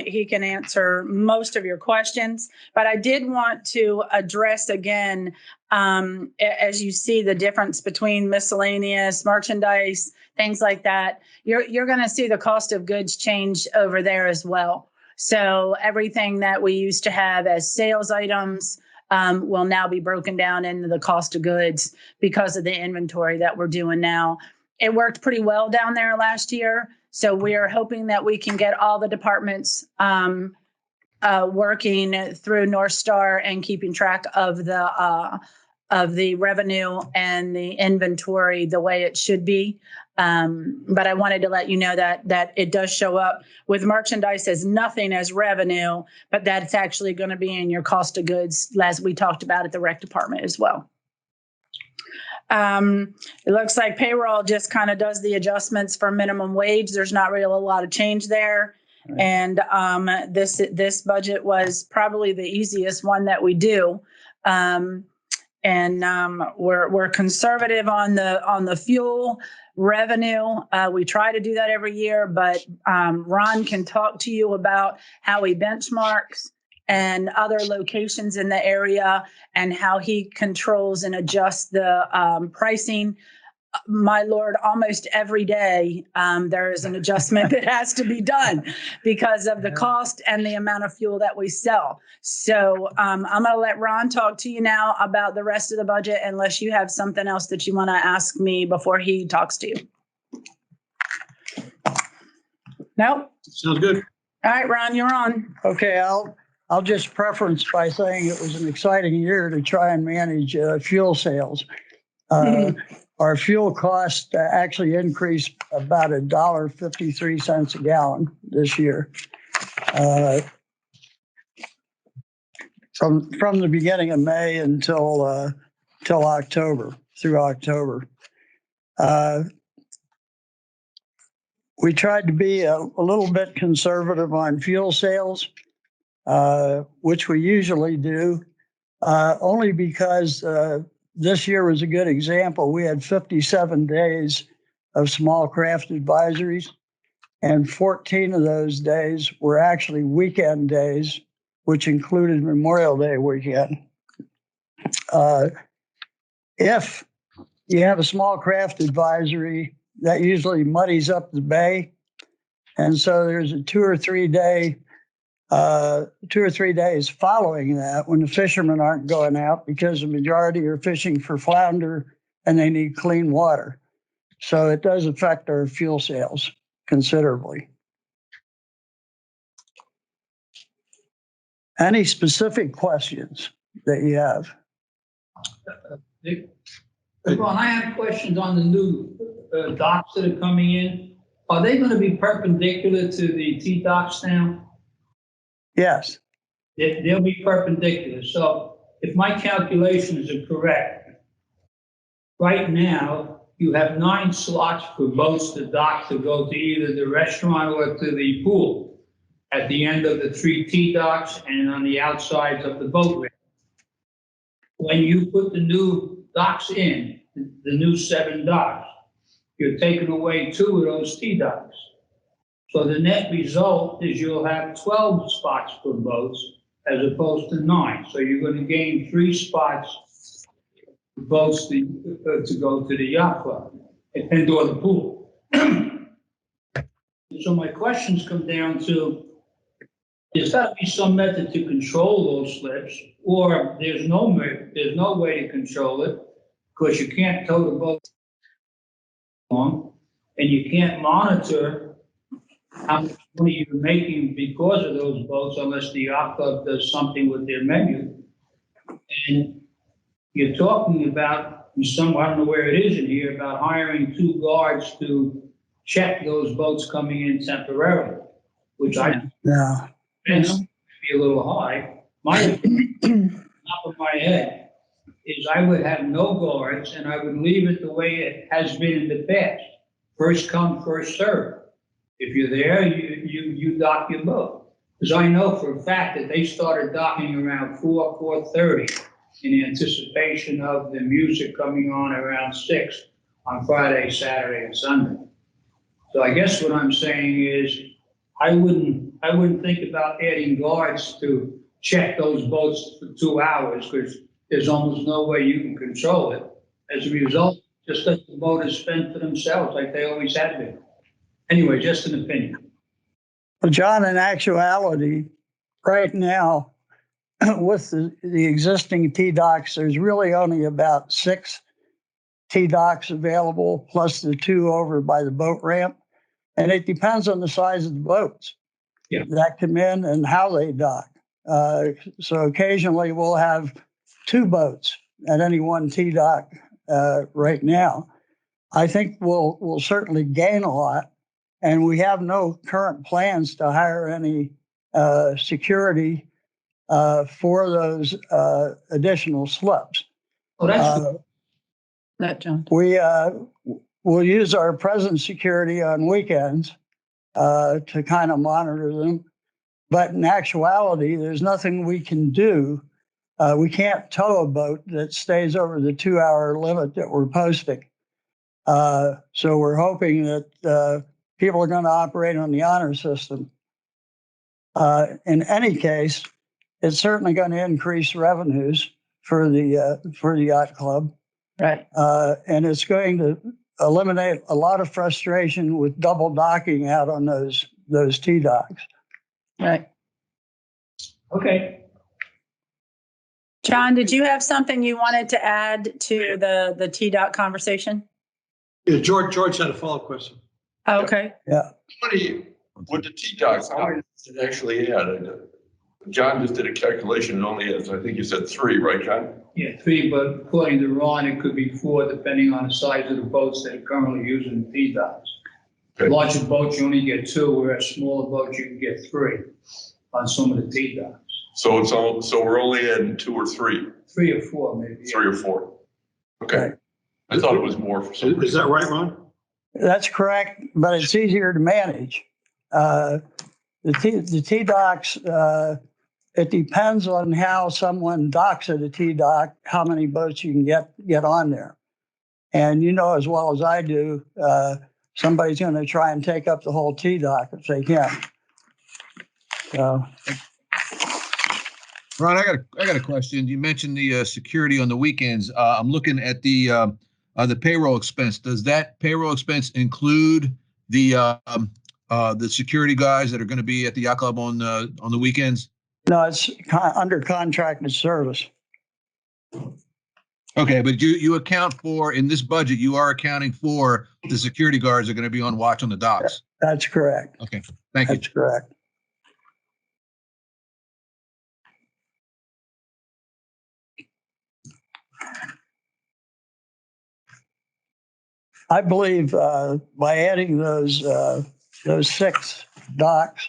He can answer most of your questions, but I did want to address again, as you see the difference between miscellaneous, merchandise, things like that, you're going to see the cost of goods change over there as well. So everything that we used to have as sales items will now be broken down into the cost of goods because of the inventory that we're doing now. It worked pretty well down there last year. So we are hoping that we can get all the departments working through North Star and keeping track of the revenue and the inventory the way it should be. But I wanted to let you know that it does show up with merchandise as nothing as revenue, but that's actually going to be in your cost of goods, as we talked about at the rec department as well. It looks like payroll just kind of does the adjustments for minimum wage. There's not really a lot of change there. Right. And this budget was probably the easiest one that we do. We're conservative on the fuel revenue. We try to do that every year, but Ron can talk to you about how he benchmarks and other locations in the area and how he controls and adjusts the pricing. My Lord, almost every day there is an adjustment that has to be done because of the cost and the amount of fuel that we sell. So I'm going to let Ron talk to you now about the rest of the budget, unless you have something else that you want to ask me before he talks to you. Nope. Sounds good. All right, Ron, you're on. Okay, I'll just preference by saying it was an exciting year to try and manage fuel sales. Our fuel cost actually increased about $1.53 a gallon this year. From the beginning of May until October, through October. We tried to be a little bit conservative on fuel sales, which we usually do, only because this year was a good example. We had 57 days of small craft advisories, and 14 of those days were actually weekend days, which included Memorial Day weekend. If you have a small craft advisory, that usually muddies up the bay. And so there's a 2 or 3 days following that when the fishermen aren't going out, because the majority are fishing for flounder and they need clean water. So it does affect our fuel sales considerably. Any specific questions that you have? Ron, I have questions on the new docks that are coming in. Are they going to be perpendicular to the T-docks now? Yes. They'll be perpendicular. So if my calculations are correct, right now you have 9 slots for boats to dock to go to either the restaurant or to the pool at the end of the 3 T-docks and on the outsides of the boat ramp. When you put the new docks in, the new 7 docks, you're taking away 2 of those T-docks. So the net result is you'll have 12 spots for boats as opposed to 9. So you're going to gain 3 spots for boats to go to the yacht club and or the pool. So my questions come down to, there's got to be some method to control those slips, or there's no way to control it because you can't tow the boat along and you can't monitor how much money you're making because of those boats unless the yacht club does something with their menu. And you're talking about, I don't know where it is in here, about hiring 2 guards to check those boats coming in temporarily, which I think be a little high. My opinion, top of my head, is I would have no guards and I would leave it the way it has been in the past. First come, first serve. If you're there, you dock your boat. Because I know for a fact that they started docking around 4:30 in anticipation of the music coming on around 6 on Friday, Saturday, and Sunday. So I guess what I'm saying is I wouldn't think about adding guards to check those boats for 2 hours because there's almost no way you can control it. As a result, just let the boaters fend for themselves like they always have been. Anyway, just an opinion. Well, John, in actuality, right now, with the existing T-docks, there's really only about 6 T-docks available, plus the 2 over by the boat ramp. And it depends on the size of the boats that come in and how they dock. So occasionally we'll have 2 boats at any one T-dock right now. I think we'll certainly gain a lot. And we have no current plans to hire any security for those additional slips. Oh, that's that, John. We'll use our present security on weekends to kind of monitor them. But in actuality, there's nothing we can do. We can't tow a boat that stays over the 2-hour limit that we're posting. So we're hoping that people are going to operate on the honor system. In any case, it's certainly going to increase revenues for the yacht club, right? And it's going to eliminate a lot of frustration with double docking out on those T-docks. Right. Okay. John, did you have something you wanted to add to the T-dock conversation? Yeah, George had a follow-up question. Oh, okay. Yeah. With the T-docks, how many does it actually add? John just did a calculation and only has, I think you said 3, right, John? Yeah, 3, but according to Ron, it could be 4 depending on the size of the boats that are currently using the T-docks. Okay. Larger boats, you only get 2, whereas smaller boats, you can get 3 on some of the T-docks. So we're only adding 2 or 3? 3 or 4, maybe. 3 or 4. Okay. Right. I thought it was more for some reason. Is that right, Ron? That's correct, but it's easier to manage. The T-docks, it depends on how someone docks at a T-dock, how many boats you can get on there. And you know as well as I do, somebody's going to try and take up the whole T-dock if they can. So, Ron, I got a question. You mentioned the security on the weekends. I'm looking at the payroll expense. Does that payroll expense include the security guys that are going to be at the yacht club on the weekends? no, it's under contracted service. Okay, but you account for, in this budget, you are accounting for the security guards that are going to be on watch on the docks. That's correct. Okay, thank you. That's correct. I believe by adding those 6 docks,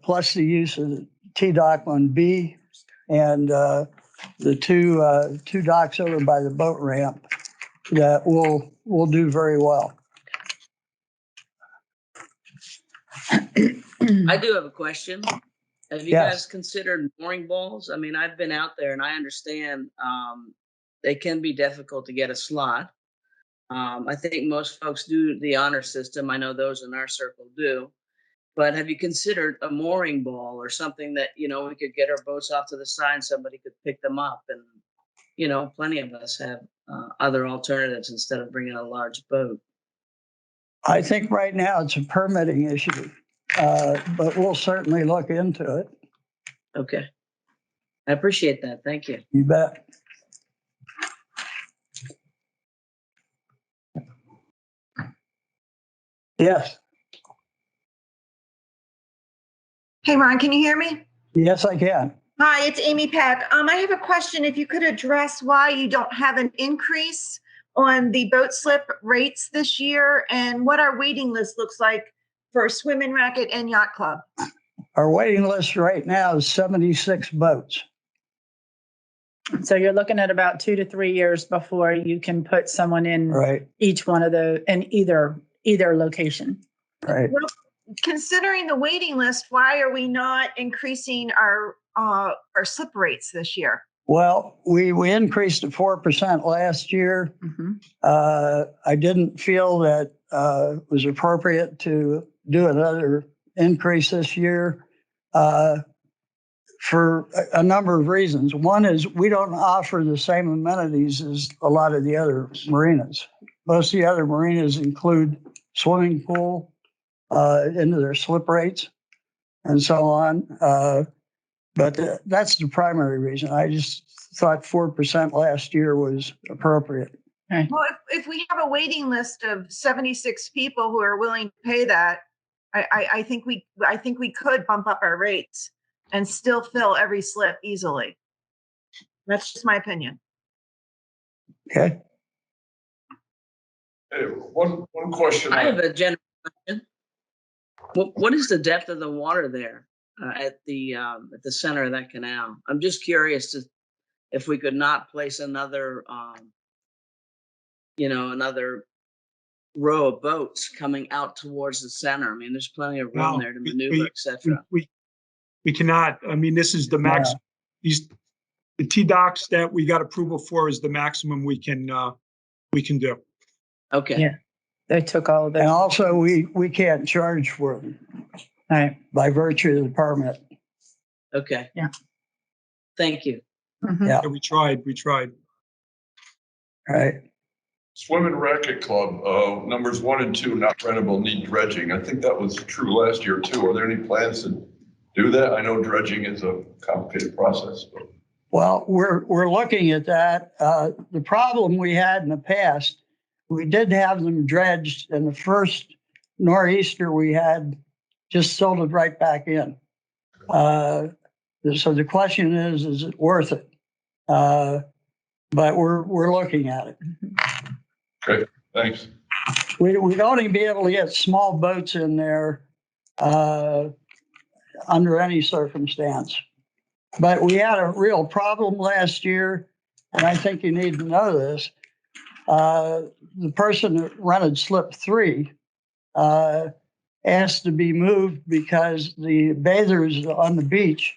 plus the use of T-Dock on B and the two docks over by the boat ramp, that will do very well. I do have a question. Have you Yes. guys considered mooring balls? I mean, I've been out there and I understand they can be difficult to get a slot. I think most folks do the honor system. I know those in our circle do. But have you considered a mooring ball or something that, you know, we could get our boats off to the side and somebody could pick them up? And, you know, plenty of us have other alternatives instead of bringing a large boat. I think right now it's a permitting issue, but we'll certainly look into it. Okay. I appreciate that. Thank you. You bet. Yes. Hey, Ron, can you hear me? Yes, I can. Hi, it's Amy Peck. I have a question. If you could address why you don't have an increase on the boat slip rates this year and what our waiting list looks like for Swim and Racket and Yacht Club. Our waiting list right now is 76 boats. So you're looking at about 2 to 3 years before you can put someone in each one of in either location. Right. Well, considering the waiting list, why are we not increasing our slip rates this year? Well, we increased to 4% last year. Mm-hmm. I didn't feel that it was appropriate to do another increase this year for a number of reasons. One is we don't offer the same amenities as a lot of the other marinas. Most of the other marinas include swimming pool into their slip rates and so on. But that's the primary reason. I just thought 4% last year was appropriate. Well, if we have a waiting list of 76 people who are willing to pay that, I think we could bump up our rates and still fill every slip easily. That's just my opinion. Okay. Hey, one question. I have a general question. What is the depth of the water there at the center of that canal? I'm just curious if we could not place another another row of boats coming out towards the center. I mean, there's plenty of room there to maneuver, etc. We cannot. I mean, this is the max. The T-Docks that we got approval for is the maximum we can do. Okay. Yeah, they took all of that. And also, we can't charge for them, right, by virtue of the permit. Okay. Yeah. Thank you. Mm-hmm. Yeah. We tried. Right. Swim and Racket Club, numbers 1 and 2, not rentable, need dredging. I think that was true last year too. Are there any plans to do that? I know dredging is a complicated process. But. Well, we're looking at that. The problem we had in the past, we did have them dredged, and the first nor'easter we had just silted right back in. So the question is it worth it? But we're looking at it. Okay, thanks. We'd only be able to get small boats in there under any circumstance. But we had a real problem last year, and I think you need to know this. The person that rented slip 3 asked to be moved because the bathers on the beach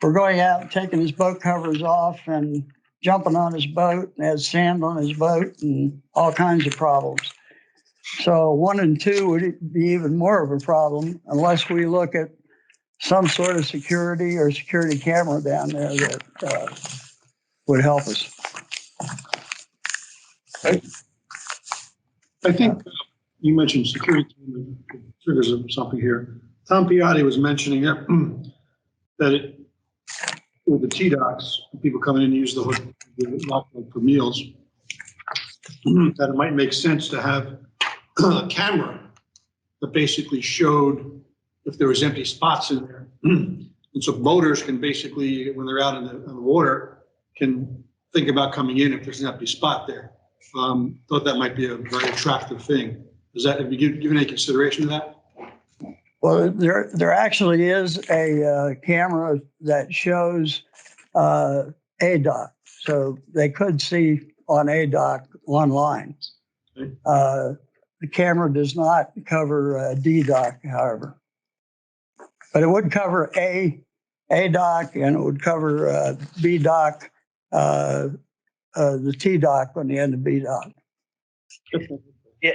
were going out and taking his boat covers off and jumping on his boat and had sand on his boat and all kinds of problems. So 1 and 2 would be even more of a problem unless we look at some sort of security or security camera down there that would help us. I think you mentioned security triggers something here. Tom Piatti was mentioning that with the T-Docks, people coming in and use the hotel for meals, that it might make sense to have a camera that basically showed if there was empty spots in there. And so boaters can basically, when they're out in the water, can think about coming in if there's an empty spot there. thought that might be a very attractive thing. Have you given any consideration to that? Well, there actually is a camera that shows ADOC, so they could see on ADOC online. Okay. The camera does not cover DDoC, however, but it would cover ADOC and it would cover BDoC, the TDoC on the end of BDoC. Yeah,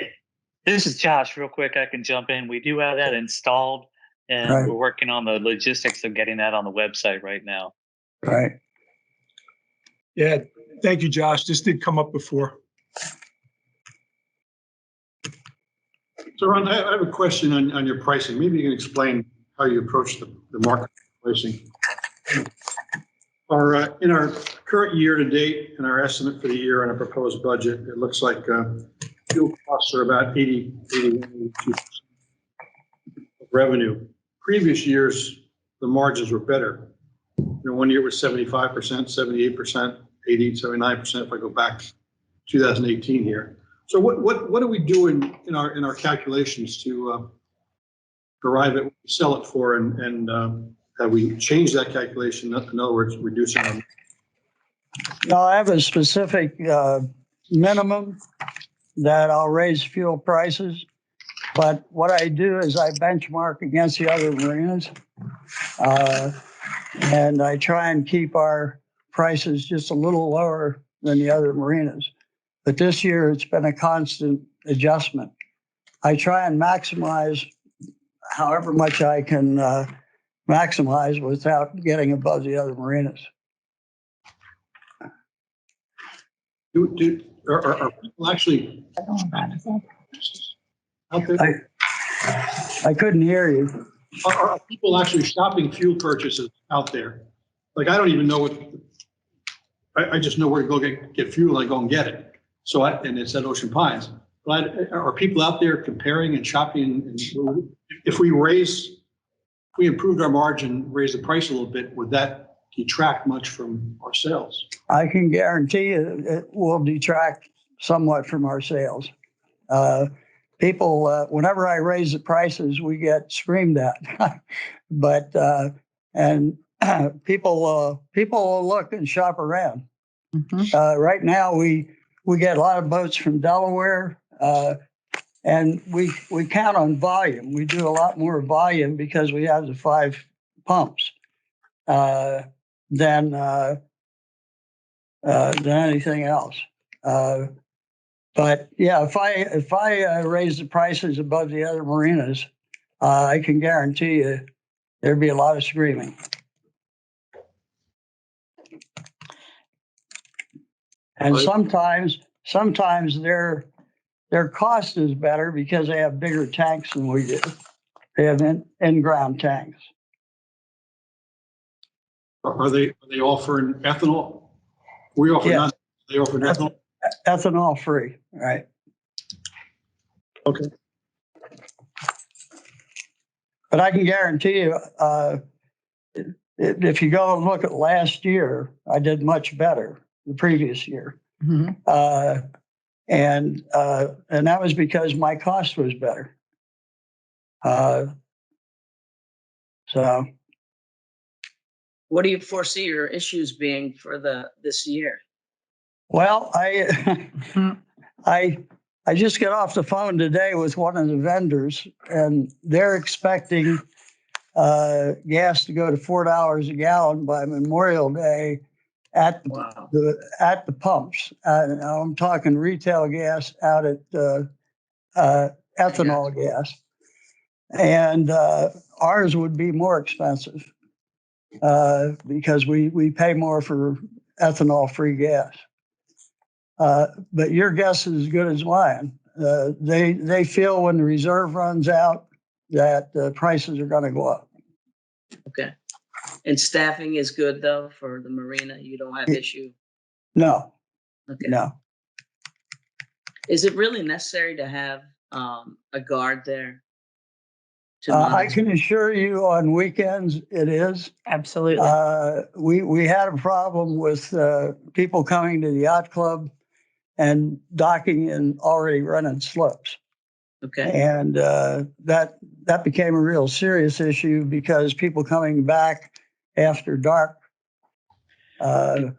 this is Josh. Real quick, I can jump in. We do have that installed, and Right. we're working on the logistics of getting that on the website right now. Right. Yeah, thank you, Josh. This did come up before. So Ron, I have a question on your pricing. Maybe you can explain how you approach the market pricing. In our current year to date and our estimate for the year and our proposed budget, it looks like fuel costs are about 81% of revenue. Previous years, the margins were better. One year was 75%, 78%, 80, 79% if I go back to 2018 here. So what do we do in our calculations to derive it, sell it for, and have we changed that calculation? In other words, reducing them. No, I have a specific minimum that I'll raise fuel prices, but what I do is I benchmark against the other marinas, and I try and keep our prices just a little lower than the other marinas. But this year, it's been a constant adjustment. I try and maximize however much I can maximize without getting above the other marinas. Are people actually out there? I couldn't hear you. Are people actually shopping fuel purchases out there? Like, I don't even know I just know where to go get fuel. I go and get it. So and it's at Ocean Pines. But are people out there comparing and shopping? And if we improved our margin, raise the price a little bit, would that detract much from our sales? I can guarantee you it will detract somewhat from our sales. People, whenever I raise the prices, we get screamed at. But people will look and shop around. Mm-hmm. Right now, we get a lot of boats from Delaware, and we count on volume. We do a lot more volume because we have the 5 pumps than anything else. But yeah, if I raise the prices above the other marinas, I can guarantee you there'd be a lot of screaming. And sometimes their cost is better because they have bigger tanks than we do. They have in-ground tanks. Are they offering ethanol? We offer none. They offer ethanol. Ethanol free, right? Okay. But I can guarantee you, if you go and look at last year, I did much better the previous year. Mm-hmm. And that was because my cost was better. So. What do you foresee your issues being for this year? Well, I just got off the phone today with one of the vendors, and they're expecting gas to go to $4 a gallon by Memorial Day at the pumps. I'm talking retail gas out at ethanol gas, and ours would be more expensive because we pay more for ethanol-free gas. But your guess is as good as mine. They feel when the reserve runs out that the prices are going to go up. Okay. And staffing is good though for the marina. You don't have issue. No. Okay. No. Is it really necessary to have a guard there? I can assure you on weekends it is. Absolutely. We had a problem with people coming to the yacht club and docking in already running slips. Okay. And that became a real serious issue because people coming back after dark had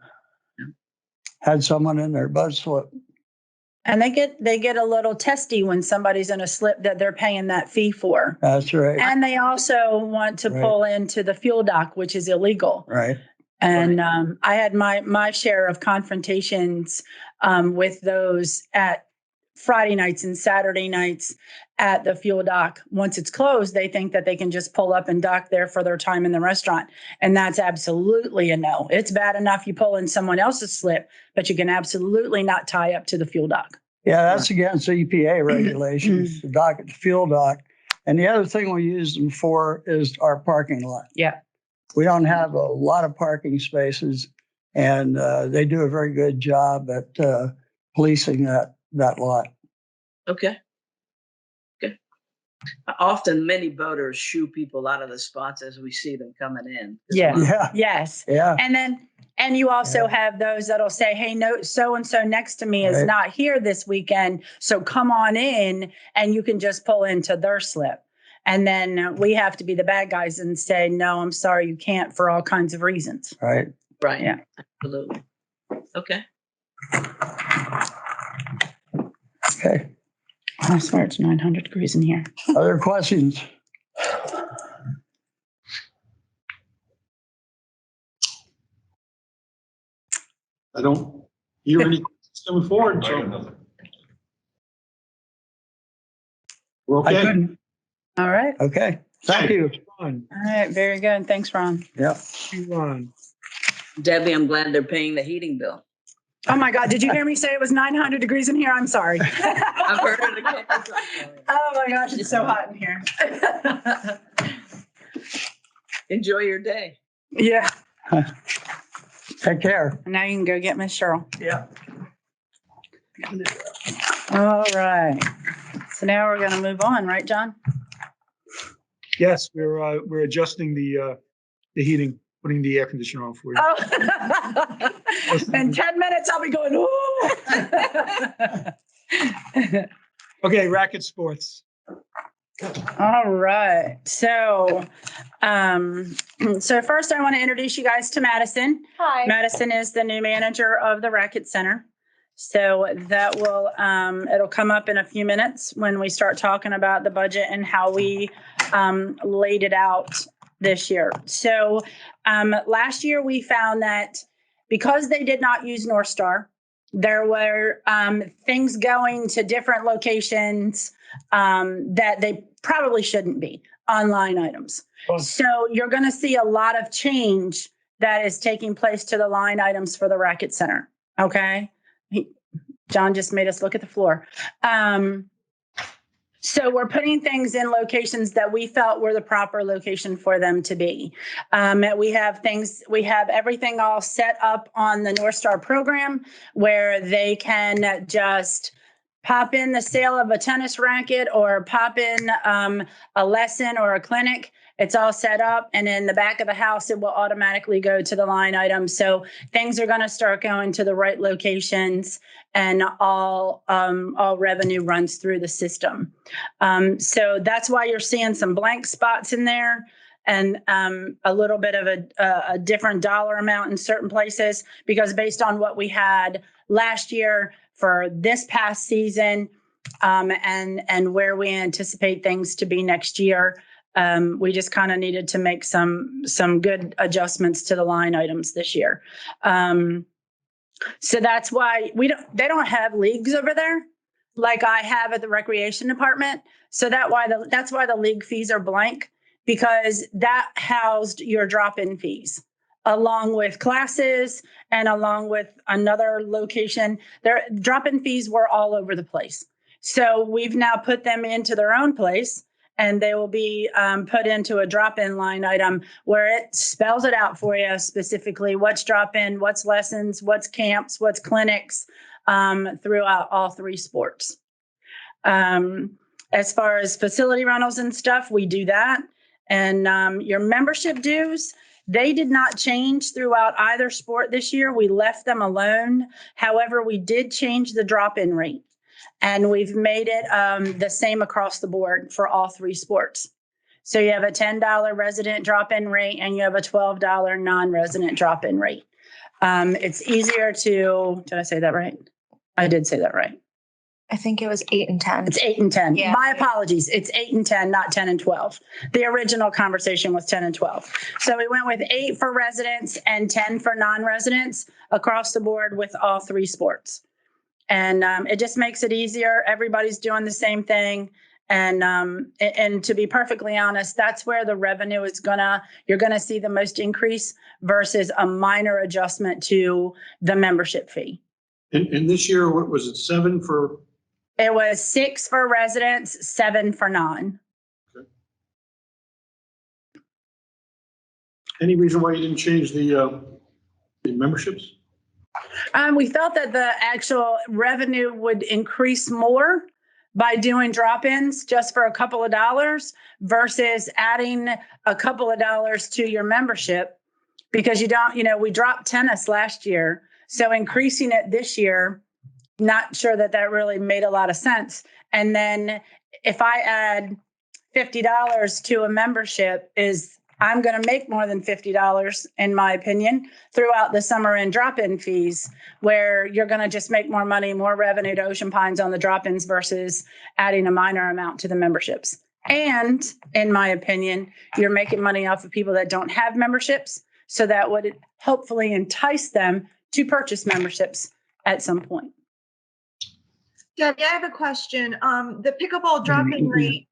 someone in their boat slip. And they get a little testy when somebody's in a slip that they're paying that fee for. That's right. And they also want to pull into the fuel dock, which is illegal. Right. And I had my share of confrontations with those at Friday nights and Saturday nights at the fuel dock. Once it's closed, they think that they can just pull up and dock there for their time in the restaurant. And that's absolutely a no. It's bad enough you pull in someone else's slip, but you can absolutely not tie up to the fuel dock. Yeah, that's against EPA regulations, the dock at the fuel dock. And the other thing we use them for is our parking lot. Yeah. We don't have a lot of parking spaces, and they do a very good job at policing that lot. Okay. Okay. Often many boaters shoo people out of the spots as we see them coming in. Yeah. Yes. Yeah. And you also have those that'll say, hey, no, so-and-so next to me is not here this weekend. So come on in and you can just pull into their slip. And then we have to be the bad guys and say, no, I'm sorry, you can't for all kinds of reasons. Right. Right. Yeah. Absolutely. Okay. Okay. I swear it's 900 degrees in here. Other questions? I don't hear any coming forward, so we're I okay. couldn't. All right. Okay. Thank you. All right. Very good. Thanks, Ron. Yep. Ron. Debbie, I'm glad they're paying the heating bill. Oh my God. Did you hear me say it was 900 degrees in here? I'm sorry. I've heard it a couple times. Oh my gosh. It's so hot in here. Enjoy your day. Yeah. Take care. And now you can go get Miss Cheryl. Yeah. All right. So now we're going to move on, right, John? Yes, we're adjusting the heating, putting the air conditioner on for you. Oh. In 10 minutes, I'll be going, ooh. Okay, racket sports. All right. So, so first I want to introduce you guys to Madison. Hi. Madison is the new manager of the Racket Center. So that will, it'll come up in a few minutes when we start talking about the budget and how we laid it out this year. So last year we found that because they did not use North Star, there were things going to different locations that they probably shouldn't be on line items. Oh. So you're going to see a lot of change that is taking place to the line items for the Racket Center. Okay. John just made us look at the floor. So we're putting things in locations that we felt were the proper location for them to be. We have everything all set up on the North Star program where they can just pop in the sale of a tennis racket or pop in a lesson or a clinic. It's all set up, and in the back of the house, it will automatically go to the line item. So things are going to start going to the right locations, and all revenue runs through the system. So that's why you're seeing some blank spots in there, and a little bit of a different dollar amount in certain places, because based on what we had last year for this past season, and where we anticipate things to be next year. We just kind of needed to make some good adjustments to the line items this year. So that's why they don't have leagues over there like I have at the recreation department. So that's why the league fees are blank, because that housed your drop-in fees along with classes and along with another location. Their drop-in fees were all over the place. So we've now put them into their own place, and they will be put into a drop-in line item where it spells it out for you specifically what's drop-in, what's lessons, what's camps, what's clinics throughout all three sports. As far as facility rentals and stuff, we do that. And your membership dues, They did not change throughout either sport this year. We left them alone. However, we did change the drop-in rate, and we've made it the same across the board for all three sports. So you have a $10 resident drop-in rate and you have a $12 non-resident drop-in rate. It's easier to, did I say that right? I did say that right. I think it was 8 and 10. It's 8 and 10. Yeah. My apologies. It's 8 and 10, not 10 and 12. The original conversation was 10 and 12. So we went with 8 for residents and 10 for non-residents across the board with all three sports. And it just makes it easier. Everybody's doing the same thing. And to be perfectly honest, that's where the revenue is you're gonna see the most increase versus a minor adjustment to the membership fee. And this year, what was it, 7 for? It was 6 for residents, 7 for non. Okay. Any reason why you didn't change the memberships? We felt that the actual revenue would increase more by doing drop-ins just for a couple of dollars versus adding a couple of dollars to your membership, because we dropped tennis last year. So increasing it this year, not sure that really made a lot of sense. And then if I add $50 to a membership, I'm going to make more than $50, in my opinion, throughout the summer in drop-in fees, where you're going to just make more money, more revenue to Ocean Pines on the drop-ins versus adding a minor amount to the memberships. And in my opinion, you're making money off of people that don't have memberships. So that would hopefully entice them to purchase memberships at some point. Debbie, I have a question. The pickleball drop-in rate,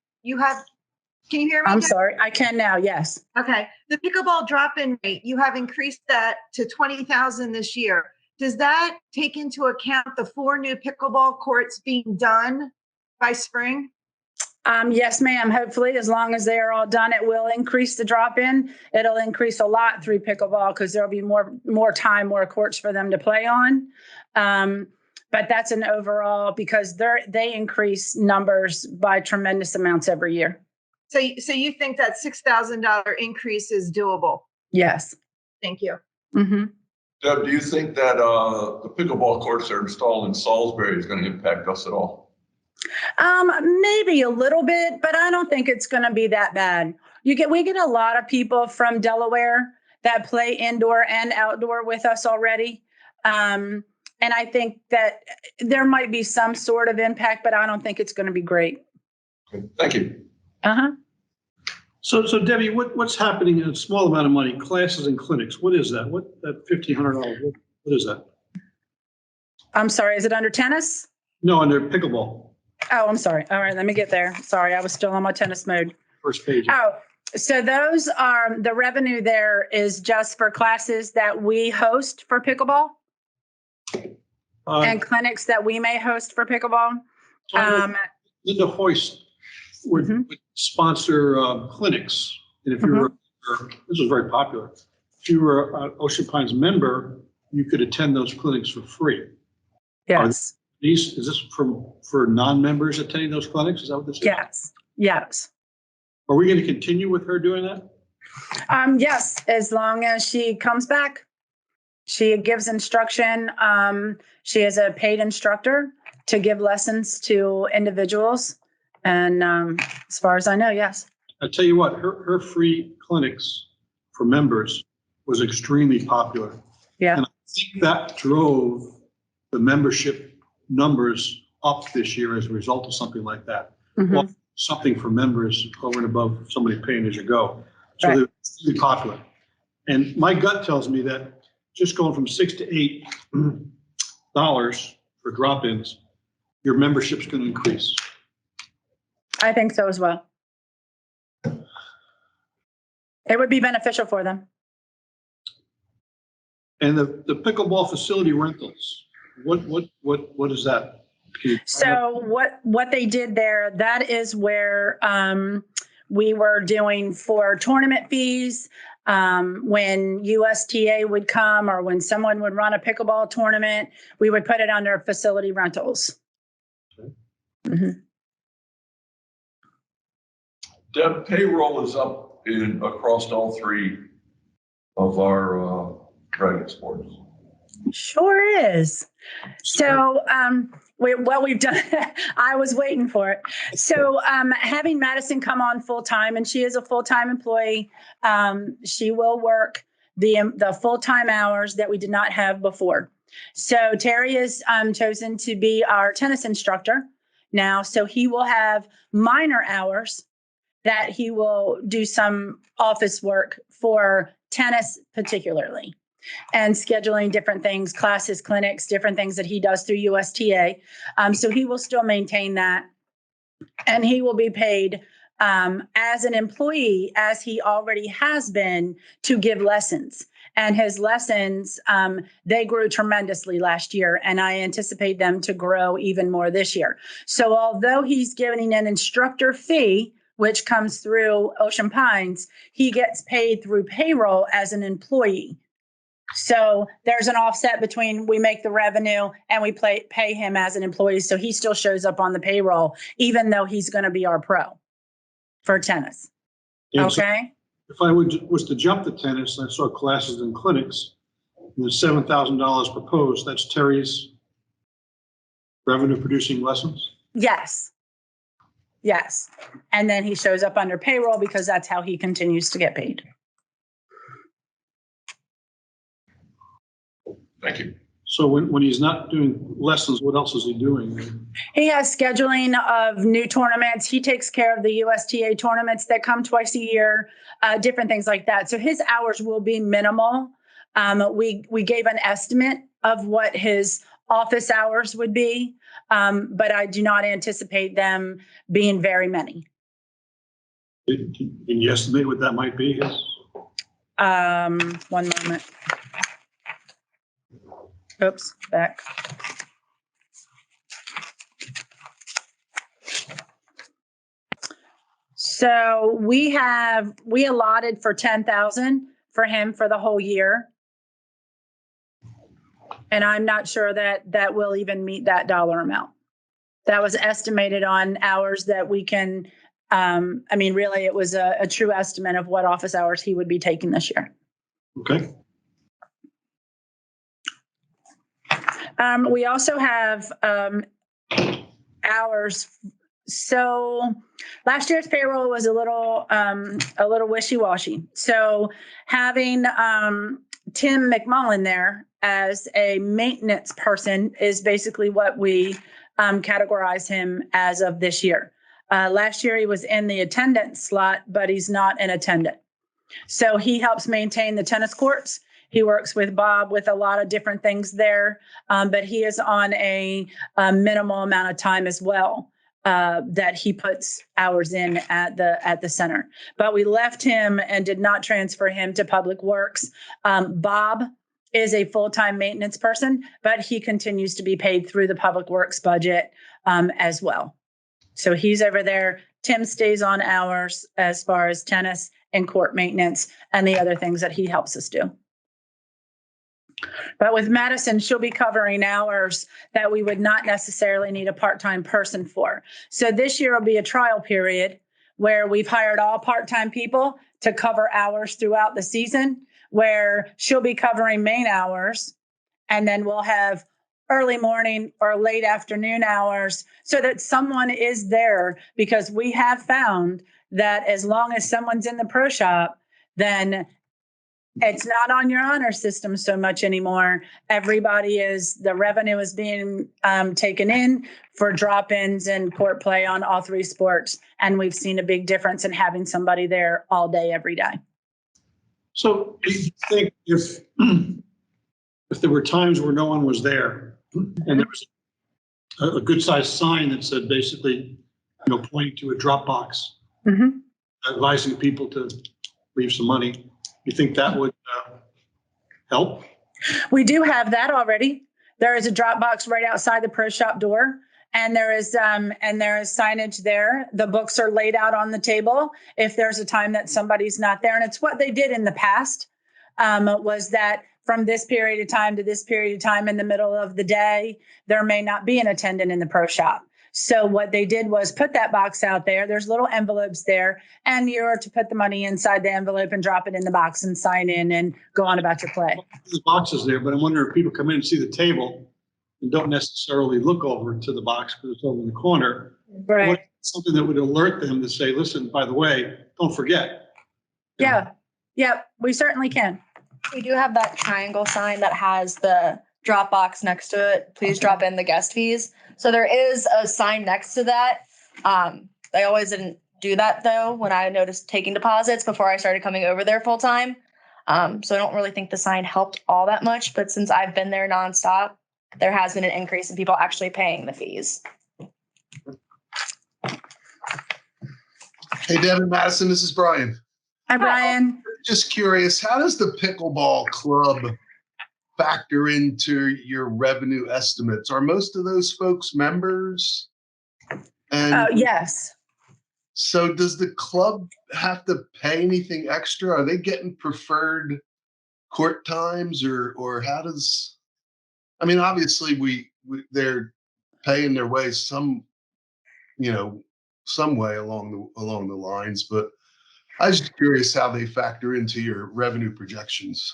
can you hear me? I'm sorry, I can now, yes. Okay. The pickleball drop-in rate, you have increased that to 20,000 this year. Does that take into account the 4 new pickleball courts being done by spring? Yes, ma'am. Hopefully, as long as they are all done, it will increase the drop-in. It'll increase a lot through pickleball because there'll be more time, more courts for them to play on. But that's an overall, because they increase numbers by tremendous amounts every year. So you think that $6,000 increase is doable? Yes. Thank you. Mm-hmm. Deb, do you think that the pickleball courts that are installed in Salisbury is going to impact us at all? Maybe a little bit, but I don't think it's going to be that bad. We get a lot of people from Delaware that play indoor and outdoor with us already. And I think that there might be some sort of impact, but I don't think it's going to be great. Okay. Thank you. Uh-huh. So Debbie, what's happening in a small amount of money, classes and clinics? What is that? That $1,500? What is that? I'm sorry, is it under tennis? No, under pickleball. Oh, I'm sorry. All right, let me get there. Sorry, I was still on my tennis mode. First page. Oh, so those are, the revenue there is just for classes that we host for pickleball and clinics that we may host for pickleball. Linda Hoist would sponsor clinics. And if you were, this was very popular. If you were an Ocean Pines member, you could attend those clinics for free. Yes. Is this for non-members attending those clinics? Is that what this is? Yes. Yes. Are we going to continue with her doing that? Yes, as long as she comes back. She gives instruction. She is a paid instructor to give lessons to individuals. And as far as I know, yes. I tell you what, her free clinics for members was extremely popular. Yeah. And I think that drove the membership numbers up this year as a result of something like that. Mm-hmm. Well, something for members over and above somebody paying as you go. So right. They're really popular. And my gut tells me that just going from $6 to $8 for drop-ins, your membership's going to increase. I think so as well. It would be beneficial for them. And the pickleball facility rentals, what is that? So what they did there, that is where we were doing for tournament fees, when USTA would come or when someone would run a pickleball tournament, we would put it under facility rentals. Okay. Mm-hmm. Deb, payroll is up across all three of our dragon sports. Sure is. So, we've done, I was waiting for it. So, having Madison come on full-time, and she is a full-time employee, she will work the full-time hours that we did not have before. So Terry is chosen to be our tennis instructor now. So he will have minor hours that he will do some office work for tennis particularly, and scheduling different things, classes, clinics, different things that he does through USTA. So he will still maintain that. And he will be paid as an employee, as he already has been, to give lessons. And his lessons, they grew tremendously last year, and I anticipate them to grow even more this year. So although he's getting an instructor fee, which comes through Ocean Pines, he gets paid through payroll as an employee. So there's an offset between we make the revenue and we pay him as an employee. So he still shows up on the payroll, even though he's going to be our pro for tennis. And okay. So if I was to jump to tennis, I saw classes and clinics, and the $7,000 proposed, that's Terry's revenue producing lessons? Yes. Yes. And then he shows up under payroll because that's how he continues to get paid. Thank you. So when he's not doing lessons, what else is he doing? He has scheduling of new tournaments. He takes care of the USTA tournaments that come twice a year, different things like that. So his hours will be minimal. We gave an estimate of what his office hours would be, but I do not anticipate them being very many. Can you estimate what that might be? 1 moment. Oops, back. So we allotted for 10,000 for him for the whole year. And I'm not sure that will even meet that dollar amount. That was estimated on hours that we can, really it was a true estimate of what office hours he would be taking this year. Okay. We also have hours. So last year's payroll was a little wishy-washy. So having Tim McMullen there as a maintenance person is basically what we categorize him as of this year. Last year he was in the attendance slot, but he's not an attendant. So he helps maintain the tennis courts. He works with Bob with a lot of different things there, but he is on a minimal amount of time as well that he puts hours in at the center. But we left him and did not transfer him to Public Works. Bob is a full-time maintenance person, but he continues to be paid through the Public Works budget as well. So he's over there. Tim stays on hours as far as tennis and court maintenance and the other things that he helps us do. But with Madison, she'll be covering hours that we would not necessarily need a part-time person for. So this year will be a trial period where we've hired all part-time people to cover hours throughout the season, where she'll be covering main hours, and then we'll have early morning or late afternoon hours so that someone is there, because we have found that as long as someone's in the pro shop, then it's not on your honor system so much anymore. The revenue is being taken in for drop-ins and court play on all three sports. And we've seen a big difference in having somebody there all day, every day. So do you think if there were times where no one was there and there was a good sized sign that said basically, pointing to a drop box, advising people to leave some money, you think that would help? We do have that already. There is a drop box right outside the pro shop door, and there is signage there. The books are laid out on the table if there's a time that somebody's not there. And it's what they did in the past, was that from this period of time to this period of time in the middle of the day, there may not be an attendant in the pro shop. So what they did was put that box out there. There's little envelopes there, and you're to put the money inside the envelope and drop it in the box and sign in and go on about your play. There's boxes there, but I'm wondering if people come in and see the table and don't necessarily look over to the box because it's over in the corner. Right. What, something that would alert them to say, listen, by the way, don't forget. Yeah. Yep. We certainly can. We do have that triangle sign that has the drop box next to it. Please drop in the guest fees. So there is a sign next to that. I always didn't do that though when I noticed taking deposits before I started coming over there full time. So I don't really think the sign helped all that much. But since I've been there nonstop, there has been an increase in people actually paying the fees. Hey, Devin Madison, this is Brian. Hi, Brian. Just curious, how does the pickleball club factor into your revenue estimates? Are most of those folks members? And yes. So does the club have to pay anything extra? Are they getting preferred court times or how does, I mean, obviously they're paying their way some way along the lines, but I was just curious how they factor into your revenue projections.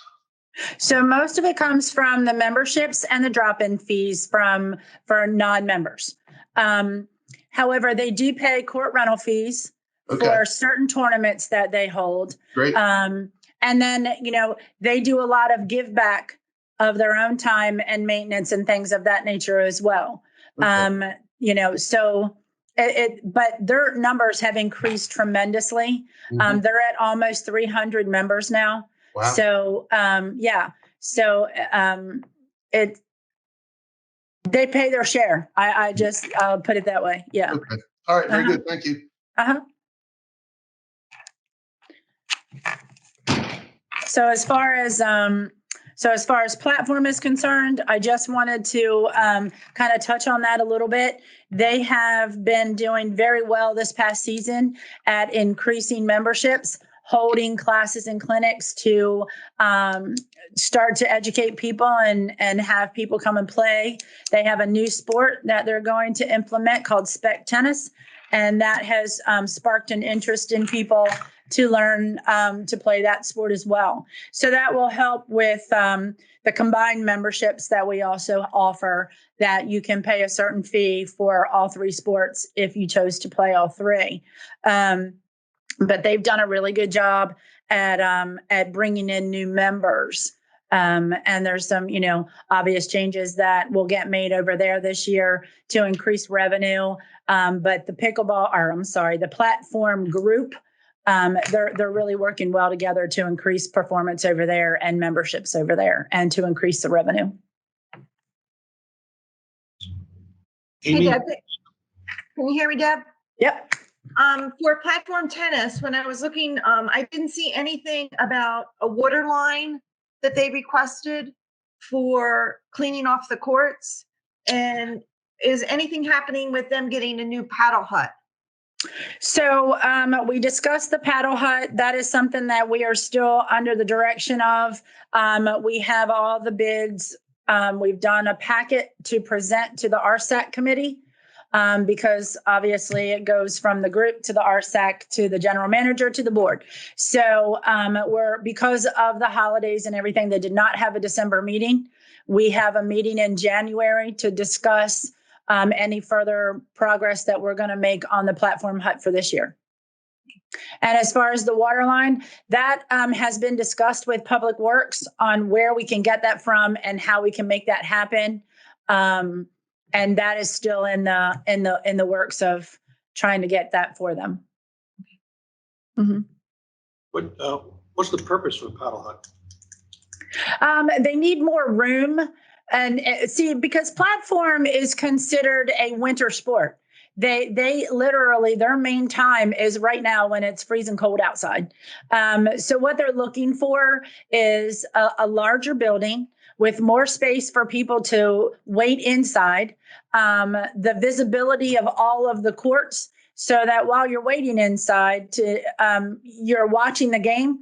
So most of it comes from the memberships and the drop-in fees for non-members. However, they do pay court rental fees for certain tournaments that they hold. Great. And then, they do a lot of give back of their own time and maintenance and things of that nature as well. Okay. So but their numbers have increased tremendously. Mhm. They're at almost 300 members now. Wow. So, they pay their share. I'll put it that way. Yeah. Okay. All right. Very good. Thank you. So as far as platform is concerned, I just wanted to kind of touch on that a little bit. They have been doing very well this past season at increasing memberships, holding classes and clinics to start to educate people and have people come and play. They have a new sport that they're going to implement called spec tennis, and that has sparked an interest in people to learn to play that sport as well. So that will help with the combined memberships that we also offer, that you can pay a certain fee for all three sports if you chose to play all three. But they've done a really good job at bringing in new members. And there's some, obvious changes that will get made over there this year to increase revenue. But the platform group, they're really working well together to increase performance over there and memberships over there and to increase the revenue. Hey, Deb, can you hear me, Deb? Yep. For platform tennis, when I was looking, I didn't see anything about a water line that they requested for cleaning off the courts. And is anything happening with them getting a new paddle hut? So we discussed the paddle hut. That is something that we are still under the direction of. We have all the bids. We've done a packet to present to the RSAC committee because obviously it goes from the group to the RSAC to the general manager to the board. So because of the holidays and everything, they did not have a December meeting. We have a meeting in January to discuss any further progress that we're going to make on the platform hut for this year. And as far as the water line, that has been discussed with Public Works on where we can get that from and how we can make that happen. And that is still in the works of trying to get that for them. Mm-hmm. What's the purpose for paddle hut? They need more room. And see, because platform is considered a winter sport. They literally, their main time is right now when it's freezing cold outside. So what they're looking for is a larger building with more space for people to wait inside, the visibility of all of the courts, so that while you're waiting inside, you're watching the game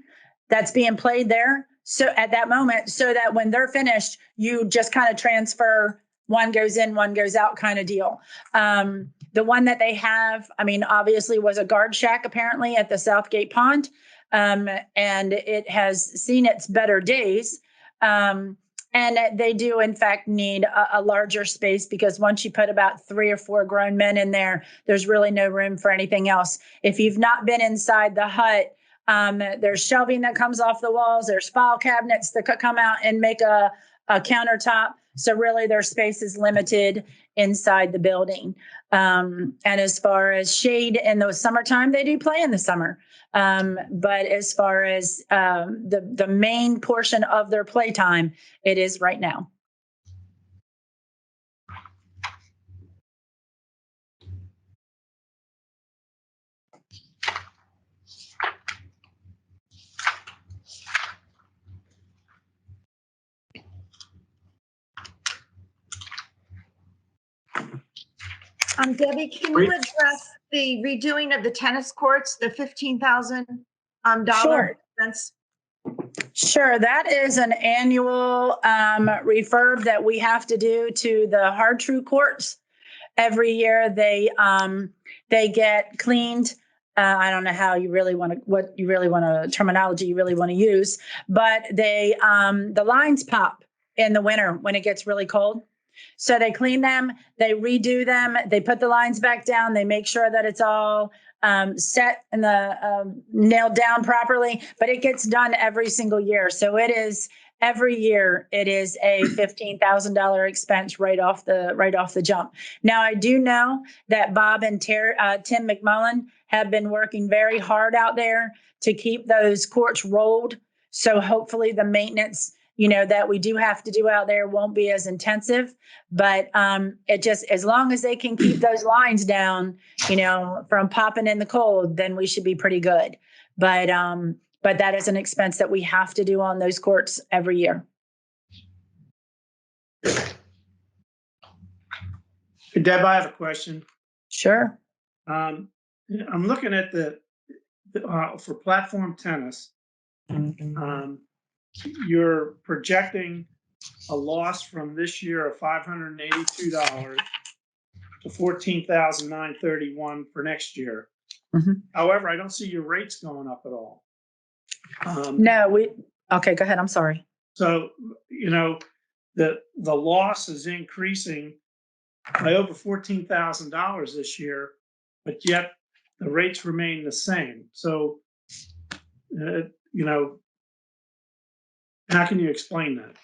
that's being played there. So at that moment, so that when they're finished, you just kind of transfer one goes in, one goes out kind of deal. The one that they have, I mean, obviously was a guard shack apparently at the Southgate Pond. And it has seen its better days. And they do, in fact, need a larger space because once you put about 3 or 4 grown men in there, there's really no room for anything else. If you've not been inside the hut, there's shelving that comes off the walls. There's file cabinets that could come out and make a countertop. So really their space is limited inside the building. And as far as shade in the summertime, they do play in the summer. But as far as the main portion of their playtime, it is right now. Debbie, can you address the redoing of the tennis courts, the $15,000 Sure. expense? Sure, that is an annual refurb that we have to do to the hard true courts. Every year they get cleaned. I don't know how you really want to, what you really want to, terminology you really want to use, but they the lines pop in the winter when it gets really cold. So they clean them, they redo them, they put the lines back down, they make sure that it's all set and the nailed down properly, but it gets done every single year. So it is every year it is a $15,000 expense right off the jump. Now I do know that Bob and Tim McMullen have been working very hard out there to keep those courts rolled. So hopefully the maintenance, that we do have to do out there won't be as intensive, but it just, as long as they can keep those lines down, from popping in the cold, then we should be pretty good. But that is an expense that we have to do on those courts every year. Hey, Deb, I have a question. Sure. I'm looking at the for platform tennis. You're projecting a loss from this year of $582 to $14,931 for next year. Mm-hmm. However, I don't see your rates going up at all. No, okay, go ahead. I'm sorry. So, the loss is increasing by over $14,000 this year, but yet the rates remain the same. So, how can you explain that?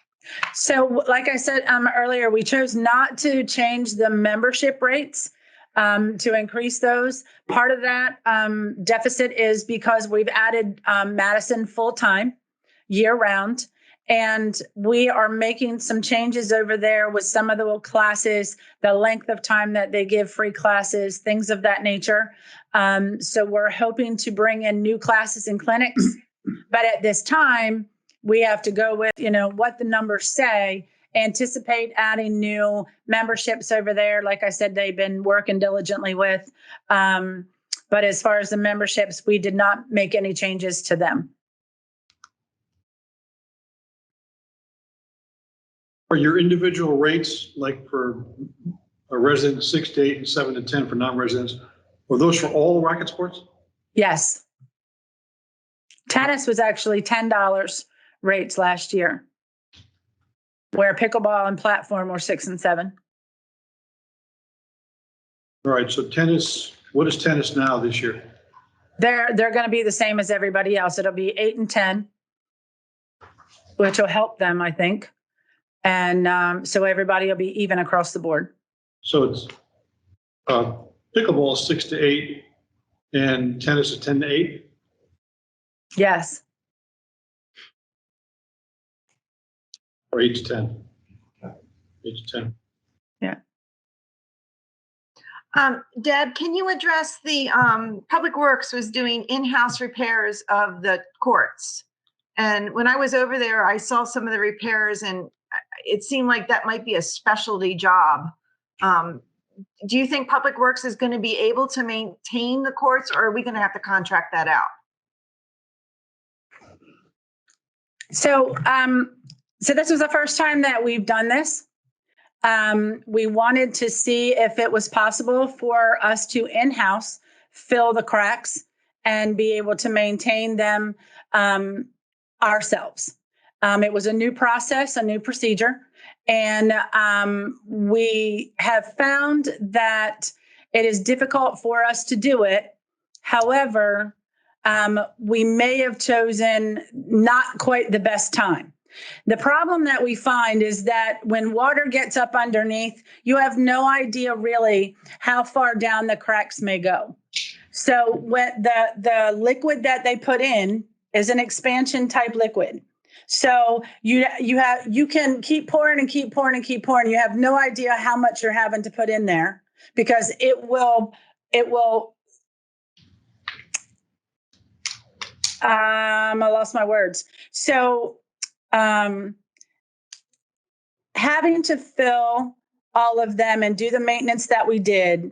So, like I said earlier, we chose not to change the membership rates to increase those. Part of that deficit is because we've added Madison full-time year-round, and we are making some changes over there with some of the classes, the length of time that they give free classes, things of that nature. So we're hoping to bring in new classes and clinics, but at this time, we have to go with, what the numbers say, anticipate adding new memberships over there. Like I said, they've been working diligently with. But as far as the memberships, we did not make any changes to them. Are your individual rates, like for a resident 6 to 8 and 7 to 10 for non-residents, were those for all racket sports? Yes. Tennis was actually $10 rates last year, where pickleball and platform were 6 and 7. All right, so tennis, what is tennis now this year? They're going to be the same as everybody else. It'll be 8 and 10, which will help them, I think. And so everybody will be even across the board. So it's pickleball is 6 to 8 and tennis is 10 to 8? Yes. Or 8 to 10? 8 to 10. Yeah. Deb, can you address the Public Works was doing in-house repairs of the courts? And when I was over there, I saw some of the repairs and it seemed like that might be a specialty job. Do you think Public Works is going to be able to maintain the courts, or are we going to have to contract that out? So this was the first time that we've done this. We wanted to see if it was possible for us to in-house fill the cracks and be able to maintain them ourselves. It was a new process, a new procedure, and we have found that it is difficult for us to do it. However, we may have chosen not quite the best time. The problem that we find is that when water gets up underneath, you have no idea really how far down the cracks may go. So when the liquid that they put in is an expansion type liquid. So you can keep pouring and keep pouring and keep pouring. You have no idea how much you're having to put in there because it will I lost my words. So having to fill all of them and do the maintenance that we did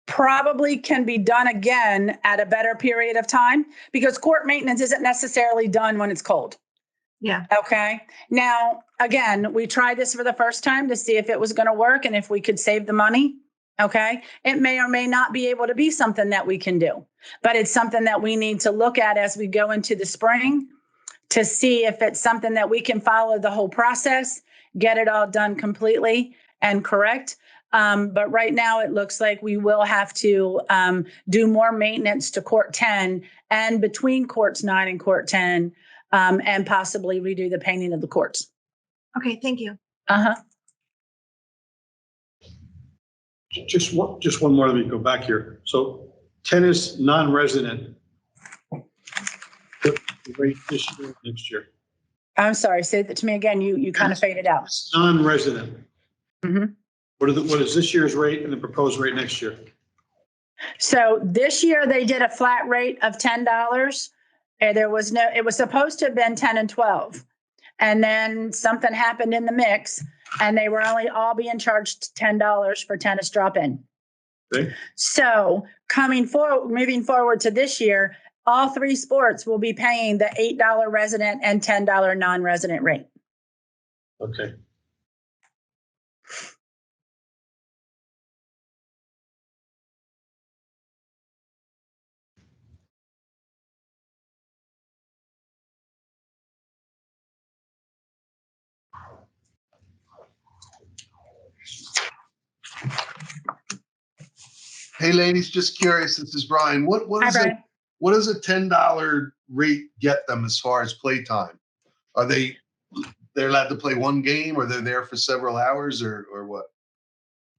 probably can be done again at a better period of time because court maintenance isn't necessarily done when it's cold. Yeah. Okay. Now, again, we tried this for the first time to see if it was going to work and if we could save the money. Okay. It may or may not be able to be something that we can do, but it's something that we need to look at as we go into the spring to see if it's something that we can follow the whole process, get it all done completely and correct. But right now it looks like we will have to do more maintenance to court 10 and between courts 9 and court 10 and possibly redo the painting of the courts. Okay, thank you. Uh-huh. Just one more, let me go back here. So tennis non-resident, the rate this year, next year. I'm sorry, say that to me again. You kind of faded out. Non-resident. Mm-hmm. What is this year's rate and the proposed rate next year? So this year they did a flat rate of $10. And it was supposed to have been 10 and 12. And then something happened in the mix and they were only all being charged $10 for tennis drop-in. Okay. So moving forward to this year, all 3 sports will be paying the $8 resident and $10 non-resident rate. Okay. Hey, ladies, just curious. This is Brian. What does a $10 rate get them as far as play time? Are they're allowed to play one game, or they're there for several hours, or what?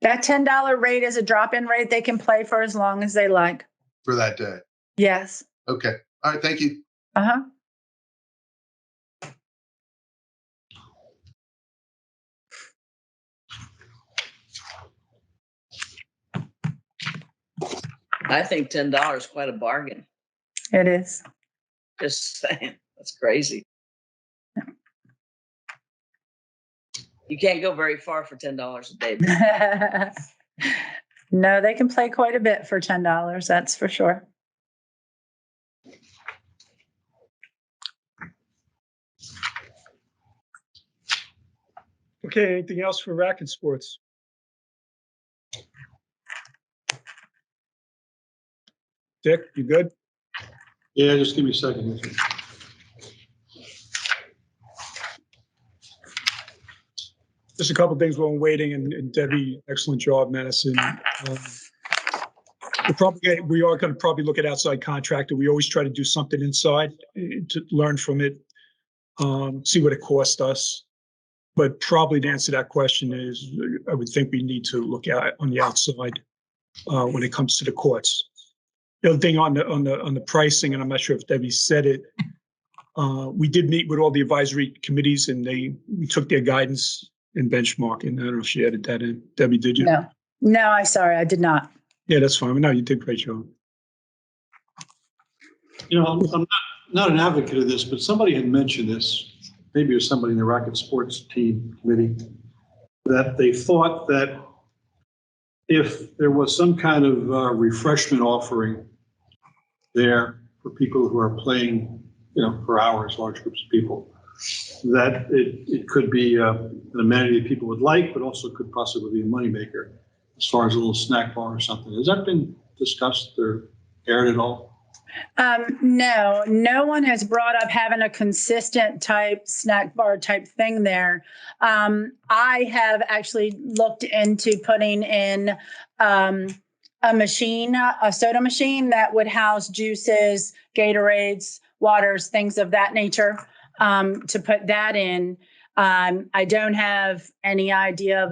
That $10 rate is a drop-in rate. They can play for as long as they like. For that day? Yes. Okay. All right. Thank you. Uh-huh. I think $10 is quite a bargain. It is. Just saying, that's crazy. You can't go very far for $10 a day. No, they can play quite a bit for $10. That's for sure. Okay, anything else for racket sports? Dick, you good? Yeah, just give me a second. Just a couple of things while we're waiting, and Debbie, excellent job, Madison. We are going to probably look at outside contractor. We always try to do something inside to learn from it, see what it cost us. But probably to answer that question is, I would think we need to look at on the outside when it comes to the courts. The other thing on the pricing, and I'm not sure if Debbie said it, we did meet with all the advisory committees, and we took their guidance and benchmarking. I don't know if she added that in. Debbie, did you? No, I'm sorry, I did not. Yeah, that's fine. No, you did a great job. You know, I'm not an advocate of this, but somebody had mentioned this. Maybe it was somebody in the racket sports team committee, that they thought that if there was some kind of refreshment offering there for people who are playing, for hours, large groups of people, that it could be an amenity that people would like, but also could possibly be a moneymaker as far as a little snack bar or something. Has that been discussed or aired at all? No, no one has brought up having a consistent type snack bar type thing there. I have actually looked into putting in a machine, a soda machine that would house juices, Gatorades, waters, things of that nature, to put that in. I don't have any idea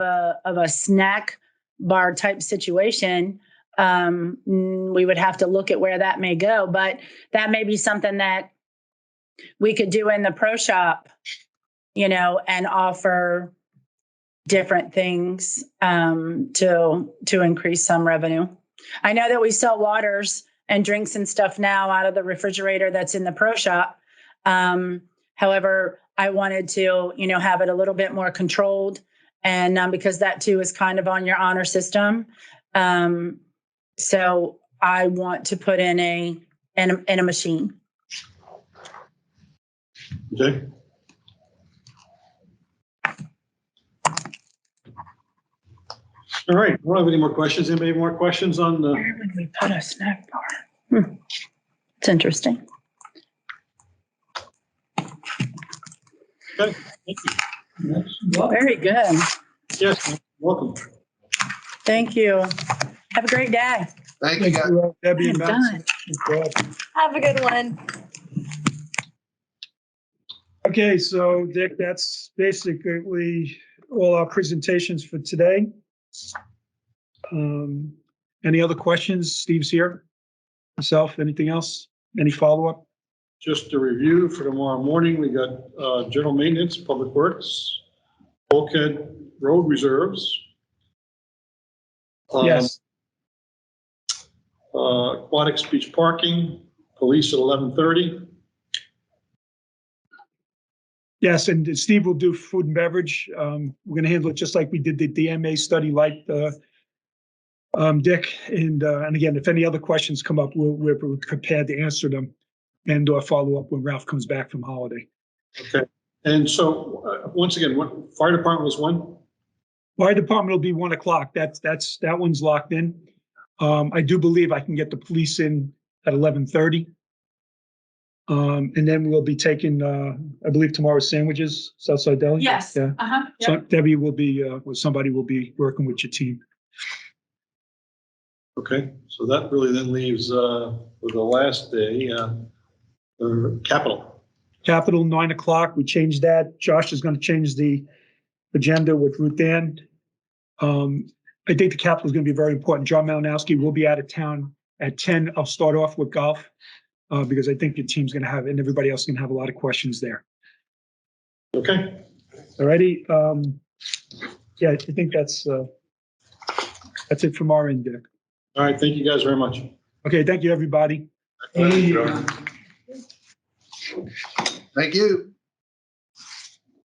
of a snack bar type situation. We would have to look at where that may go, but that may be something that we could do in the pro shop, and offer different things to increase some revenue. I know that we sell waters and drinks and stuff now out of the refrigerator that's in the pro shop. However, I wanted to, have it a little bit more controlled, and because that too is kind of on your honor system. So I want to put in a machine. Okay. All right. We don't have any more questions. Anybody have more questions on the? Where would we put a snack bar? It's interesting. Okay. Thank you. Very good. Yes. Welcome. Thank you. Have a great day. Thank you, guys. Debbie and Done. Matt. Have a good one. Okay, so Dick, that's basically all our presentations for today. Any other questions? Steve's here. Myself, anything else? Any follow-up? Just a review for tomorrow morning. We got general maintenance, public works, bulkhead road reserves. Yes. Aquatic beach parking, police at 11:30. Yes, and Steve will do food and beverage. We're going to handle it just like we did the DMA study, like Dick. And again, if any other questions come up, we're prepared to answer them and follow up when Ralph comes back from holiday. Okay. And so once again, what fire department was when? Fire department will be 1 o'clock. That one's locked in. I do believe I can get the police in at 11:30. And then we'll be taking, I believe tomorrow's sandwiches, Southside Deli. Yes. Yeah. So Debbie will be, somebody will be working with your team. Okay. So that really then leaves for the last day, capital. Capital, 9 o'clock. We changed that. Josh is going to change the agenda with Ruth Ann. I think the capital is going to be very important. John Malinowski will be out of town at 10. I'll start off with golf because I think your team's going to have, and everybody else is going to have a lot of questions there. Okay. All righty. Yeah, I think that's it from our end, Dick. All right. Thank you guys very much. Okay. Thank you, everybody. Thank you.